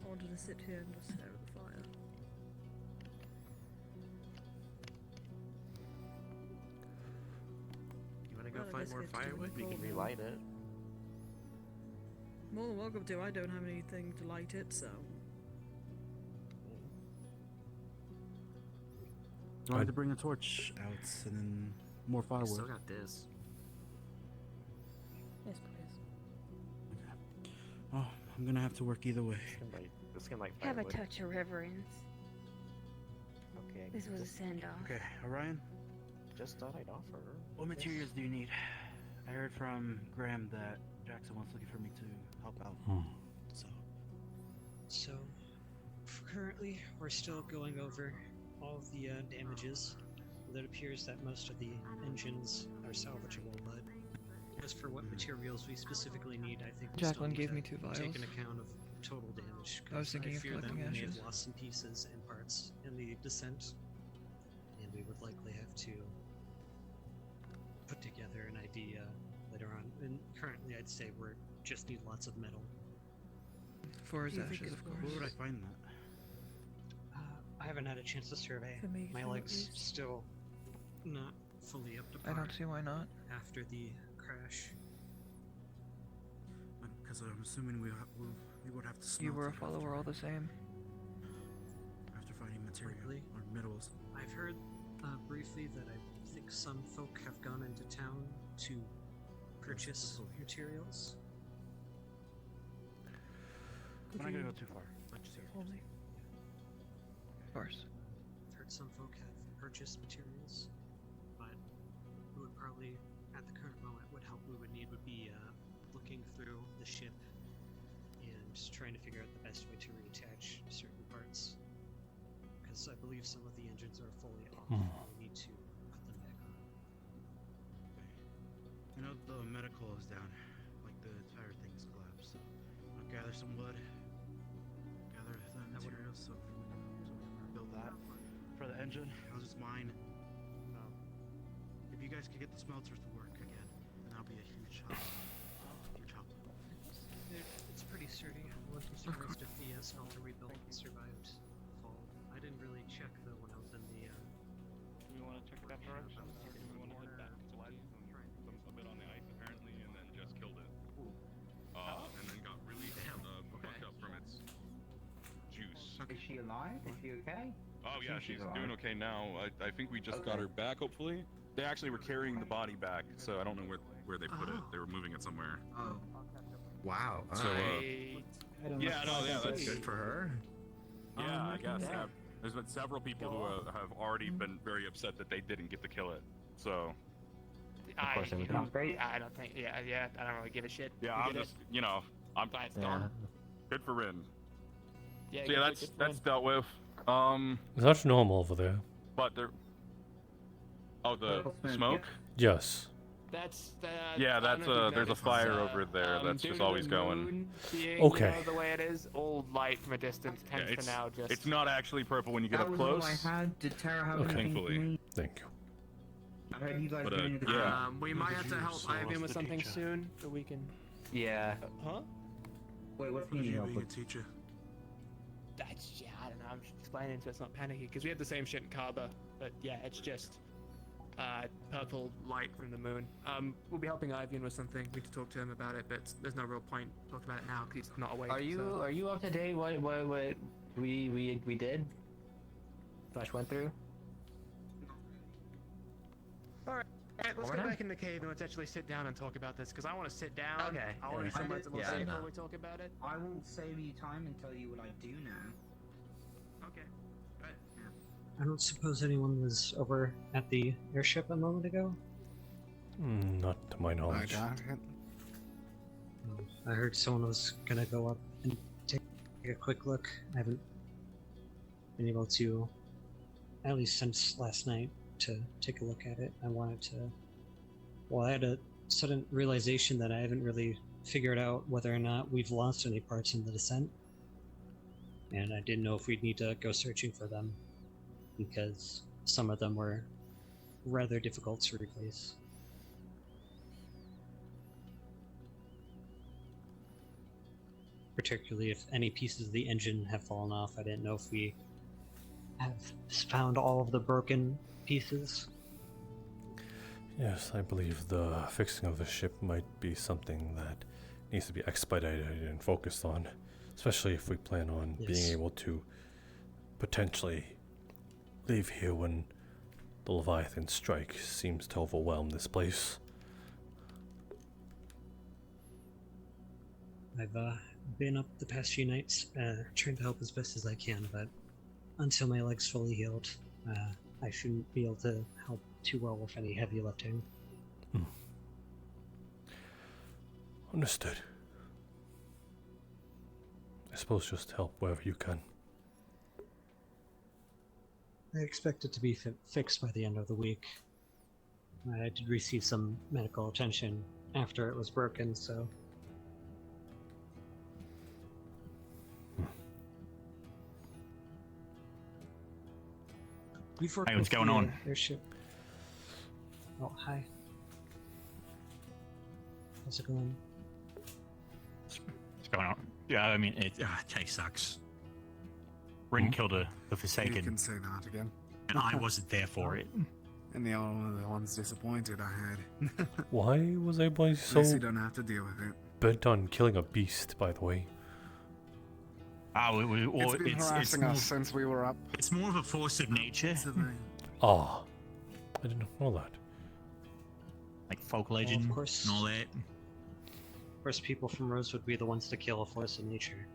I wanted to sit here and just stare at the fire. You want to go Well, I find guess more we have to do firewood? We it can all. relight it. More than welcome to. I don't have anything to light it, so. Do I have to bring a torch out and then more I firewood? still got this. Yes, please. Oh, I'm gonna have to work either way. This can like Have a touch of reverence. Okay. This was a send-off. Okay, Orion. Just thought I'd offer. What materials do you need? I heard from Graham that Jackson was looking for me to help out. So, currently, we're still going over all of the damages. It appears that most of the engines are salvageable, but as for what materials we specifically need, I think we Jacqueline still gave need me to 2 vials. take an account of total damage. I was 'cause thinking of fear that collecting we may have ashes. lost some pieces and parts in the descent, and we would likely have to put together an idea later on. And currently, I'd say we're just need lots of metal. For his Do you think ashes, it- of course. Where would I find that? I haven't had a chance to survey. For me, My too, at legs least. still not fully up to I par. don't see why not. After the crash. Because I'm assuming we would have to smelt You were a it follower all the same. after finding material or metals. I've heard briefly that I think some folk have gone into town to purchase materials. I'm not gonna go too far. Just here. Of course. I've heard some folk have purchased materials, but we would probably, at the current moment, what help we would need would be looking through the ship and trying to figure out the best way to reattach certain parts. Because I believe some of the engines are fully off, and we need to put them back on. I know the medical is down, like the entire thing's collapsed. So I'll gather some wood, gather the materials, so we can build that for the engine. I'll just mine. If you guys could get the smelters to work again, then that'll be a huge help. Huge help. It's pretty sturdy. I was surprised if the smelter we built survived the fall. I didn't really check though when I was in the. Do we want to check that direction, or do we want to head back to West and a bit on the ice apparently, and then just killed it? And then got really fucked up from its juice. Is she alive? Is she okay? Oh yeah, she's alive. doing okay now. I think we just got her back. Hopefully, they actually were carrying the body back, so I don't know where they put it. They were moving it somewhere. Oh. Wow. So yeah, no, yeah, that's good for her. Yeah, I guess. There's been several people who have already been very upset that they didn't get to kill it. So. I don't think. Yeah. I don't really give a shit. Yeah, We I'm did just, I'm It's done. good for Rin. Yeah, So yeah, that's dealt with. That's normal over there. But there. Oh, the Purple smoke. Yes. That's Yeah, I don't that's know if you've there's a noticed, fire over there. That's due just to always the going. moon being, Okay. the way it is, all light from a distance tends it's, to now just. it's not actually purple when you get That up was close. all I had. Did Tara have Okay. anything for Thankfully. me? Thank you. I heard you guys But, doing it. yeah. We might have to help Ivan with something soon, so we can. Yeah. Huh? Wait, what's he need help with? teacher? That's I don't know. I'm just explaining so it's not panicky because we have the same shit in Kaba, but yeah, it's just purple light from the moon. We'll be helping Ivan with something. We need to talk to him about it, but there's no real point talking about it now because he's not awake. Are you so. are you up to date? What we did? / went through? All right, let's We're go done? back in the cave and let's actually sit down and talk about this because I want to sit down. Okay. I want to be somewhere to Yeah, sit no. before we talk about it. I will save you time and tell you what I do now. Okay. I don't suppose anyone was over at the airship a moment ago? Not to my knowledge. I heard someone was gonna go up and take a quick look. I haven't been able to, at least since last night, to take a look at it. I wanted to. Well, I had a sudden realization that I haven't really figured out whether or not we've lost any parts in the descent. And I didn't know if we'd need to go searching for them, because some of them were rather difficult to replace. Particularly if any pieces of the engine have fallen off. I didn't know if we have found all of the broken pieces. Yes, I believe the fixing of the ship might be something that needs to be expedited and focused on, especially if we plan on being Yes. able to potentially leave here when The Leviathan strike seems to overwhelm this place. I've been up the past few nights, trying to help as best as I can, but until my leg's fully healed, I shouldn't be able to help too well with any heavy lifting. Understood. I suppose just help wherever you can. I expect it to be fixed by the end of the week. I did receive some medical attention after it was broken, so... We've worked Hey, what's with going the on? airship. Oh, hi. How's it going? What's going on? Yeah, I mean, case sucks. Rin killed the Forsaken. You can say that again. And I wasn't there for it. And the other one of the ones disappointed I had. Why was everybody At least so you don't have to deal with it. bent on killing a beast, by the way? Oh, It's been harassing us since we were up. It's more of a force of nature. Ah, I didn't know that. Like folk legend of course. and all that. Of course, people from Rosewood would be the ones to kill a force of nature.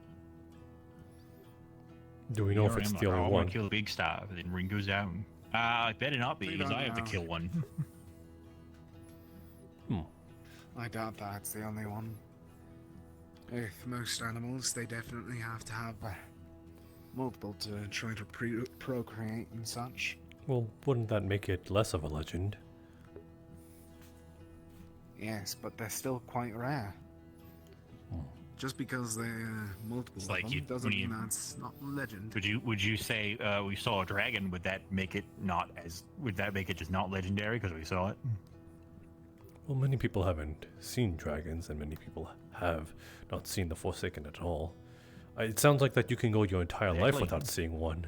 Do we know if it's the only I one? want to kill a big star, but then Ring goes out. It better not be, We because don't I have to know. kill one. I doubt that's the only one. With most animals, they definitely have to have multiple to try to procreate and such. Well, wouldn't that make it less of a legend? Yes, but they're still quite rare. Just because they're multiple It's of like them you- doesn't when you- mean that's not legend. Would you say we saw a dragon? Would that make it not as? Would that make it just not legendary because we saw it? Well, many people haven't seen dragons, and many people have not seen the Forsaken at all. It sounds like that you can go your entire life Exactly. without seeing one.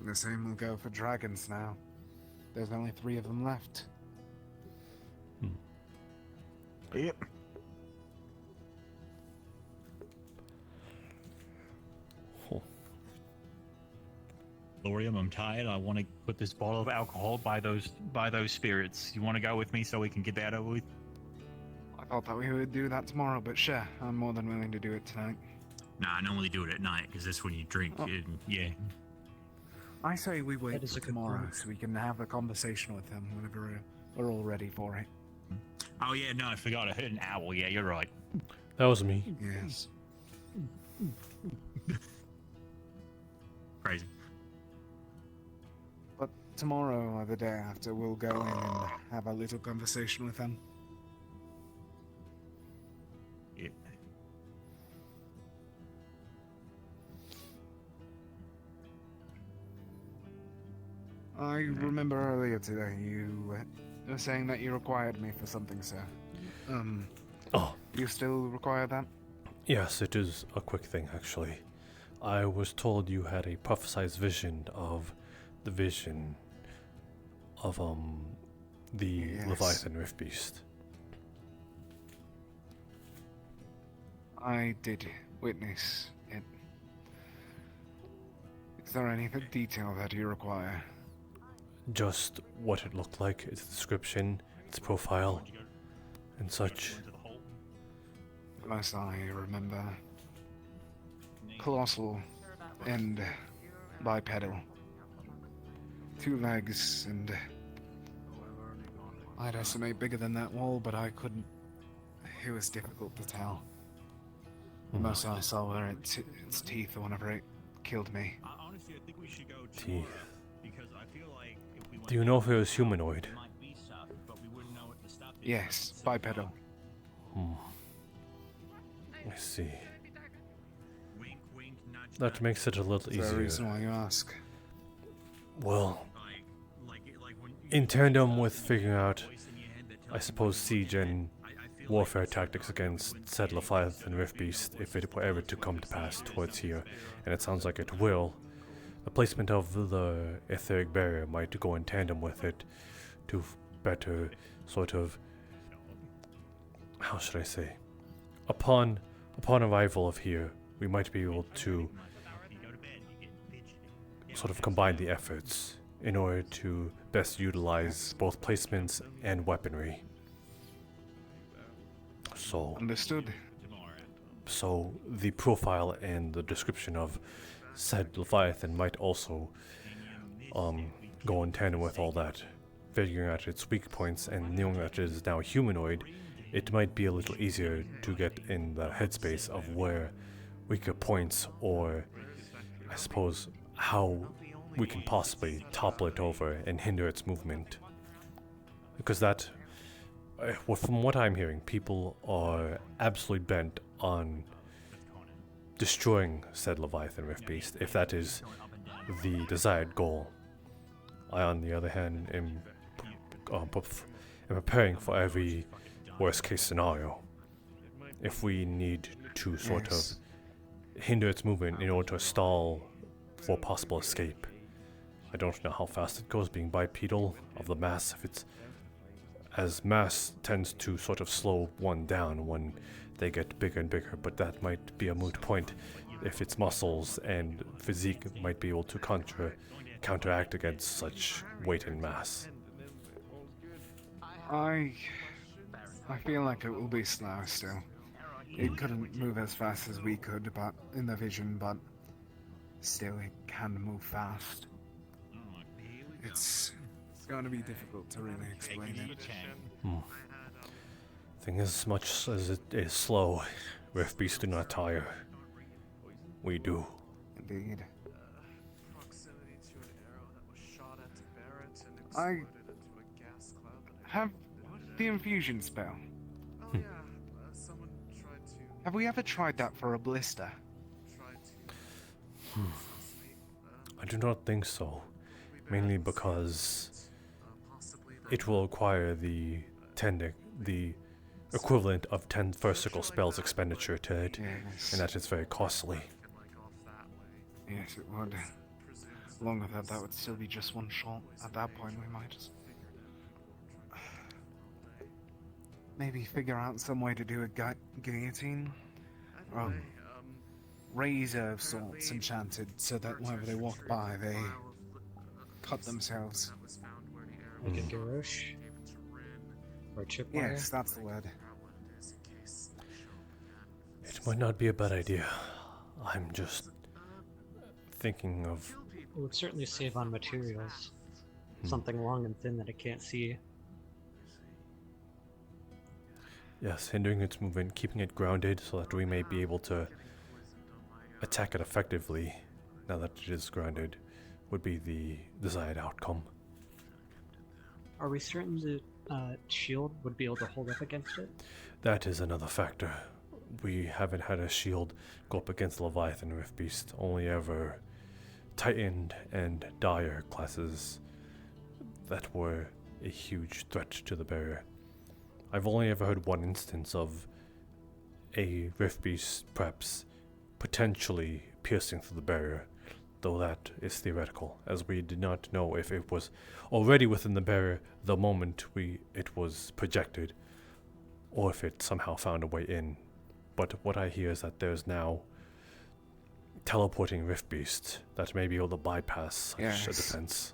The same will go for dragons now. There's only 3 of them left. Yep. Lorium, I'm tired. I want to put this bottle of alcohol by those spirits. You want to go with me so we can get that over with? I thought that we would do that tomorrow, but sure, I'm more than willing to do it tonight. Nah, I normally do it at night because that's when you drink. And, yeah. I say we wait That is for a good tomorrow point. so we can have a conversation with them whenever we're all ready for it. Oh yeah, no, I forgot. I heard an owl. Yeah, you're right. That was me. Yes. Crazy. But tomorrow or the day after, we'll go in and have a little conversation with them. Yeah. I remember earlier today you were saying that you required me for something, sir. Oh. Do you still require that? Yes, it is a quick thing, actually. I was told you had a prophesized vision of the Yes. Leviathan Rift Beast. I did witness it. Is there any detail that you require? Just what it looked like, its description, its profile, and such. Most I remember, colossal and bipedal. 2 legs and I'd estimate bigger than that wall, but I couldn't. It was difficult to tell. The most I saw were its teeth whenever it killed me. Honestly, I think we should go Teeth. because I feel like if we Do you know if it was humanoid? Yes, bipedal. I see. That makes it a little Is there a easier. reason why you ask? Well, in tandem with figuring out, I suppose, siege and warfare tactics against said Leviathan Rift Beast, if it were ever to come to pass towards here, and it sounds like it will, the placement of the etheric barrier might go in tandem with it to better sort of, how should I say, upon arrival of here, we might be able to sort of combine the efforts in order to best utilize both placements and weaponry. So understood. So the profile and the description of said Leviathan might also go in tandem with all that. Figuring out its weak points and knowing that it is now humanoid, it might be a little easier to get in the headspace of where weaker points, or I suppose how we can possibly topple it over and hinder its movement. Because that, well, from what I'm hearing, people are absolutely bent on destroying said Leviathan Rift Beast, if that is the desired goal. I, on the other hand, am preparing for every worst case scenario. If we need to sort of hinder its movement in order to stall for possible escape. I don't know how fast it goes, being bipedal of the mass. If it's, as mass tends to sort of slow one down when they get bigger and bigger, but that might be a moot point if its muscles and physique might be able to counteract against such weight and mass. I feel like it will be slow still. It couldn't move as fast as we could, but in the vision, but still it can move fast. It's going to be difficult to really explain it. Thing is, as much as it is slow, Rift Beasts do not tire. We do. Indeed. I have the infusion spell. Have we ever tried that for a blister? I do not think so. Mainly because it will require the equivalent of 10 first circle spells expenditure to it, and that is very costly. Yes, it would. Along with that, that would still be just one shot. At that point, we might just maybe figure out some way to do a guillotine, or razor of sorts enchanted, so that whenever they walk by, they cut themselves. Like a garrosh? Or a tripwire? Yes, that's the word. It might not be a bad idea. I'm just thinking of... It would certainly save on materials. Something long and thin that it can't see. Yes, hindering its movement, keeping it grounded so that we may be able to attack it effectively now that it is grounded would be the desired outcome. Are we certain the shield would be able to hold up against it? That is another factor. We haven't had a shield go up against Leviathan Rift Beast, only ever Tightened and Dire classes that were a huge threat to the barrier. I've only ever heard one instance of a Rift Beast perhaps potentially piercing through the barrier, though that is theoretical, as we did not know if it was already within the barrier the moment it was projected, or if it somehow found a way in. But what I hear is that there's now teleporting Rift Beasts that may be able to bypass such a defense.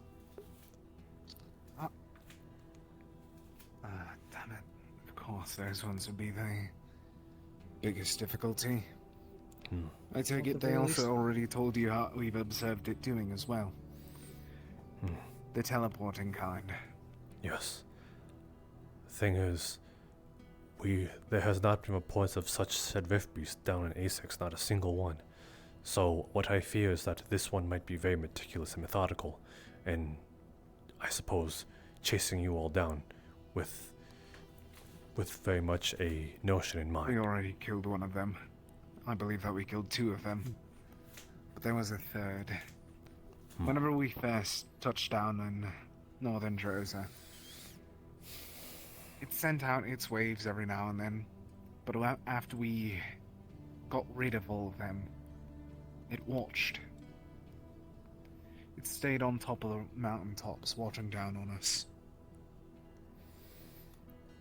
Damn it. Of course, those ones would be the biggest difficulty. I take it they also already told you how we've observed it doing as well. The teleporting kind. Yes. Thing is, there has not been reports of such said Rift Beast down in A6, not a single one. So what I fear is that this one might be very meticulous and methodical, and I suppose chasing you all down with very much a notion in mind. We already killed one of them. I believe that we killed two of them. But there was a third. Whenever we first touched down in northern Drosa, it sent out its waves every now and then, but after we got rid of all of them, it watched. It stayed on top of the mountaintops, watching down on us.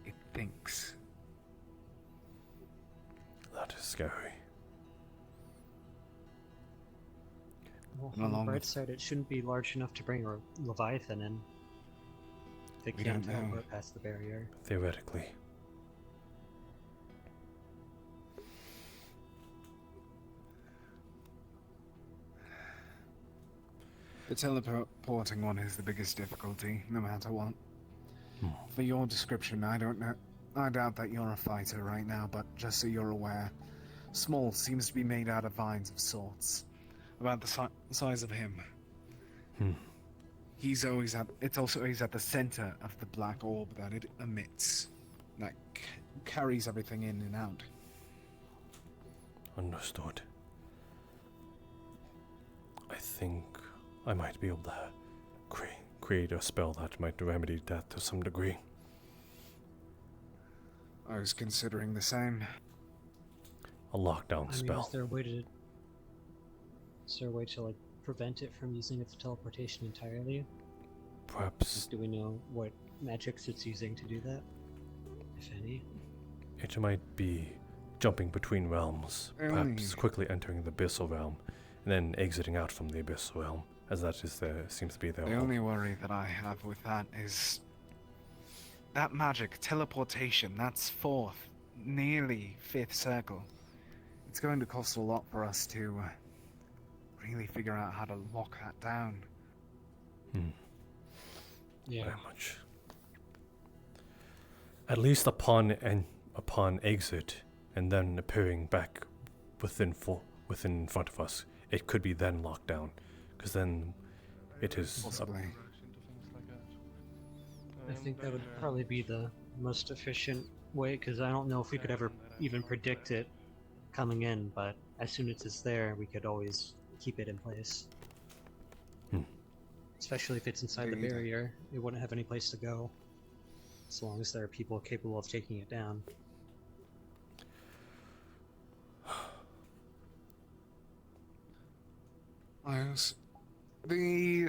It thinks. That is scary. Well, And on the along bright with- side, it shouldn't be large enough to bring a Leviathan in. They We can't don't know. teleport past the barrier. Theoretically. The teleporting one is the biggest difficulty, no matter what. For your description, I don't know. I doubt that you're a fighter right now, but just so you're aware, Small seems to be made out of vines of sorts. About the size of him. He's always at. It's also always at the center of the black orb that it emits, that carries everything in and out. Understood. I think I might be able to create a spell that might remedy that to some degree. I was considering the same. A lockdown spell. Is there a way to like prevent it from using its teleportation entirely? Perhaps. Do we know what magics it's using to do that, if any? It might be jumping between realms, perhaps quickly entering the abyssal realm, and then exiting out from the abyssal realm, as that is seems to be their The only worry that I have with that is that magic, teleportation, that's nearly fifth circle. It's going to cost a lot for us to really figure out how to lock that down. Yeah. Very much. At least upon exit, and then appearing back within front of us, it could be then locked down, because then it is. Possibly. I think that would probably be the most efficient way, because I don't know if we could ever even predict it coming in, but as soon as it's there, we could always keep it in place. Especially if it's inside the barrier, it wouldn't have any place to go, as long as there are people capable of taking it down. The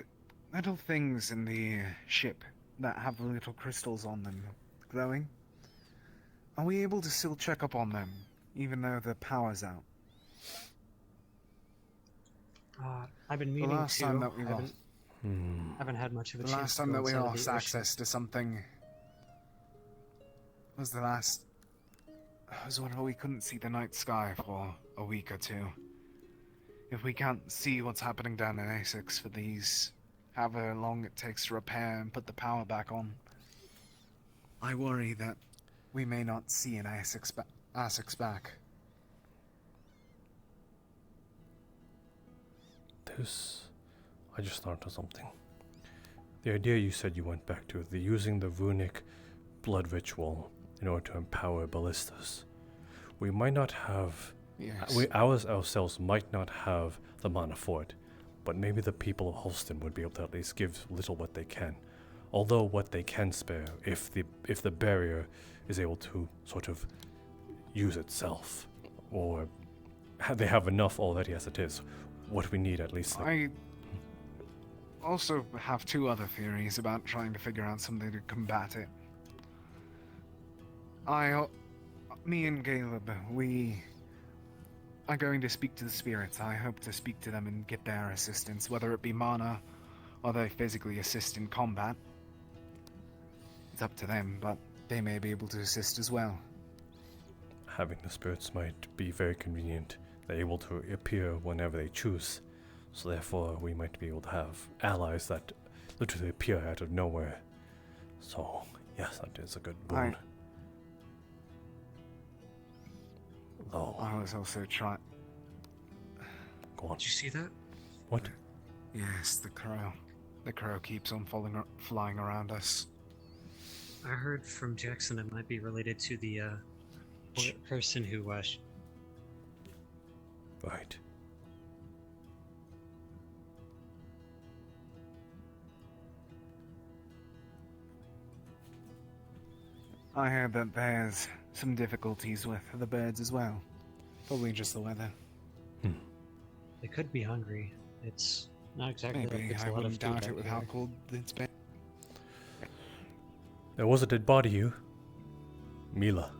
little things in the ship that have the little crystals on them glowing, are we able to still check up on them, even though the power's out? I've been meaning The last to. time that we haven't, lost... haven't had much of a The chance last to time go that we inside of lost the ocean. access to something was the last... It was when we couldn't see the night sky for a week or two. If we can't see what's happening down in Essex for these, however long it takes to repair and put the power back on, I worry that we may not see an Essex back. I just thought of something. The idea you said you went back to, using the runic blood ritual in order to empower ballistas. We might not have... Yes. We ourselves might not have the mana for it, but maybe the people of Holston would be able to at least give little what they can. Although what they can spare, if the barrier is able to sort of use itself, or they have enough already as it is, what we need at least... I also have two other theories about trying to figure out something to combat it. Me and Caleb, we are going to speak to the spirits. I hope to speak to them and get their assistance, whether it be mana or they physically assist in combat. It's up to them, but they may be able to assist as well. Having the spirits might be very convenient. They're able to appear whenever they choose, so therefore we might be able to have allies that literally appear out of nowhere. So, yes, that is a good boon. I was also trying... Go on. Did you see that? What? Yes, the crow. The crow keeps on flying around us. I heard from Jackson it might be related to the person who Right. I heard that there's some difficulties with the birds as well. Probably just the weather. They could be hungry. It's not exactly like Maybe. it's I a lot of wouldn't food doubt it out with how here. cold it's been. There was a dead body here. Mila.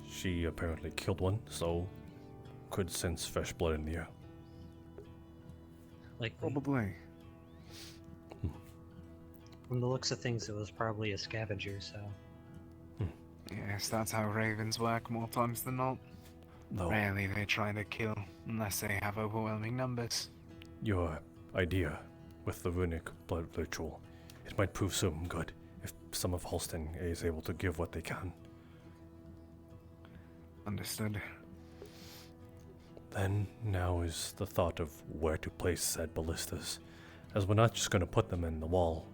She apparently killed one, so could sense fresh blood in the air. Like Probably. from the looks of things, it was probably a scavenger. So Yes, that's how ravens work more times than not. No. Rarely they try to kill unless they have overwhelming numbers. Your idea with the runic blood ritual, it might prove some good if some of Holston is able to give what they can. Understood. Then now is the thought of where to place said ballistas, as we're not just going to put them in the wall.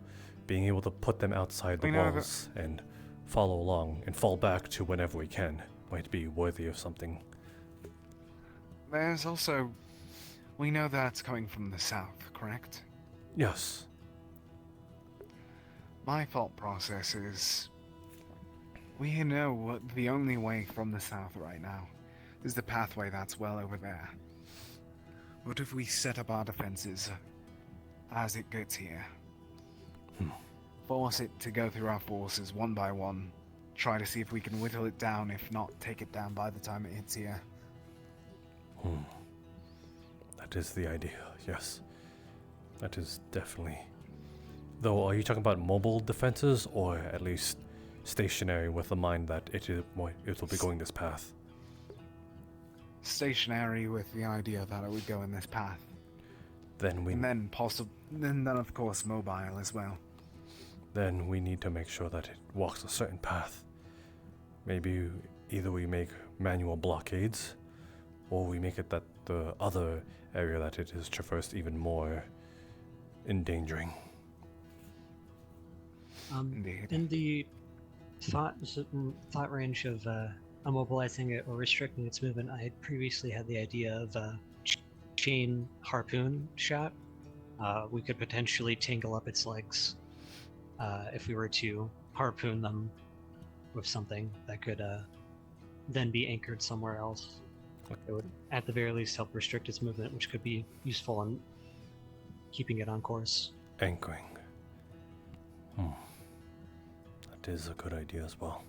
Being able to put them outside the We know that- walls and follow along and fall back to whenever we can might be worthy of something. There's also... We know that's coming from the south, correct? Yes. My thought process is... We know what the only way from the south right now is the pathway that's well over there. What if we set up our defenses as it gets here? Force it to go through our forces one by one. Try to see if we can whittle it down, if not, take it down by the time it hits here. That is the idea, yes. That is definitely... Though, are you talking about mobile defenses, or at least stationary with the mind that it will be going this path? Stationary with the idea that it would go in this path. Then we... And then then of course mobile as well. Then we need to make sure that it walks a certain path. Maybe either we make manual blockades, or we make it that the other area that it is traversed even more endangering. in the thought range of immobilizing it or restricting its movement, I had previously had the idea of a chain harpoon shot. We could potentially tangle up its legs if we were to harpoon them with something that could then be anchored somewhere else. It would, at the very least, help restrict its movement, which could be useful in keeping it on course. Anchoring. That is a good idea as well.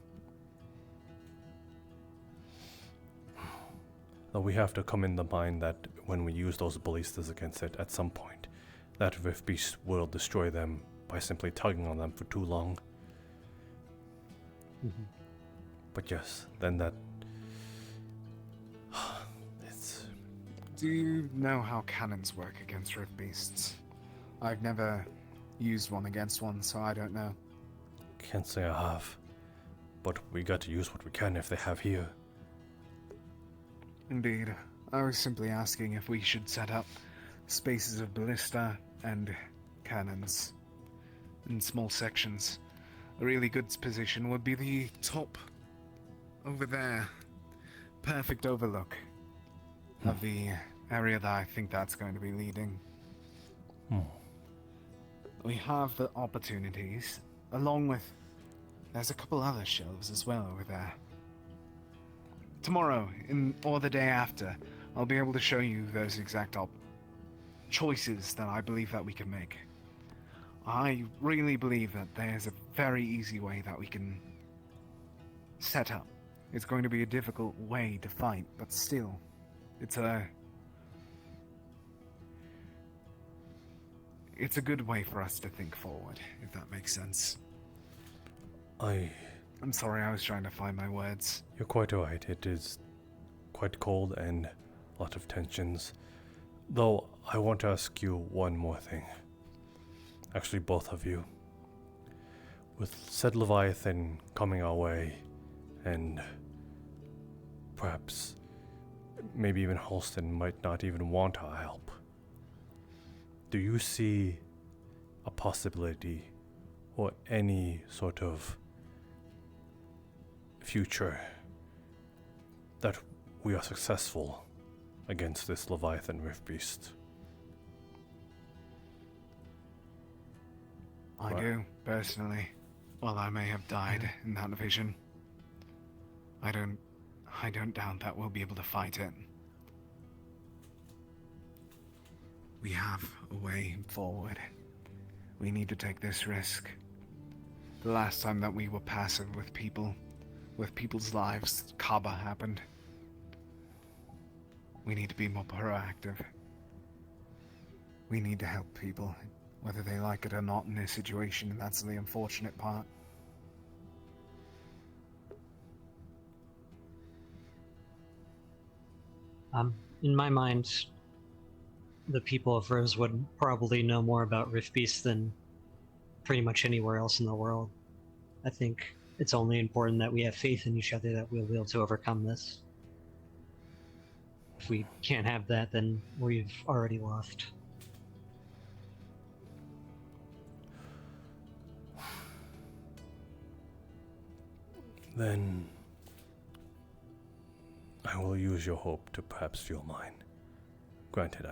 Though we have to come in the mind that when we use those ballistas against it, at some point, that Rift Beast will destroy them by simply tugging on them for too long. But yes, then that... it's... Do you know how cannons work against Rift Beasts? I've never used one against one, so I don't know. Can't say I have. But we got to use what we can if they have here. Indeed. I was simply asking if we should set up spaces of ballista and cannons in small sections. A really good position would be the top over there. Perfect overlook of the area that I think that's going to be leading. We have the opportunities, along with... There's a couple other shelves as well over there. Tomorrow, or the day after, I'll be able to show you those exact choices that I believe that we can make. I really believe that there's a very easy way that we can set up. It's going to be a difficult way to fight, but still, it's a good way for us to think forward, if that makes sense. I'm sorry, I was trying to find my words. You're quite right. It is quite cold and a lot of tensions. Though, I want to ask you one more thing. Actually, both of you. With said Leviathan coming our way, and perhaps maybe even Holston might not even want our help, do you see a possibility or any sort of future that we are successful against this Leviathan Rift Beast? I do, personally. While I may have died in that vision, I don't doubt that we'll be able to fight it. We have a way forward. We need to take this risk. The last time that we were passive with people's lives, Kaba happened. We need to be more proactive. We need to help people, whether they like it or not in this situation. That's the unfortunate part. In my mind, the people of Rosewood probably know more about Rift Beast than pretty much anywhere else in the world. I think it's only important that we have faith in each other that we'll be able to overcome this. If we can't have that, then we've already lost. Then I will use your hope to perhaps fuel mine. Granted,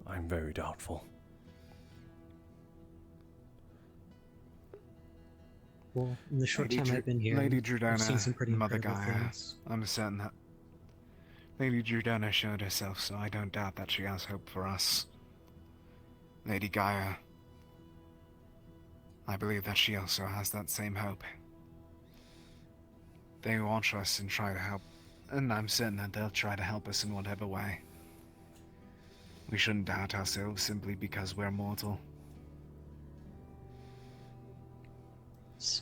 I'm very doubtful. Well, in the short Lady time I've been here, Lady I've seen some Jordana, pretty Mother incredible Gaia, things. I'm certain that Lady Jordana showed herself, so I don't doubt that she has hope for us. Lady Gaia, I believe that she also has that same hope. They watch us and try to help, and I'm certain that they'll try to help us in whatever way. We shouldn't doubt ourselves simply because we're mortal.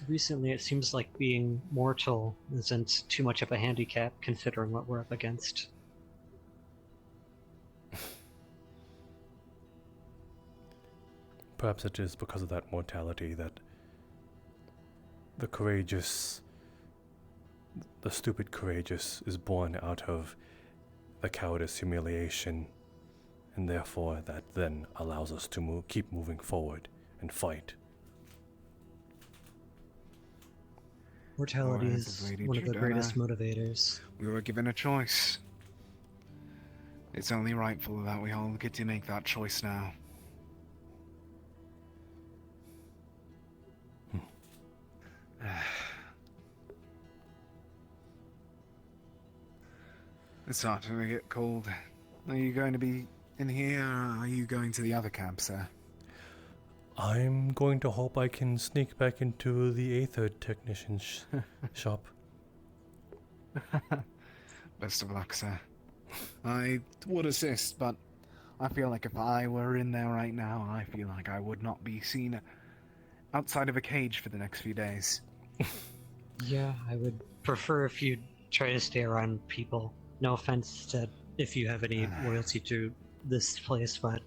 Recently, it seems like being mortal isn't too much of a handicap considering what we're up against. Perhaps it is because of that mortality that the stupid courageous is born out of the cowardice humiliation, and therefore that then allows us to keep moving forward and fight. Mortality is Lady one of the Jordana, greatest motivators. We were given a choice. It's only rightful that we all get to make that choice now. It's starting to get cold. Are you going to be in here, or are you going to the other camp, sir? I'm going to hope I can sneak back into the Aether technician's shop. Best of luck, sir. I would assist, but I feel like if I were in there right now, I feel like I would not be seen outside of a cage for the next few days. Yeah, I would prefer if you try to stay around people. No offense to if you have any loyalty to this place, but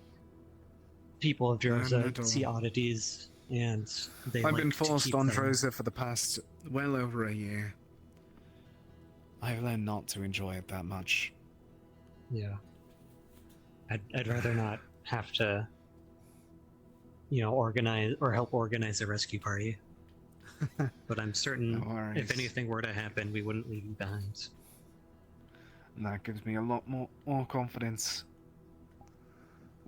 people of Droza see oddities, and they I've like been to forced keep on them. Droza for the past well over a year. I've learned not to enjoy it that much. Yeah. I'd rather not have to, organize or help organize a rescue party. But I'm certain No worries. if anything were to happen, we wouldn't leave you behind. And that gives me a lot more confidence.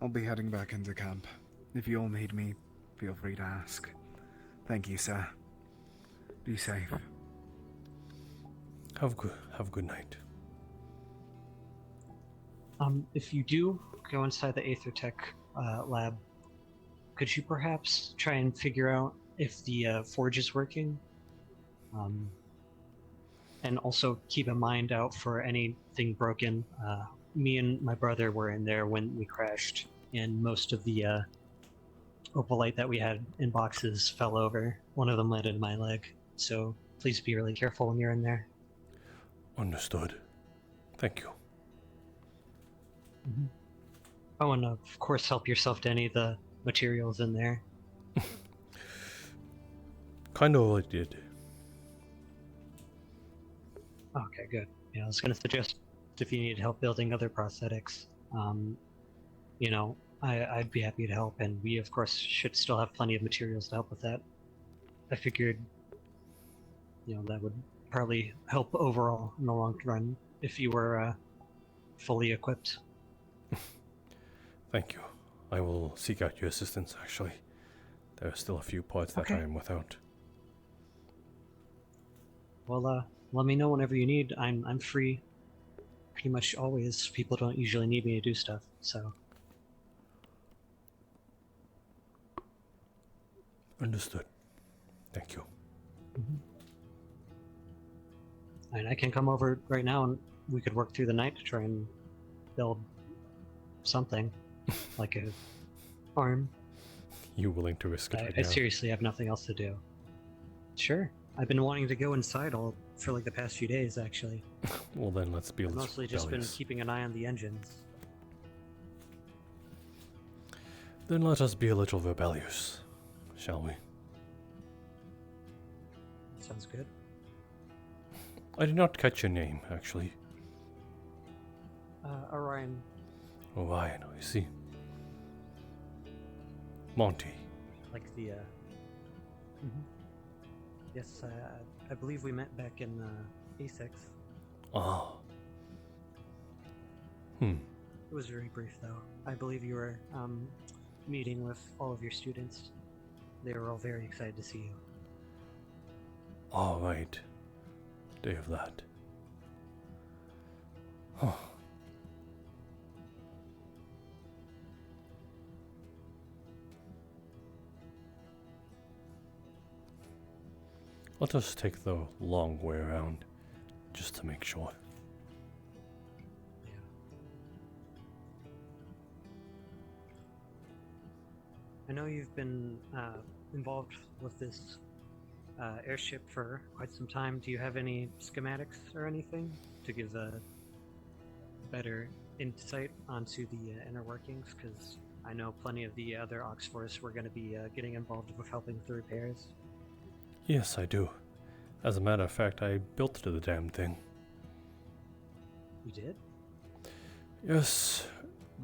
I'll be heading back into camp. If you all need me, feel free to ask. Thank you, sir. Be safe. Have a good night. If you do go inside the Aethertech lab, could you perhaps try and figure out if the forge is working? And also keep a mind out for anything broken. Me and my brother were in there when we crashed, and most of the opalite that we had in boxes fell over. One of them landed in my leg, so please be really careful when you're in there. Understood. Thank you. Mm-hmm. Oh, and of course help yourself to any of the materials in there. Kind of already did. Okay, good. Yeah, I was going to suggest if you need help building other prosthetics, I'd be happy to help, and we, of course, should still have plenty of materials to help with that. I figured, that would probably help overall in the long run if you were fully equipped. Thank you. I will seek out your assistance, actually. There are still a few parts that I am without. Well, let me know whenever you need. I'm free pretty much always. People don't usually need me to do stuff, so. Understood. Thank you. Mm-hmm. And I can come over right now and we could work through the night to try and build something. like arm. You willing to risk it right I now? seriously have nothing else to do. Sure. I've been wanting to go inside all for like the past few days, actually. Well, then let's be a I've little mostly just been rebellious. keeping an eye on the engines. Then let us be a little rebellious, shall we? Sounds good. I did not catch your name, actually. Orion. Orion, I see. Monty. Like the, Yes, I believe we met back in, A6. Ah. Hmm. It was very brief, though. I believe you were, meeting with all of your students. They were all very excited to see you. All right. Day of that. Huh. Let us take the long way around, just to make sure. I know you've been involved with this airship for quite some time. Do you have any schematics or anything to give a better insight onto the inner workings? Because I know plenty of the other Oxforce were going to be getting involved with helping with the repairs. Yes, I do. As a matter of fact, I built the damn thing. You did? Yes,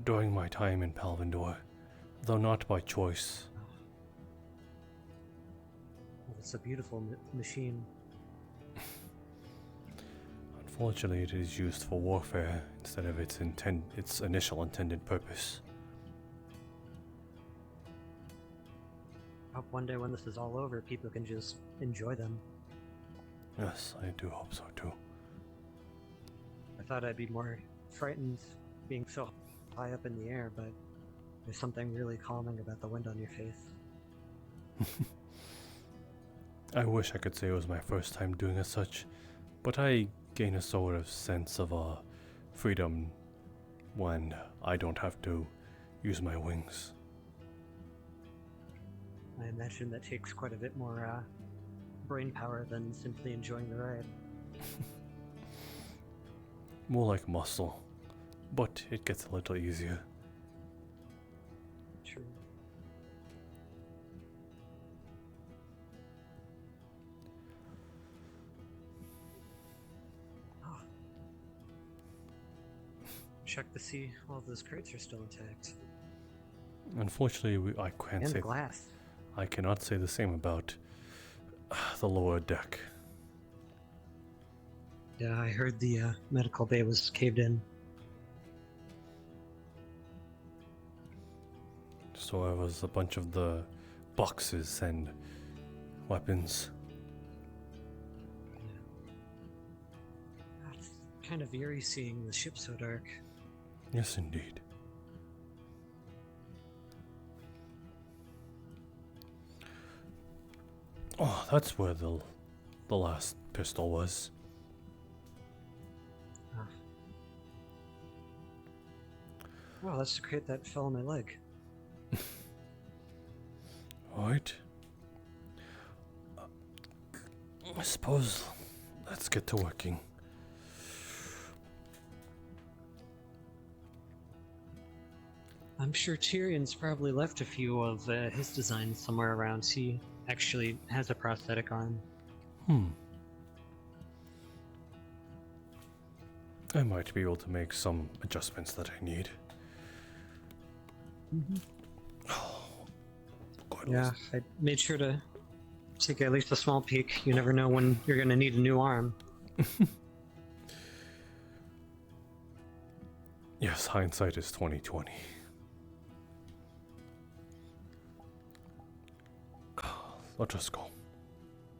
during my time in Palvindor, though not by choice. Well, it's a beautiful machine. Unfortunately, it is used for warfare instead of its initial intended purpose. I hope one day when this is all over, people can just enjoy them. Yes, I do hope so too. I thought I'd be more frightened being so high up in the air, but there's something really calming about the wind on your face. I wish I could say it was my first time doing as such, but I gain a sort of sense of freedom when I don't have to use my wings. I imagine that takes quite a bit more brain power than simply enjoying the ride. More like muscle, but it gets a little easier. True. Oh. Check to see all those crates are still intact. Unfortunately, I can't And say. the glass. I cannot say the same about the lower deck. Yeah, I heard the medical bay was caved in. So it was a bunch of the boxes and weapons. It's kind of eerie seeing the ship so dark. Yes, indeed. Oh, that's where the last pistol was. Well, that's the crate that fell on my leg. Alright. I suppose let's get to working. I'm sure Tyrion's probably left a few of his designs somewhere around. He actually has a prosthetic arm. I might be able to make some adjustments that I need. Yeah, I made sure to take at least a small peek. You never know when you're going to need a new arm. Yes, hindsight is 20/20. Let us go.